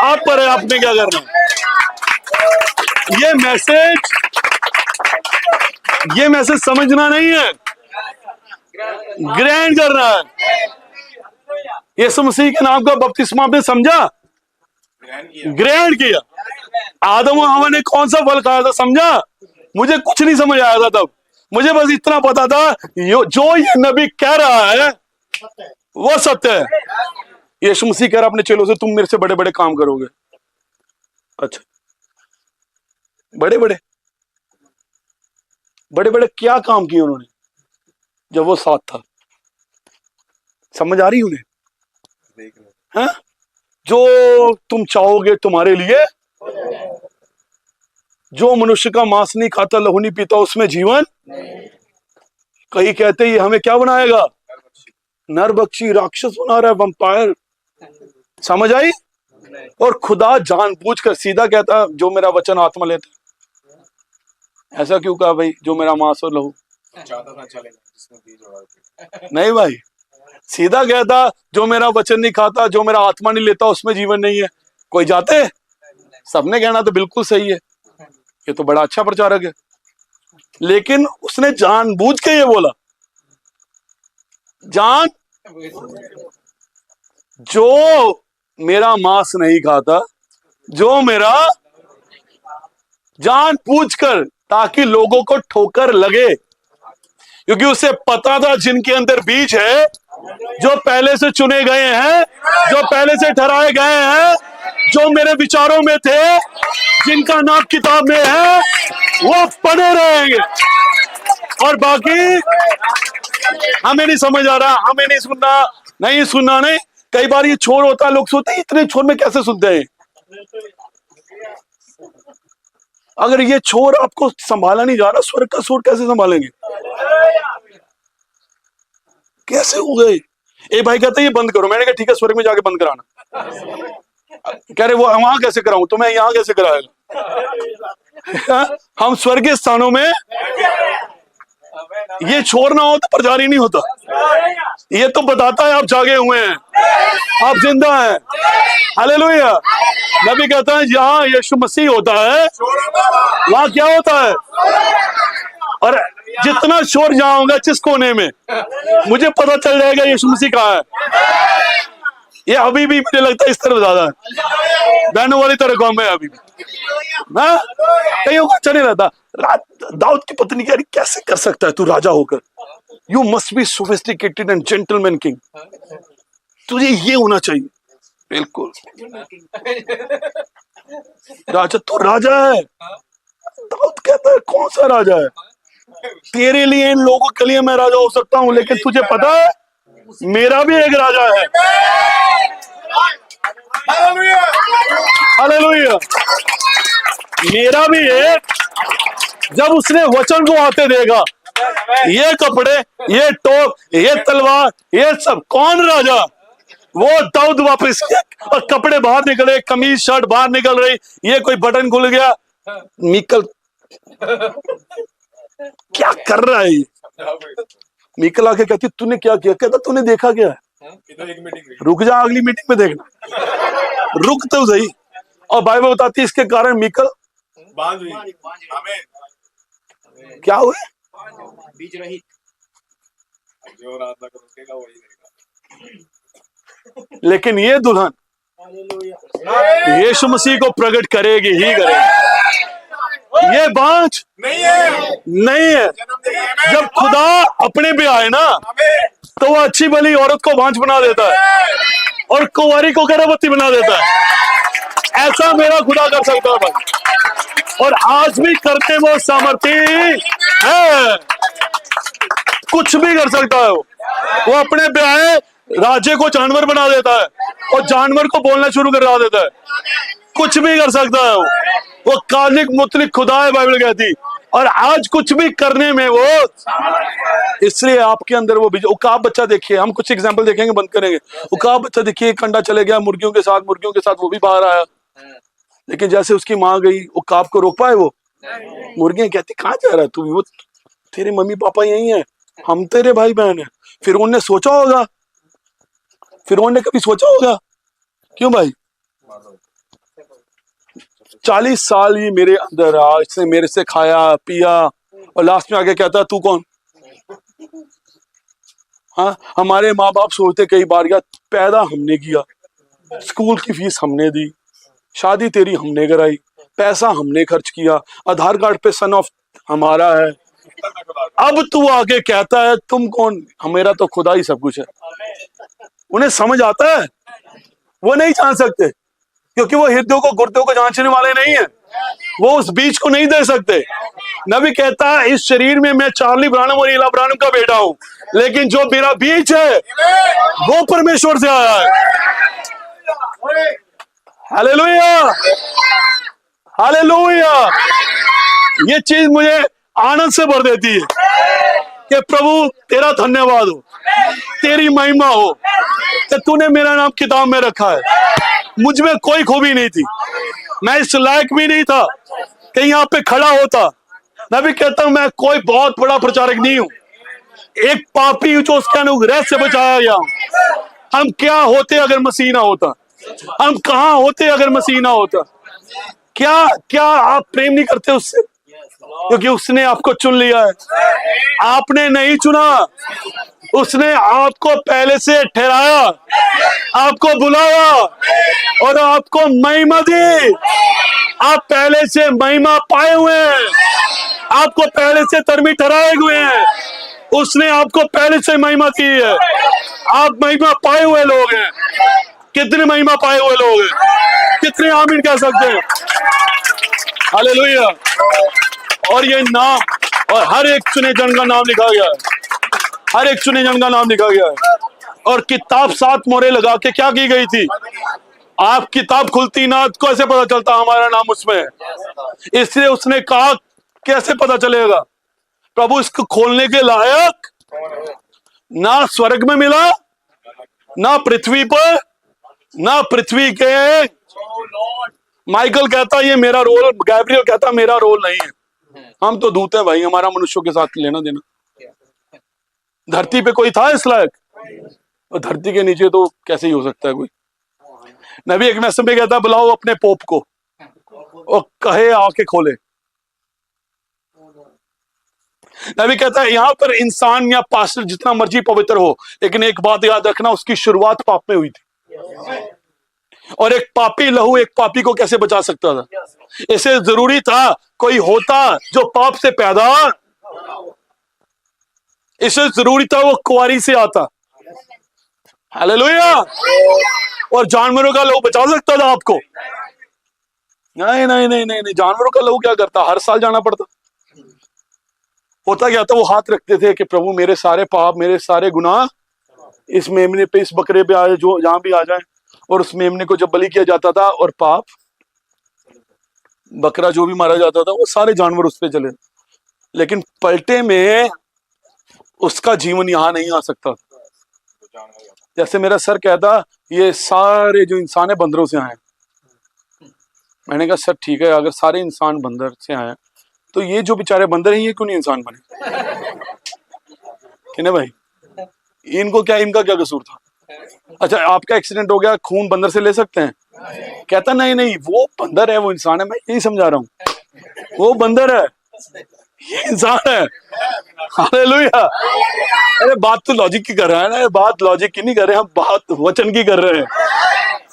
आप पर है, आपने क्या करना है। ये मैसेज समझना नहीं है, ग्रहण करना है। यीशु मसीह के नाम का बपतिस्मा आपने समझा, ग्रहण किया। ग्रहण किया। आदम और हवा ने कौन सा फल खाया था समझा? मुझे कुछ नहीं समझ आया था तब। मुझे बस इतना पता था जो ये नबी कह रहा है वो सत्य है। यीशु मसीह कह रहा अपने चेलों से, तुम मेरे से बड़े बड़े काम करोगे। अच्छा, बड़े बड़े बड़े बड़े क्या काम किए उन्होंने जब वो साथ था? समझ आ रही उन्हें? हैं? जो तुम चाहोगे तुम्हारे लिए, जो मनुष्य का मांस नहीं खाता, लहू नहीं पीता, उसमें जीवन। कई कहते ये हमें क्या बनाएगा, नरबक्षी, राक्षस बना रहा है, वंपायर। समझ आई? और खुदा जानबूझकर सीधा कहता जो मेरा वचन आत्मा लेता। ऐसा क्यों कहा भाई, जो मेरा मांस और लहू? ज्यादा ना चलेगा जिसमें बीज होगा। नहीं भाई, सीधा कहता जो मेरा वचन नहीं खाता, जो मेरा आत्मा नहीं लेता, उसमें जीवन नहीं है। कोई जाते? सबने कहना तो बिल्कुल सही है, ये तो बड़ा अच्छा प्रचारक है। लेकिन उसने जानबूझ के ये बोला, जो मेरा मांस नहीं खाता जो मेरा जानबूझकर, ताकि लोगों को ठोकर लगे, क्योंकि उसे पता था जिनके अंदर बीज है, जो पहले से चुने गए हैं, जो पहले से ठहराए गए हैं, जो मेरे विचारों में थे, जिनका नाम किताब में है, वो बने रहेंगे। और बाकी हमें नहीं समझ आ रहा, हमें नहीं सुनना नहीं। कई बार ये छोर होता है, लोग सोचते हैं इतने छोर में कैसे सुनते हैं। अगर ये छोर आपको संभाला नहीं जा रहा, स्वर्ग का छोर कैसे संभालेंगे? कैसे हो गए? एक भाई कहते ये बंद करो, मैंने कहा ठीक है, स्वर्ग में जाके बंद कराना। कह रहे वो वहां कैसे कराऊं, तो मैं यहां कैसे कराएगा? हम स्वर्गीय स्थानों में ये छोड़ना हो तो प्रचार नहीं होता। ये तो बताता है आप जागे हुए हैं, आप जिंदा हैं। हालेलुया। नबी कहता है जहां यीशु मसीह होता है वहां क्या होता है। और जितना शोर जहां होगा, जिस कोने में, मुझे पता चल जाएगा यीशु मसीह कहाँ है। ये अभी भी मुझे लगता है इस तरफ ज्यादा है, बहनों वाली तरह कौन है अभी भी। कहीं अच्छा नहीं रहता। दाऊद की पत्नी कह रही कैसे कर सकता है तू राजा होकर, you must be sophisticated and gentleman king, तुझे ये होना चाहिए। बिल्कुल राजा, तू राजा है। दाऊद कहता है कौन सा राजा है? तेरे लिए, इन लोगों के लिए मैं राजा हो सकता हूं, लेकिन तुझे पता है मेरा भी एक राजा है। हालेलुया। मेरा भी एक, जब उसने वचन को आते देगा, ये कपड़े, ये टोप, ये तलवार, ये सब, कौन राजा? वो दाऊद वापस, और कपड़े बाहर निकले, कमीज शर्ट बाहर निकल रही, ये कोई बटन खुल गया, मीकल क्या कर रहा है ये? मीकल आके कहती तूने क्या किया? कहता तूने देखा क्या है? रुक जा, अगली मीटिंग में देखना, रुक तो सही। और बाइबल बताती है इसके कारण मीकल क्या हुए? बीज रहित। लेकिन ये दुल्हन यीशु मसीह को प्रकट करेगी ही करेगी। ये बांझ नहीं है। जब खुदा अपने पे आए ना, तो वो अच्छी भली औरत को बांझ बना देता है और कुंवारी को गर्भवती बना देता है। ऐसा मेरा खुदा कर सकता है भाई, और आज भी करते वो सामर्थी है। कुछ भी कर सकता है वो अपने पे आए, राजे को जानवर बना देता है और जानवर को बोलना शुरू करा देता है। कुछ भी कर सकता है वो कालिक मुतलिक खुदा है, बाइबल कहती। और आज कुछ भी करने में वो, इसलिए आपके अंदर वो उकाब बच्चा देखिए, हम कुछ एग्जांपल देखेंगे, बंद करेंगे। उकाब बच्चा देखिए, एक अंडा चले गया मुर्गियों के साथ वो भी बाहर आया, लेकिन जैसे उसकी माँ गई, उकाब को रोक पाए वो? मुर्गियां कहती कहाँ जा रहा है तू? वो तेरे मम्मी पापा यही है, हम तेरे भाई बहन है। फिर उन्होंने सोचा होगा, कभी सोचा होगा, क्यों भाई 40 साल ये मेरे अंदर रहा, इसने मेरे से खाया पिया, और लास्ट में आके कहता तू कौन? हाँ, हमारे माँ बाप सोचते कई बार, या पैदा हमने किया, स्कूल की फीस हमने दी, शादी तेरी हमने कराई, पैसा हमने खर्च किया, आधार कार्ड पे सन ऑफ हमारा है। अब तू आके कहता है तुम कौन? मेरा तो खुदा ही सब कुछ है। उन्हें समझ आता है? वो नहीं जान सकते, क्योंकि वो हृदयों को गुर्दों को जांचने वाले नहीं है। वो उस बीज को नहीं दे सकते। नबी कहता है इस शरीर में मैं चार्ली ब्रानम और इला ब्रानम का बेटा हूं, लेकिन जो मेरा बीज है वो परमेश्वर से आया है। Hallelujah, hallelujah. ये चीज मुझे आनंद से भर देती है कि प्रभु तेरा धन्यवाद हो, तेरी महिमा हो कि तूने मेरा नाम किताब में रखा है। मुझ में कोई खूबी नहीं थी, मैं इस लायक भी नहीं था कि यहाँ पे खड़ा होता। मैं भी कहता हूं मैं कोई बहुत बड़ा प्रचारक नहीं हूं, एक पापी हूं जो उसके अनुग्रह से बचाया गया हूं। हम क्या होते अगर मसीह ना होता? हम कहाँ होते अगर मसीह ना होता? क्या आप प्रेम नहीं करते उससे? क्योंकि उसने आपको चुन लिया है, आपने नहीं चुना, उसने आपको पहले से ठहराया, आपको बुलाया और आपको महिमा दी। आप पहले से महिमा पाए हुए हैं, आपको पहले से धर्मी ठहराए हुए हैं। उसने आपको पहले से महिमा दी है। आप महिमा पाए हुए लोग हैं। कितने महिमा पाए हुए लोग हैं? कितने आमीन कह सकते हैं? हालेलुया। और ये नाम, और हर एक चुने जन का नाम लिखा गया है, हर एक चुने जन का नाम लिखा गया है। और किताब 7 मोहरें लगा के क्या की गई थी? आप किताब खुलती ना, कैसे पता चलता हमारा नाम उसमें है? इसलिए उसने कहा कैसे पता चलेगा? प्रभु इसको खोलने के लायक ना स्वर्ग में मिला, ना पृथ्वी पर, ना पृथ्वी के। माइकल कहता ये मेरा रोल, गैब्रियल कहता मेरा रोल नहीं है। हम तो दूत हैं भाई, हमारा मनुष्यों के साथ लेना देना। धरती पे कोई था इस लायक? और धरती के नीचे तो कैसे ही हो सकता है कोई? नबी एक मैसेज में कहता बुलाओ अपने पोप को और कहे आके खोले। नबी कहता है यहां पर इंसान या पास्टर जितना मर्जी पवित्र हो, लेकिन एक बात याद रखना, उसकी शुरुआत पाप में हुई थी। और एक पापी लहू एक पापी को कैसे बचा सकता था? इसे जरूरी था कोई होता जो पाप से पैदा, इसे जरूरी था वो कुंवारी से आता। हालेलुया। और जानवरों का लहू बचा सकता था आपको? नहीं नहीं नहीं नहीं नहीं। जानवरों का लहू क्या करता? हर साल जाना पड़ता। होता क्या था? वो हाथ रखते थे कि प्रभु मेरे सारे पाप, मेरे सारे गुनाह इस मेमने पे, इस बकरे पे आए, जो जहां भी आ जाए। और उस मेमने को जब बलि किया जाता था और पाप, बकरा जो भी मारा जाता था, वो सारे जानवर उस पे चले। लेकिन पलटे में उसका जीवन यहां नहीं आ सकता। जैसे मेरा सर कहता ये सारे जो इंसान है बंदरों से आए। मैंने कहा सर ठीक है, अगर सारे इंसान बंदर से आए तो ये जो बेचारे बंदर हैं ये क्यों नहीं इंसान बने? किने भाई, इनको क्या, इनका क्या कसूर था? अच्छा आपका एक्सीडेंट हो गया, खून बंदर से ले सकते हैं? कहता नहीं नहीं, वो बंदर है, वो इंसान है। मैं यही समझा रहा हूं, वो बंदर है, ये इंसान है। हालेलुया। अरे बात तो लॉजिक की कर रहा है ना, बात लॉजिक की नहीं कर रहे हम, बात वचन की कर रहे हैं।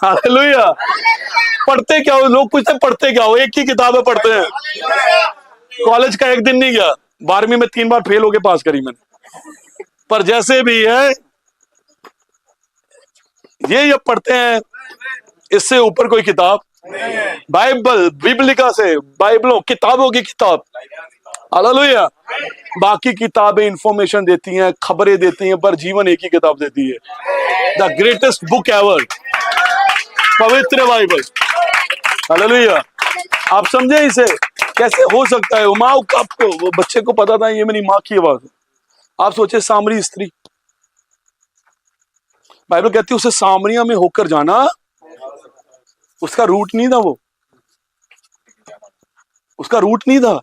हालेलुया। पढ़ते क्या हो? लोग पूछते पढ़ते क्या हो? एक ही किताब है, पढ़ते हैं। कॉलेज का एक दिन नहीं गया, 12वीं में 3 बार फेल होके पास करी मैंने। पर जैसे भी है ये पढ़ते हैं, इससे ऊपर कोई किताब बाइबल, बिबलिका से, बाइबलों किताबों की किताब। हालेलुया। बाकी किताबें इंफॉर्मेशन देती हैं, खबरें देती हैं, पर जीवन एक ही किताब देती है, द ग्रेटेस्ट बुक एवर, पवित्र बाइबल। हालेलुया। आप समझे इसे? कैसे हो सकता है? माँ आपको, वो बच्चे को पता था ये मेरी माँ की आवाज है। आप सोचे सामरी स्त्री, बाइबल कहती है उसे सामरिया में होकर जाना, उसका रूट नहीं था, वो उसका रूट नहीं था।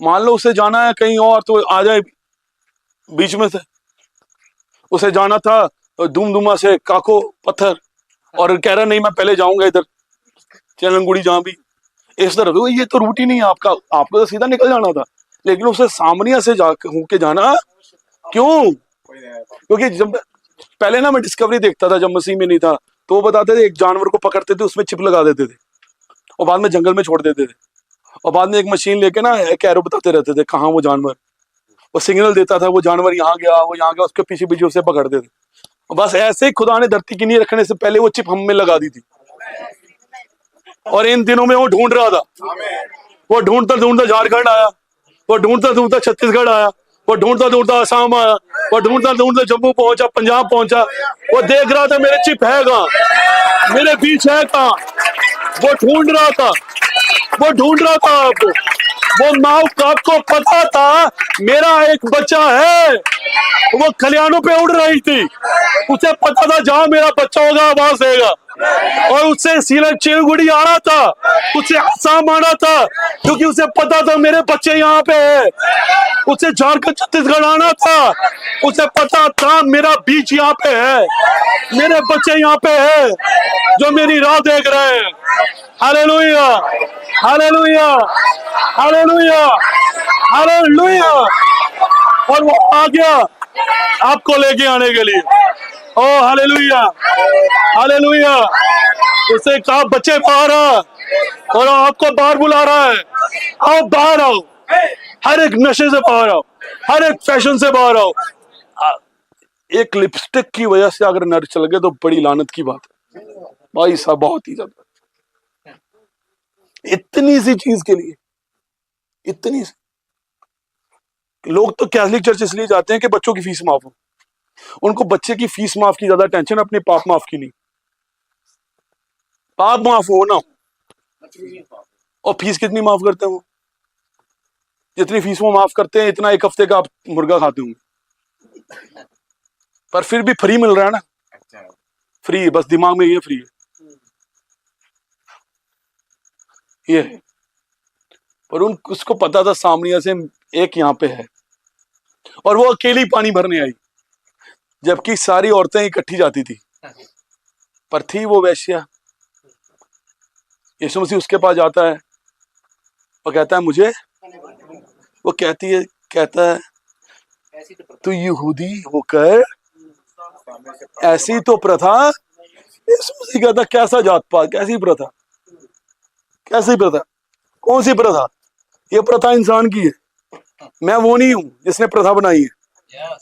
मान लो उसे जाना है कहीं और तो आ जाए बीच में से। उसे जाना था दुमदुमा से काको पत्थर, और कह रहा नहीं मैं पहले जाऊंगा इधर चेलंगुड़ी, जहां भी इस तरफ। ये तो रूट ही नहीं है आपका, आपको तो सीधा निकल जाना था। लेकिन उसे सामरिया से होके जाना क्यों? क्योंकि जब पहले ना मैं डिस्कवरी देखता था, जब मसीह में नहीं था, तो वो बताते थे एक जानवर को पकड़ते थे, उसमें चिप लगा देते थे और बाद में जंगल में छोड़ देते थे। और बाद में एक मशीन लेके ना एक एरो बताते रहते थे कहाँ वो जानवर, वो सिग्नल देता था, वो जानवर यहाँ गया, वो यहाँ गया, उसके पीछे पीछे उसे पकड़ते थे। और बस ऐसे ही खुदा ने धरती की नींव रखने से पहले वो चिप हम में लगा दी थी। और इन दिनों में वो ढूंढ रहा था, वो ढूंढता ढूंढता झारखंड आया, वो ढूंढता ढूंढता छत्तीसगढ़ आया, वो ढूंढता ढूंढता असम आया, वो ढूंढता ढूंढता जम्मू पहुंचा, पंजाब पहुंचा। वो देख रहा था मेरे चिप है कहाँ, मेरे बीच है कहाँ, वो ढूंढ रहा था, वो ढूंढ रहा था। आपको वो माँ आपको पता था मेरा एक बच्चा है, वो खलियानों पे उड़ रही थी, उसे पता था जहां मेरा बच्चा होगा वहां देगा। और उससे सिलगुड़ी आना था, उसे आसाम आना था, क्योंकि उसे पता था मेरे बच्चे यहाँ पे है। उसे झारखंड छत्तीसगढ़ आना था, उसे पता था मेरा बीच यहाँ पे है, मेरे बच्चे यहाँ पे है जो मेरी राह देख रहे हैं। Hallelujah, hallelujah, hallelujah, hallelujah. और वो आ गया आपको लेके आने के लिए। ओ हालेलुया, हालेलुया। उसे कहा बच्चे बाहर आ, और आपको बाहर बुला रहा है। आओ बाहर आओ, हर एक नशे से बाहर आओ, हर एक फैशन से बाहर आओ। एक लिपस्टिक की वजह से अगर नर चल गए तो बड़ी लानत की बात है भाई साहब, बहुत ही ज्यादा। इतनी सी चीज के लिए, इतनी सी। लोग तो कैथोलिक चर्च इसलिए जाते हैं कि बच्चों की फीस माफ हो। उनको बच्चे की फीस माफ की ज्यादा टेंशन, अपने पाप माफ की नहीं। पाप माफ हो ना, और फीस कितनी माफ करते हैं वो? जितनी फीस वो माफ करते हैं इतना एक हफ्ते का आप मुर्गा खाते होंगे, पर फिर भी फ्री मिल रहा है ना। फ्री, बस दिमाग में ये फ्री है, ये है। पर उसको पता था सामरिया से एक यहाँ पे है, और वो अकेली पानी भरने आई, जबकि सारी औरतें इकट्ठी जाती थी, पर थी वो वैश्या। यीशु मसीह उसके पास जाता है, वो कहता है मुझे, वो कहता है तू यहूदी होकर ऐसी तो प्रथा। यीशु मसीह कहता कैसा जात पात, कैसी प्रथा, कैसी प्रथा, कौन सी प्रथा? ये प्रथा इंसान की है। मैं वो नहीं हूं जिसने प्रथा बनाई है,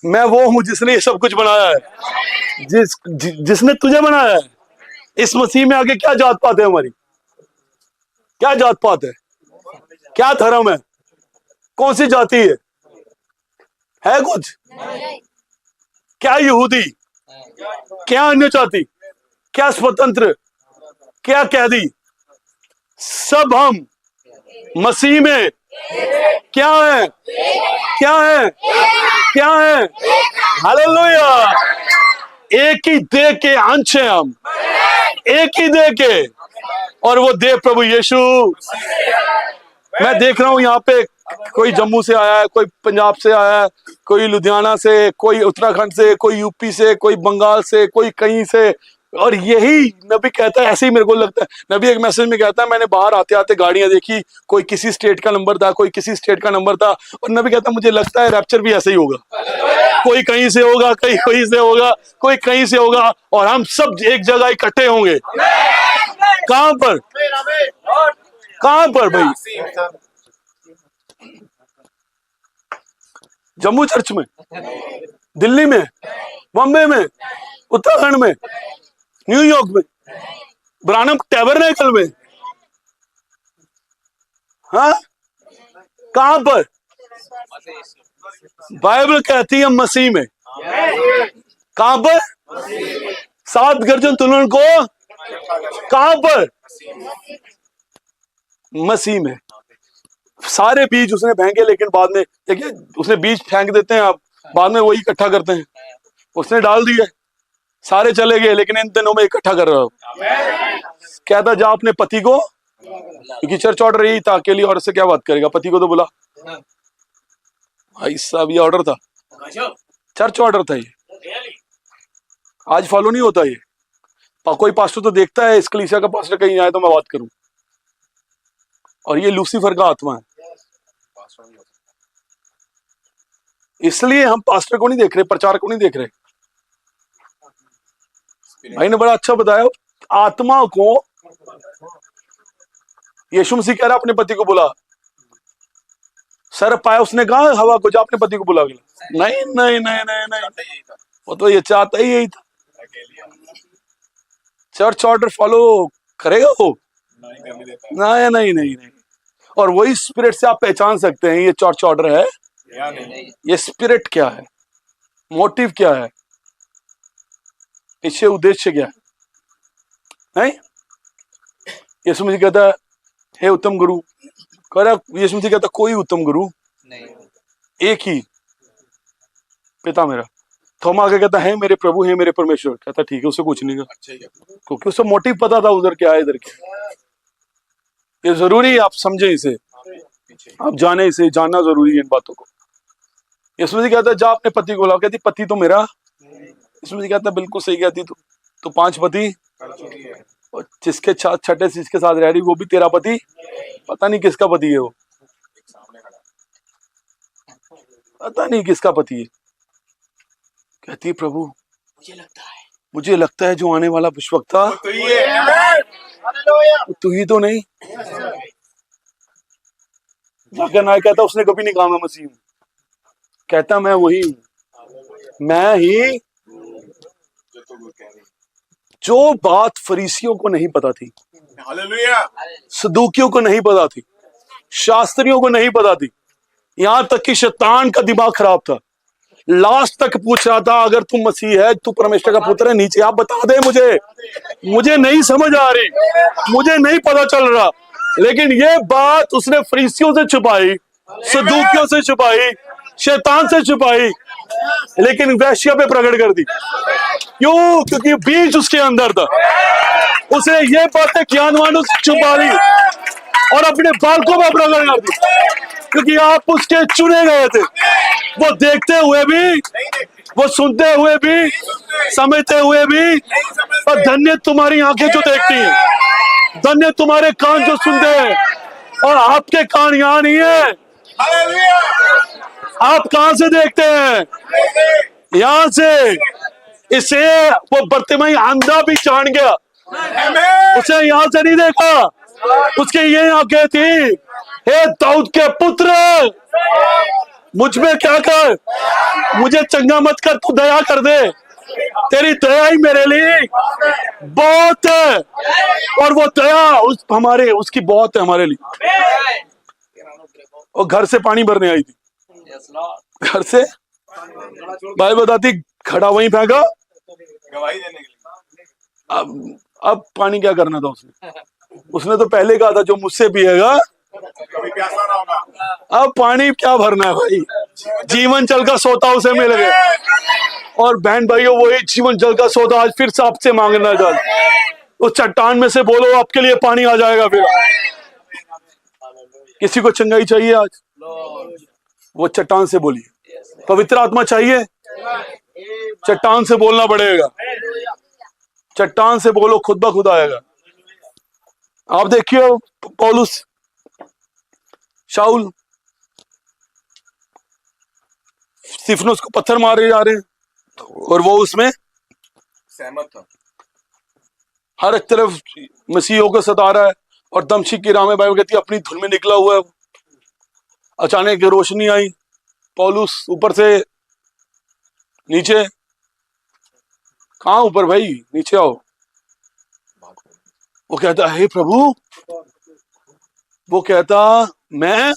मैं वो हूं जिसने ये सब कुछ बनाया है, जिसने तुझे बनाया है। इस मसीह में आगे क्या जात पात है हमारी? क्या जात पात है? क्या धर्म है? कौन सी जाति है कुछ? क्या यहूदी, क्या अन्य जाति, क्या स्वतंत्र, क्या कैदी, सब हम मसीह में क्या है, क्या है, क्या है? हालेलुया। एक ही देह के अंश हैं हम, एक ही देह के, और वो देह प्रभु यीशु। मैं देख रहा हूं यहाँ पे कोई जम्मू से आया है, कोई पंजाब से आया है, कोई लुधियाना से, कोई उत्तराखंड से, कोई यूपी से, कोई बंगाल से, कोई कहीं से। और यही नबी कहता है, ऐसे ही मेरे को लगता है। नबी एक मैसेज में कहता है मैंने बाहर आते आते गाड़ियां देखी, कोई किसी स्टेट का नंबर था, कोई किसी स्टेट का नंबर था, और नबी कहता है मुझे लगता है रैप्चर भी ऐसे ही होगा। कोई कहीं से होगा, कहीं कहीं से होगा, कोई कहीं से होगा, और हम सब एक जगह इकट्ठे होंगे। कहां पर? कहां पर भाई? जम्मू चर्च में, दिल्ली में, बॉम्बे में, उत्तराखंड में, न्यूयॉर्क में, ब्रानम टैबरनेकल में। हाँ, कहां पर? बाइबल कहती है मसीह में। कहां पर? 7 गर्जन तुलन को कहां पर? मसीह में। सारे बीज उसने फेंके, लेकिन बाद में देखिए, उसने बीज फेंक देते हैं, आप बाद में वही इकट्ठा करते हैं। उसने डाल दिए, सारे चले गए, लेकिन इन दिनों में इकट्ठा कर रहा हो। कहता जा अपने पति को, क्योंकि चर्च ऑर्डर यही था, अकेली औरत से क्या बात करेगा, पति को तो बुला। भाई साहब ये ऑर्डर था, चर्च ऑर्डर था ये, आज फॉलो नहीं होता ये। कोई पास्टर तो देखता है इस कलीसिया का पास्टर कहीं आए तो मैं बात करूं, और ये लूसीफर का आत्मा है। इसलिए हम पास्टर को नहीं देख रहे, प्रचार को नहीं देख रहे। भाई ने बड़ा अच्छा बताया, आत्मा को यीशु मसीह कह रहा अपने पति को बुला। सर पाया उसने कहा हवा को, जा अपने पति को बुला के ला। नहीं नहीं नहीं नहीं नहीं, वो तो ये चाहता ही यही था। चर्च ऑर्डर फॉलो करेगा वो? नहीं नहीं नहीं नहीं। और वही स्पिरिट से आप पहचान सकते हैं ये चर्च ऑर्डर है, ये स्पिरिट क्या है, मोटिव क्या है, पीछे उद्देश्य क्या है। नहीं, यीशु मसीह कहता है हे उत्तम गुरु, कह रहा यीशु मसीह कहता कोई उत्तम गुरु नहीं, एक ही पिता मेरा। थोमा आगे कहता है मेरे प्रभु, है मेरे परमेश्वर। कहता ठीक है, उसे कुछ नहीं कहा, क्योंकि उसे मोटिव पता था उधर क्या है इधर क्या। ये जरूरी है आप समझे इसे, आप जाने इसे, जानना जरूरी है इन बातों को। यीशु मसीह कहता है जा अपने पति को बुलाओ। कहती पति तो मेरा। यीशु मसीह कहता है बिल्कुल सही कहती तू, तो 5 पति, और जिसके छठे जिसके साथ रह रही वो भी तेरा पति। पता नहीं किसका पति है वो, पता नहीं किसका पति है। कहती है प्रभु मुझे लगता है जो आने वाला विश्वक्ता तो ये है। तू ही तो नहीं। जाकर ना कहता उसने कभी नहीं कहा मैं मसीह हूं, कहता मैं वही हूं, मैं ही। जो बात फरीसियों को नहीं पता थी, हालेलुया। सदूकियों को नहीं पता थी, शास्त्रियों को नहीं पता थी, यहां तक कि शैतान का दिमाग खराब था, लास्ट तक पूछ रहा था अगर तू मसीह है, तू परमेश्वर का पुत्र है, नीचे आप बता दे मुझे नहीं समझ आ रही, मुझे नहीं पता चल रहा। लेकिन ये बात उसने फरीसियों से छुपाई, सदूकियों से छुपाई, शैतान से छुपाई, लेकिन वैश्या पे प्रकट कर दी। क्यों? क्योंकि बीज उसके अंदर था। उसने ये बातें ज्ञानवानों से छुपा ली और अपने बालकों में प्रकट कर दी, क्योंकि आप उसके चुने गए थे। वो देखते हुए भी, वो सुनते हुए भी, समझते हुए भी। और धन्य तुम्हारी आंखें जो देखती हैं, धन्य तुम्हारे कान जो सुनते हैं। और आपके कान यहाँ नहीं है, हालेलुया। आप कहां से देखते हैं? यहां से। इसे वो बर्तिमाई अंधा भी जान गया, उसे यहां से नहीं देखा, उसके ये आंखें थी। हे दाऊद के पुत्र, मुझ में क्या कर, मुझे चंगा मत कर, तू दया कर दे, तेरी दया ही मेरे लिए बहुत है। और वो दया उसकी बहुत है हमारे लिए। और घर से पानी भरने आई थी, घर से भाई बताती, खड़ा वहीं फेंका। गवाही देने के लिए। अब पानी क्या करना था उसने तो पहले कहा था जो मुझसे पिएगा कभी प्यासा ना होगा। अब पानी क्या भरना है भाई, जीवन जल का सोता उसे मिल गया। और बहन भाइयों, वही जीवन जल का सौदा आज फिर से आपसे मांगना जल। उस चट्टान में से बोलो आपके लिए पानी आ जाएगा। फिर किसी को चंगाई चाहिए आज, वो चट्टान से बोलिए। पवित्र आत्मा चाहिए, चट्टान से बोलना पड़ेगा। चट्टान से बोलो, खुद ब खुद आएगा। आप देखिए पौलुस, शाऊल, स्तिफनुस को पत्थर मारे जा रहे हैं और वो उसमें सहमत था। हर एक तरफ मसीहों को सता रहा है। और दमश्क की राह में बाइबल कहती है अपनी धुन में निकला हुआ है। अचानक रोशनी आई, पौलुस ऊपर से नीचे, कहाँ ऊपर भाई, नीचे आओ। वो कहता हे प्रभु, वो कहता मैं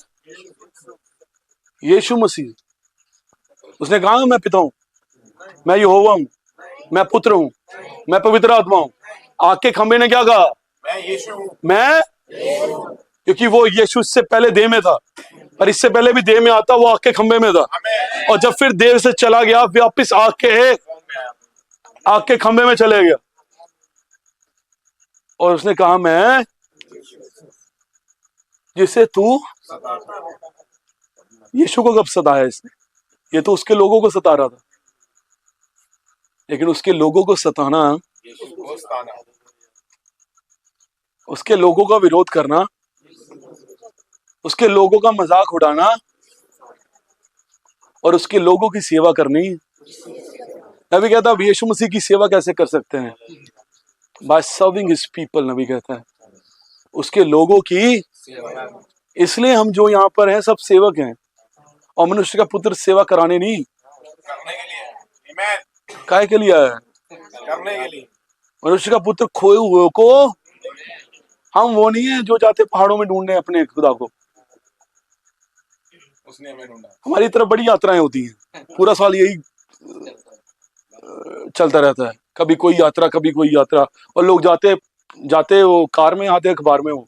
यीशु मसीह। उसने कहा मैं पिता हूं, मैं यहोवा हूं, मैं पुत्र हूं, मैं पवित्र आत्मा हूं। आग के खंबे ने क्या कहा? मैं यीशु हूं। मैं, क्योंकि वो यीशु से पहले देह में था, और इससे पहले भी देह में आता वो आग के खंबे में था। और जब फिर देह से चला गया, वापिस आग के खंबे में चले गया। और उसने कहा मैं जिसे तू, यीशु को कब सताया इसने? ये तो उसके लोगों को सता रहा था। लेकिन उसके लोगों को सताना, उसके लोगों का विरोध करना, उसके लोगों का मजाक उड़ाना और उसके लोगों की सेवा करनी। नबी कहता है यीशु मसीह की सेवा कैसे कर सकते हैं? By serving his people. नबी कहता है उसके लोगों की। इसलिए हम जो यहाँ पर हैं सब सेवक हैं, और मनुष्य का पुत्र सेवा कराने नहीं, करने के लिए। आमीन। काहे के लिए आया है? करने के लिए। मनुष्य का पुत्र खोए हुए को, हम वो नहीं है जो जाते पहाड़ों में ढूंढने अपने खुदा को। उसने हमें ढूंढा। हमारी तरफ बड़ी यात्राएं होती हैं, पूरा साल यही चलता रहता है, कभी कोई यात्रा कभी कोई यात्रा। और लोग जाते जाते वो कार में, आते अखबार में। वो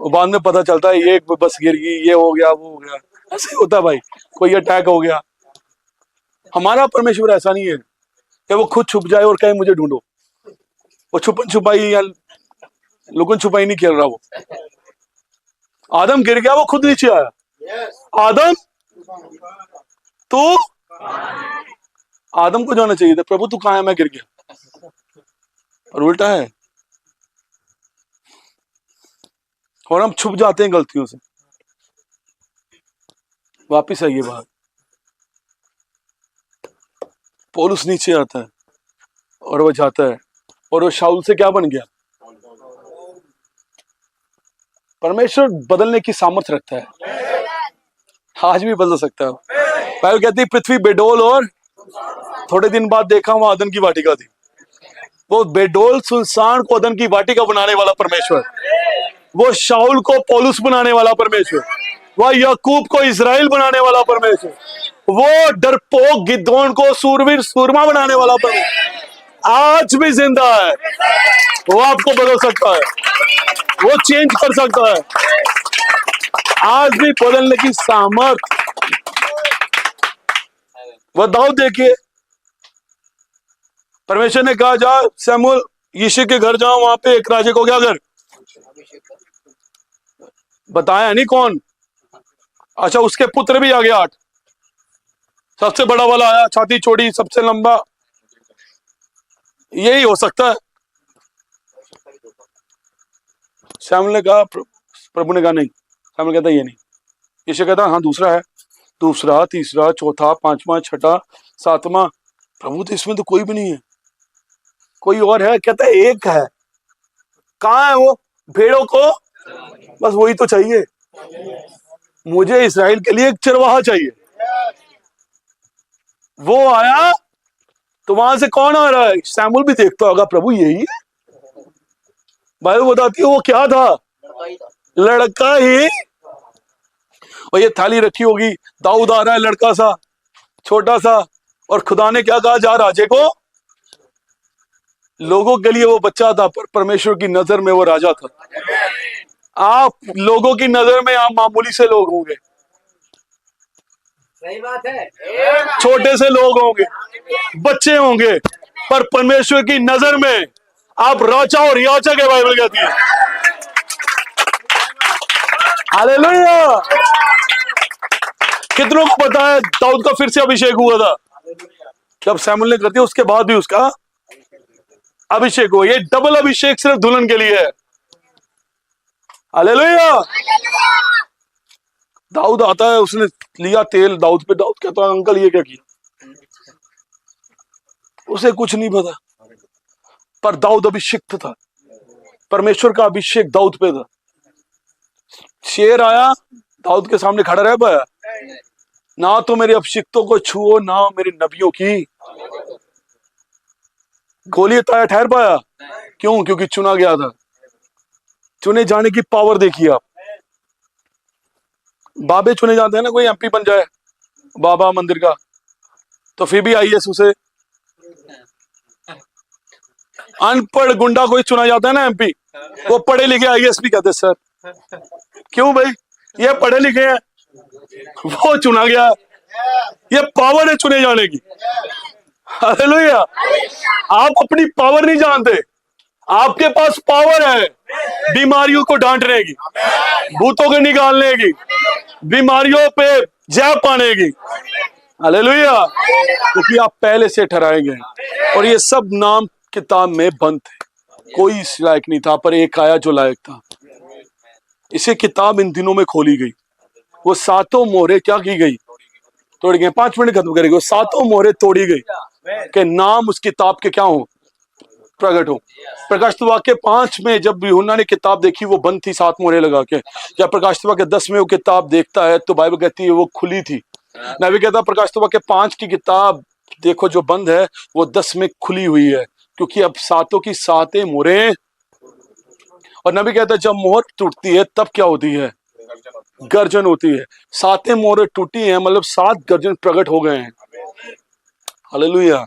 बाद में पता चलता है ये बस गिर गई, ये हो गया, वो हो गया। ऐसे होता है भाई, कोई अटैक हो गया। हमारा परमेश्वर ऐसा नहीं है कि वो खुद छुप जाए और कहे मुझे ढूंढो। वो छुपन छुपाई या लुकन छुपाई नहीं खेल रहा। वो आदम गिर गया, वो खुद नीचे आया। आदम तू, आदम को जाना चाहिए था प्रभु तू कहाँ है, मैं गिर गया। और उल्टा है, और हम छुप जाते हैं गलतियों से। वापिस आइए बाहर। पौलुस नीचे आता है और वो जाता है और वो शाऊल से क्या बन गया। परमेश्वर बदलने की सामर्थ्य रखता है, आज भी बदल सकता है। बाइबल कहती है पृथ्वी बेडोल और थोड़े दिन बाद देखा वहां अदन की वाटिका थी। वो बेडोल सुनसान को अदन की वाटिका बनाने वाला परमेश्वर, वो शाऊल को पौलुस बनाने वाला परमेश्वर, वह याकूब को इजराइल बनाने वाला परमेश्वर, वो डरपोक गिदोन को सूरवीर सूरमा बनाने वाला परमेश्वर आज भी जिंदा है। वो आपको बदल सकता है, वो चेंज कर सकता है, आज भी बदलने की सामर्थ। वह दाऊद देखिए, परमेश्वर ने कहा जा शमूएल यिशै के घर जाओ, वहां पे एक राजे को क्या कर, बताया नहीं कौन। अच्छा, उसके पुत्र भी आ गया 8, सबसे बड़ा वाला आया, छाती चौड़ी, सबसे लंबा, यही हो सकता है। शमूएल ने कहा, प्रभु ने कहा नहीं। शमूएल कहता ये नहीं। यिशै कहता हाँ दूसरा है, दूसरा, तीसरा, चौथा, पांचवा, छठा, सातवां। प्रभु तो इसमें तो कोई भी नहीं है, कोई और है। कहता है एक है। कहाँ है वो? भेड़ों को, बस वही तो चाहिए मुझे, इस्राएल के लिए एक चरवाहा चाहिए। वो आया तो वहां से कौन आ रहा है? शमूएल भी देखता होगा, प्रभु यही है। बाइबल बताती है वो क्या था, लड़का ही। और ये थाली रखी होगी, दाऊद आ रहा है लड़का सा, छोटा सा, और खुदा ने क्या कहा, जा राजे को। लोगों के लिए वो बच्चा था, पर परमेश्वर की नजर में वो राजा था। आप लोगों की नजर में आप मामूली से लोग होंगे, सही बात है, छोटे से लोग होंगे, बच्चे होंगे, पर परमेश्वर की नजर में आप राजा और याचक है, बाइबल कहती है। हालेलुया। कितनों को पता है दाऊद का फिर से अभिषेक हुआ था? जब शमूएल ने कर दिया उसके बाद भी उसका अभिषेक हुआ। ये डबल अभिषेक सिर्फ दुल्हन के लिए है। हालेलुया। दाऊद आता है, उसने लिया तेल दाऊद पे। दाऊद कहता है अंकल ये क्या किया? उसे कुछ नहीं पता, पर दाऊद अभिषिक्त था, परमेश्वर का अभिषेक दाऊद पे था। शेर आया, दाऊद के सामने खड़ा रह पाया? ना तो मेरे अभिषिक्तों को छुओ, ना मेरे नबियों की गोली ताया ठहर पाया। क्यों? क्योंकि चुना गया था। चुने जाने की पावर देखिए आप। बाबे चुने जाते हैं ना, कोई एमपी बन जाए बाबा मंदिर का, तो फिर भी आईएएस उसे, अनपढ़ गुंडा कोई चुना जाता है ना एमपी, वो पढ़े लिखे आईएएस भी कहते सर। क्यों भाई? ये पढ़े लिखे हैं, वो चुना गया। ये पावर है चुने जाने की। हालेलुया। आप अपनी पावर नहीं जानते, आपके पास पावर है बीमारियों को डांटने की, भूतों को निकालने की, बीमारियों पे जय पाने की। हालेलुया। क्योंकि आप पहले से ठहराए गए, और ये सब नाम किताब में बंद थे। कोई इस लायक नहीं था, पर एक आया जो लायक था। इसे किताब इन दिनों में खोली गई। वो सातों मोहरें क्या की गई? तोड़ी गई। 5 मिनट खत्म करेगी। वो सातों मोहरें तोड़ी गई कि नाम उस किताब के क्या हो? प्रकट हो। प्रकाशित वाक्य 5 में जब यूहन्ना ने किताब देखी, वो बंद थी 7 मोहरें लगा के। जब प्रकाशित वाक्य 10 में वो किताब देखता है तो बाइबल कहती है वो खुली थी। नबी कहता प्रकाशित वाक्य 5 की किताब देखो जो बंद है, वो 10 में खुली हुई है, क्योंकि अब सातों की सातें मोहरें। और नबी कहता है जब मोहर टूटती है तब क्या होती है? गर्जन होती है। सातें मोहरें टूटी हैं, मतलब 7 गर्जन प्रकट हो गए हैं। हालेलुया।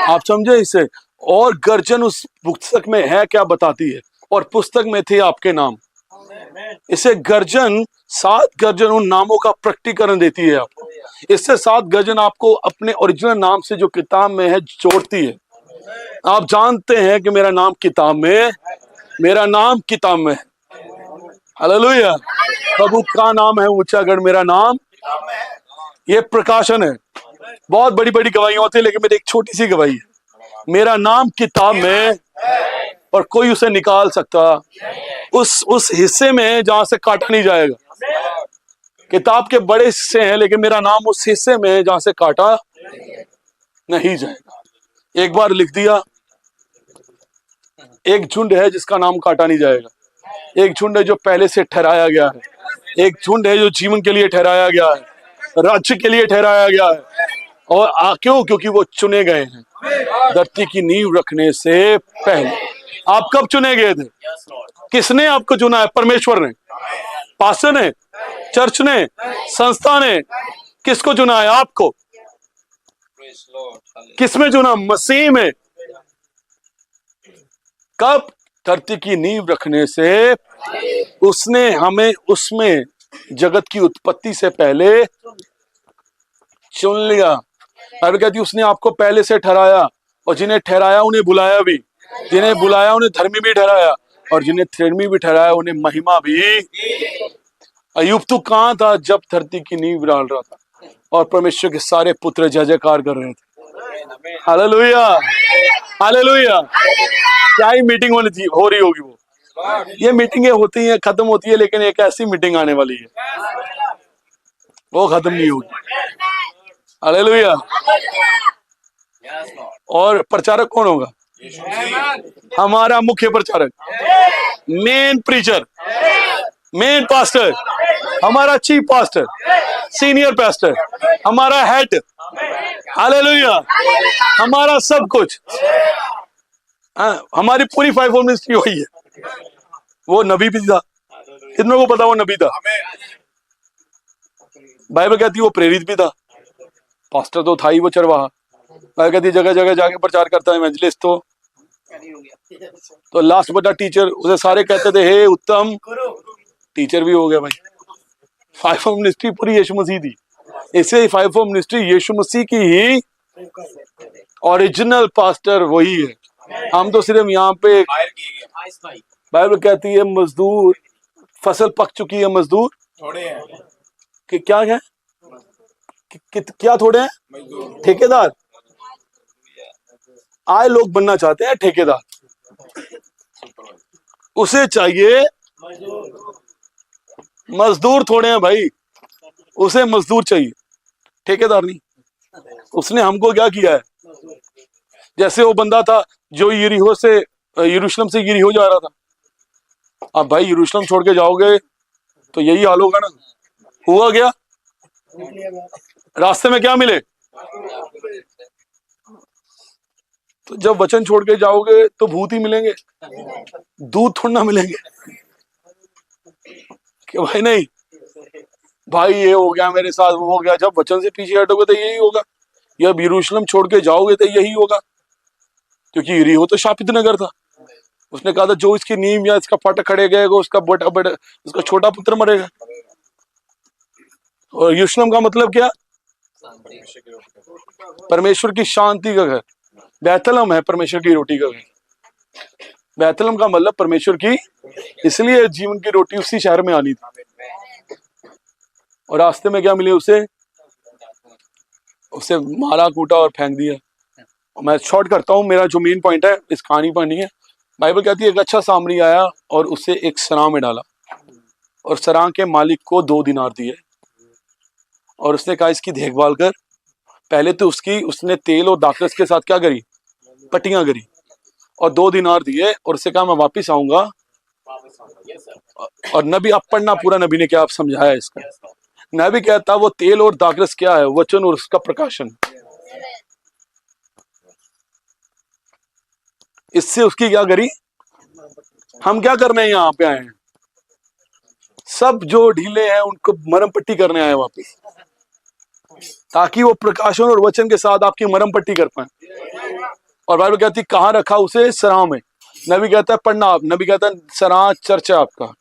आप समझे इसे? और गर्जन उस पुस्तक में है, क्या बताती है? और पुस्तक में थे आपके नाम। इसे गर्जन, 7 गर्जन उन नामों का प्रकटीकरण देती है आपको। इससे 7 गर्जन आपको अपने ओरिजिनल नाम से जो किताब में है जोड़ती है। आप जानते हैं कि मेरा नाम किताब में, मेरा नाम किताब में है। हालेलुया। प्रभु का नाम है ऊंचागढ़, मेरा नाम। ये प्रकाशन है। बहुत बड़ी बड़ी गवाहियां होती है, लेकिन मेरी एक छोटी सी गवाही है। मेरा नाम किताब में, और कोई उसे निकाल सकता उस हिस्से में जहां से काटा नहीं जाएगा। किताब के बड़े हिस्से हैं, लेकिन मेरा नाम उस हिस्से में जहां से काटा। नहीं जाएगा। एक बार लिख दिया, एक झुंड है जिसका नाम काटा नहीं जाएगा, एक झुंड है जो पहले से ठहराया गया है, एक झुंड है जो जीवन के लिए ठहराया गया है, राज्य के लिए ठहराया गया है। और क्यों? क्योंकि वो चुने गए हैं धरती की नींव रखने से पहले। आप कब चुने गए थे? किसने आपको चुना है? परमेश्वर ने, पास्टर ने, चर्च ने, संस्था ने? किसको चुना है? आपको। किसमें चुना? मसीह में। कब? धरती की नींव रखने से उसने हमें उसमें जगत की उत्पत्ति से पहले चुन लिया। बाइबल कहती है उसने आपको पहले से ठहराया, और जिन्हें ठहराया उन्हें बुलाया भी, जिन्हें बुलाया उन्हें धर्मी भी ठहराया, और जिन्हें धर्मी भी ठहराया उन्हें महिमा भी। अय्यूब तू कहां था जब धरती की नींव डाल रहा था और परमेश्वर के सारे पुत्र जय जयकार कर रहे थे? Hallelujah, hallelujah. क्या ही मीटिंग हो रही होगी वो। ये मीटिंगें होती हैं, खत्म होती है, लेकिन एक ऐसी मीटिंग आने वाली है वो खत्म नहीं होगी। हालेलुया। और प्रचारक कौन होगा? हमारा मुख्य प्रचारक, मेन प्रीचर, मेन पास्टर, हमारा चीफ पास्टर, सीनियर पास्टर, हमारा हेड। हालेलुया। हमारा सब कुछ, हमारी पूरी फाइव मिनिस्ट्री वही है। वो नबी भी था, कितनों को पता वो नबी था? बाइबल कहती है वो प्रेरित भी था, पास्टर तो था ही वो चरवाहा। बाइबल कहती है जगह जगह जाके प्रचार करता है इवेंजलिस्ट। तो लास्ट बटा टीचर, उसे सारे कहते थे हे उत्तम, टीचर भी हो गया भाई। फाइव मिनिस्ट्री पूरी यीशु मसीह थी, इसे फाइव मिनिस्ट्री यीशु मसीह की ही ओरिजिनल पास्टर वही है। हम तो सिर्फ यहाँ पे, बाइबल कहती है मजदूर, फसल पक चुकी है, मजदूर थोड़े हैं। कि क्या है? क्या थोड़े हैं? ठेकेदार। आए लोग बनना चाहते हैं ठेकेदार, उसे चाहिए मजदूर। थोड़े हैं भाई, उसे मजदूर चाहिए, ठेकेदार नहीं। उसने हमको क्या किया है? जैसे वो बंदा था जो यरीहो से, यरूशलेम से यरीहो जा रहा था। अब भाई यरूशलेम छोड़ के जाओगे तो यही हाल होगा ना। हुआ क्या? रास्ते में क्या मिले? तो जब वचन छोड़ के जाओगे तो भूत ही मिलेंगे, दूध थोड़ा ना मिलेंगे कि भाई नहीं भाई ये हो गया मेरे साथ, वो हो गया। जब वचन से पीछे हटोगे तो यही होगा। जब यरूशलेम छोड़ के जाओगे तो यही होगा, क्योंकि यरीहो तो शापित नगर था। उसने कहा था जो इसकी नींव या इसका फाटक खड़े गएगा उसका बड़ा उसका छोटा पुत्र मरेगा। और यरूशलेम का मतलब क्या? परमेश्वर की शांति का घर। बैतलहम है परमेश्वर की रोटी का घर। बैतलहम का मतलब परमेश्वर की, इसलिए जीवन की रोटी उसी शहर में आनी थी। और रास्ते में क्या मिले उसे? उसे मारा, कूटा और फेंक दिया। मैं शॉर्ट करता हूं, मेरा जो मेन पॉइंट है इस कहानी पर नहीं है। बाइबल कहती है एक अच्छा सामरी आया और उसे एक सराह में डाला, और सराह के मालिक को 2 दिनार दिए, और उसने कहा इसकी देखभाल कर। पहले तो उसने तेल और दाखरस के साथ क्या करी? पट्टियां करी, और 2 दिनार दिए, और उससे कहा मैं वापिस आऊंगा। और नबी, आप पढ़ना पूरा नबी ने क्या आप समझाया इसका। नबी कहता वो तेल और दाखरस क्या है? वचन और उसका प्रकाशन। इससे उसकी क्या करी? हम क्या करने यहाँ पे आए हैं? सब जो ढीले हैं उनको मरम पट्टी करने आए वापिस, ताकि वो प्रकाशन और वचन के साथ आपकी मरम पट्टी कर पाए। और बाइबल कहती है कहाँ रखा उसे? सराह में। नबी कहता है पढ़ना आप, नबी कहता है सराह चर्च है आपका,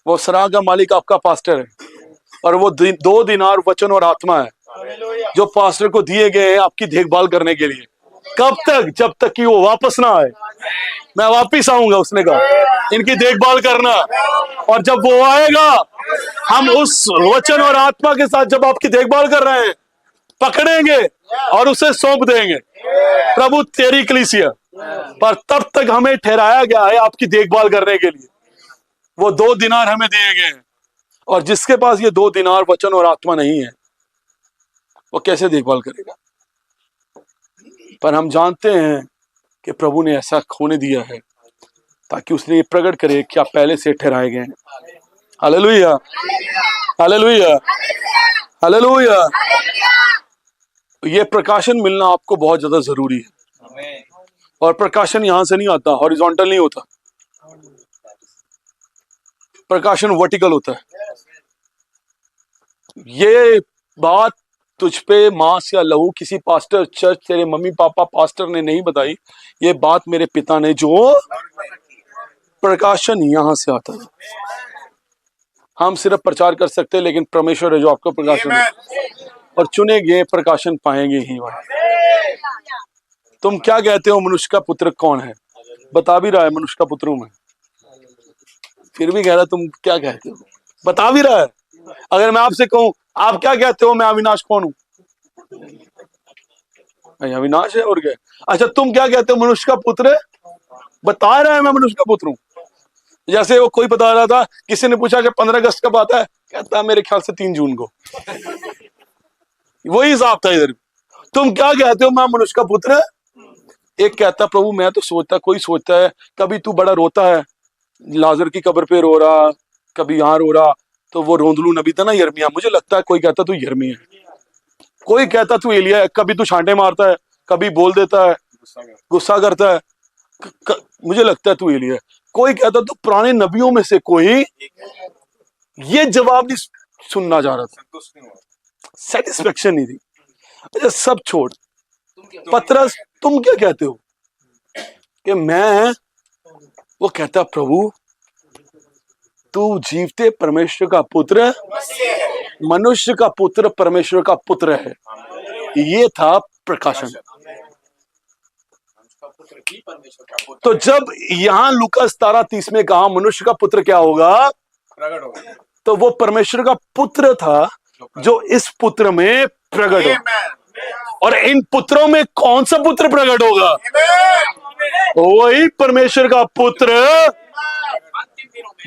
वो सराह का मालिक आपका पास्टर है, और वो 2 दिनार वचन और आत्मा है जो पास्टर को दिए गए हैं आपकी देखभाल करने के लिए। कब तक? जब तक कि वो वापस ना आए। मैं वापिस आऊंगा उसने कहा, इनकी देखभाल करना। और जब वो आएगा हम उस वचन और आत्मा के साथ जब आपकी देखभाल कर रहे हैं पकड़ेंगे और उसे सौंप देंगे। प्रभु तेरी कलीसिया पर तब तक हमें ठहराया गया है आपकी देखभाल करने के लिए। वो 2 दिनार हमें दिए गए हैं, और जिसके पास ये 2 दिनार वचन और आत्मा नहीं है वो कैसे देखभाल करेगा? पर हम जानते हैं कि प्रभु ने ऐसा होने दिया है ताकि उसने ये प्रकट करे कि आप पहले से ठहराए गए हैं। Hallelujah, hallelujah, hallelujah. ये प्रकाशन मिलना आपको बहुत ज्यादा जरूरी है। और प्रकाशन यहां से नहीं आता, हॉरिजॉन्टल नहीं होता, प्रकाशन वर्टिकल होता है। ये बात तुझ पे मांस या लहू किसी पास्टर, चर्च, तेरे मम्मी पापा पास्टर ने नहीं बताई, ये बात मेरे पिता ने, जो प्रकाशन यहां से आता है। हम सिर्फ प्रचार कर सकते हैं, लेकिन परमेश्वर है जो आपको प्रकाशन है, और चुने गए प्रकाशन पाएंगे ही वहां। तुम क्या कहते हो मनुष्य का पुत्र कौन है? बता भी रहा है मनुष्य का पुत्र हूं मैं, फिर भी कह रहा तुम क्या कहते हो? बता भी रहा है। अगर मैं आपसे कहूं आप क्या कहते हो मैं अविनाश कौन हूं? अविनाश है और क्या? अच्छा तुम क्या कहते हो मनुष्य का पुत्र? बता रहा है मैं मनुष्य का पुत्र हूं। जैसे वो कोई बता रहा था, किसी ने पूछा कि 15 अगस्त कब आता है, कहता है मेरे ख्याल से 3 जून को। वही हिसाब था इधर। तुम क्या कहते हो मैं मनुष्य का पुत्र? एक कहता प्रभु मैं तो सोचता, कोई सोचता है कभी तू बड़ा रोता है, लाजर की कब्र पे रो रहा, कभी यहाँ रो रहा, तो वो रोंदलू नबी था ना यिर्मयाह, मुझे लगता है कोई कहता तू यिर्मयाह है, कोई कहता तू एलिया है, कभी तू छांटे मारता है, कभी बोल देता है, गुस्सा करता है, मुझे लगता है तू एलिया है। कोई कहता तू पुराने नबियों में से कोई। ये जवाब नहीं सुनना जा रहा था, सेटिस्फेक्शन नहीं थी। अच्छा सब छोड़, पतरस तुम क्या कहते हो? कि मैं, वो कहता प्रभु तू जीवते परमेश्वर का पुत्र, मनुष्य का पुत्र, परमेश्वर का पुत्र है। ये था प्रकाशन। तो जब यहां लूका 17:30 में कहा मनुष्य का पुत्र क्या होगा, प्रकट होगा, तो वो परमेश्वर का पुत्र था जो इस पुत्र में प्रकट हो। और इन पुत्रों में कौन सा पुत्र प्रकट होगा? वही परमेश्वर का पुत्र।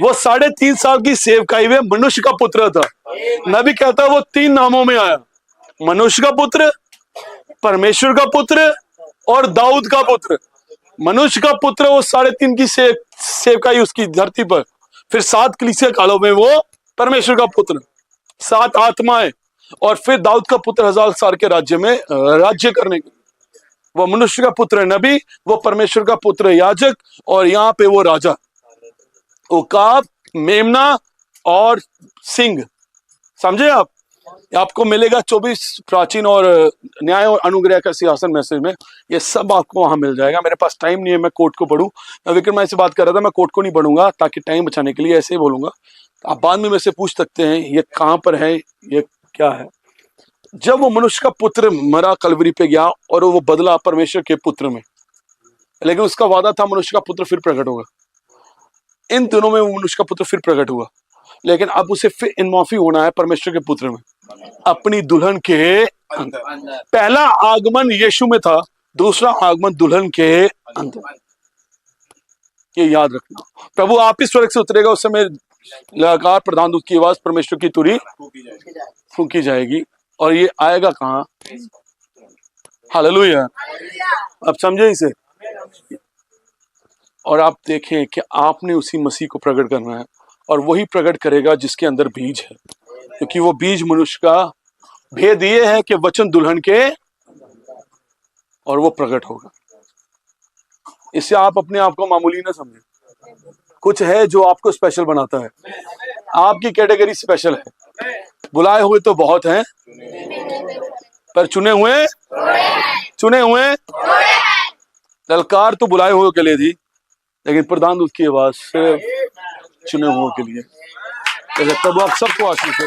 वो 3.5 साल की सेवकाई में मनुष्य का पुत्र था। नबी कहता वो 3 नामों में आया, मनुष्य का पुत्र, परमेश्वर का पुत्र और दाऊद का पुत्र। मनुष्य का पुत्र वो 3.5 की सेवकाई उसकी धरती पर, फिर 7 कलीसिया कालों में वो परमेश्वर का पुत्र, 7 आत्माएं, और फिर दाऊद का पुत्र 1000 साल के राज्य में राज्य करने के। वो मनुष्य का पुत्र नबी, वो परमेश्वर का पुत्र याजक, और यहाँ पे वो राजा, उकाब, मेमना और सिंह। समझे आप? आपको मिलेगा 24 प्राचीन और न्याय और अनुग्रह का सिंहासन मैसेज में, ये सब आपको वहां मिल जाएगा। मेरे पास टाइम नहीं है मैं कोर्ट को पढ़ूं, विक्रम से बात कर रहा था, मैं कोर्ट को नहीं पढ़ूंगा ताकि टाइम बचाने के लिए ऐसे ही बोलूंगा। आप बाद में मेरे से पूछ सकते हैं ये कहां पर है, ये क्या है। जब वो मनुष्य का पुत्र मरा, कलवरी पे गया और वो बदला परमेश्वर के पुत्र में, लेकिन उसका वादा था मनुष्य का पुत्र फिर प्रकट होगा। इन दिनों में वो मनुष्य का पुत्र फिर प्रकट हुआ, लेकिन अब उसे फिर इनमाफी होना है परमेश्वर के पुत्र में, अपनी दुल्हन के अंदर। पहला आगमन यीशु में था, दूसरा आगमन दुल्हन के अंदर। ये याद रखना। प्रभु आप ही स्वर्ग से उतरेगा, उस समय लगातार प्रधान दूत की आवाज, परमेश्वर की तुरी फूंकी जाएगी, और ये आएगा कहां? हालेलुया। अब समझे इसे? और आप देखें कि आपने उसी मसीह को प्रकट करना है, और वही प्रकट करेगा जिसके अंदर बीज है, क्योंकि वो बीज मनुष्य का भेद ये है कि वचन दुल्हन के, और वो प्रकट होगा। इससे आप अपने आप को मामूली ना समझें, कुछ है जो आपको स्पेशल बनाता है। आपकी कैटेगरी स्पेशल है। बुलाए हुए तो बहुत हैं, पर चुने हुए ललकार तो बुलाए हुए के लिए थी, लेकिन प्रधान दूत की आवाज सिर्फ चुने हुए के लिए। प्रभु आप सबको आशीष दे।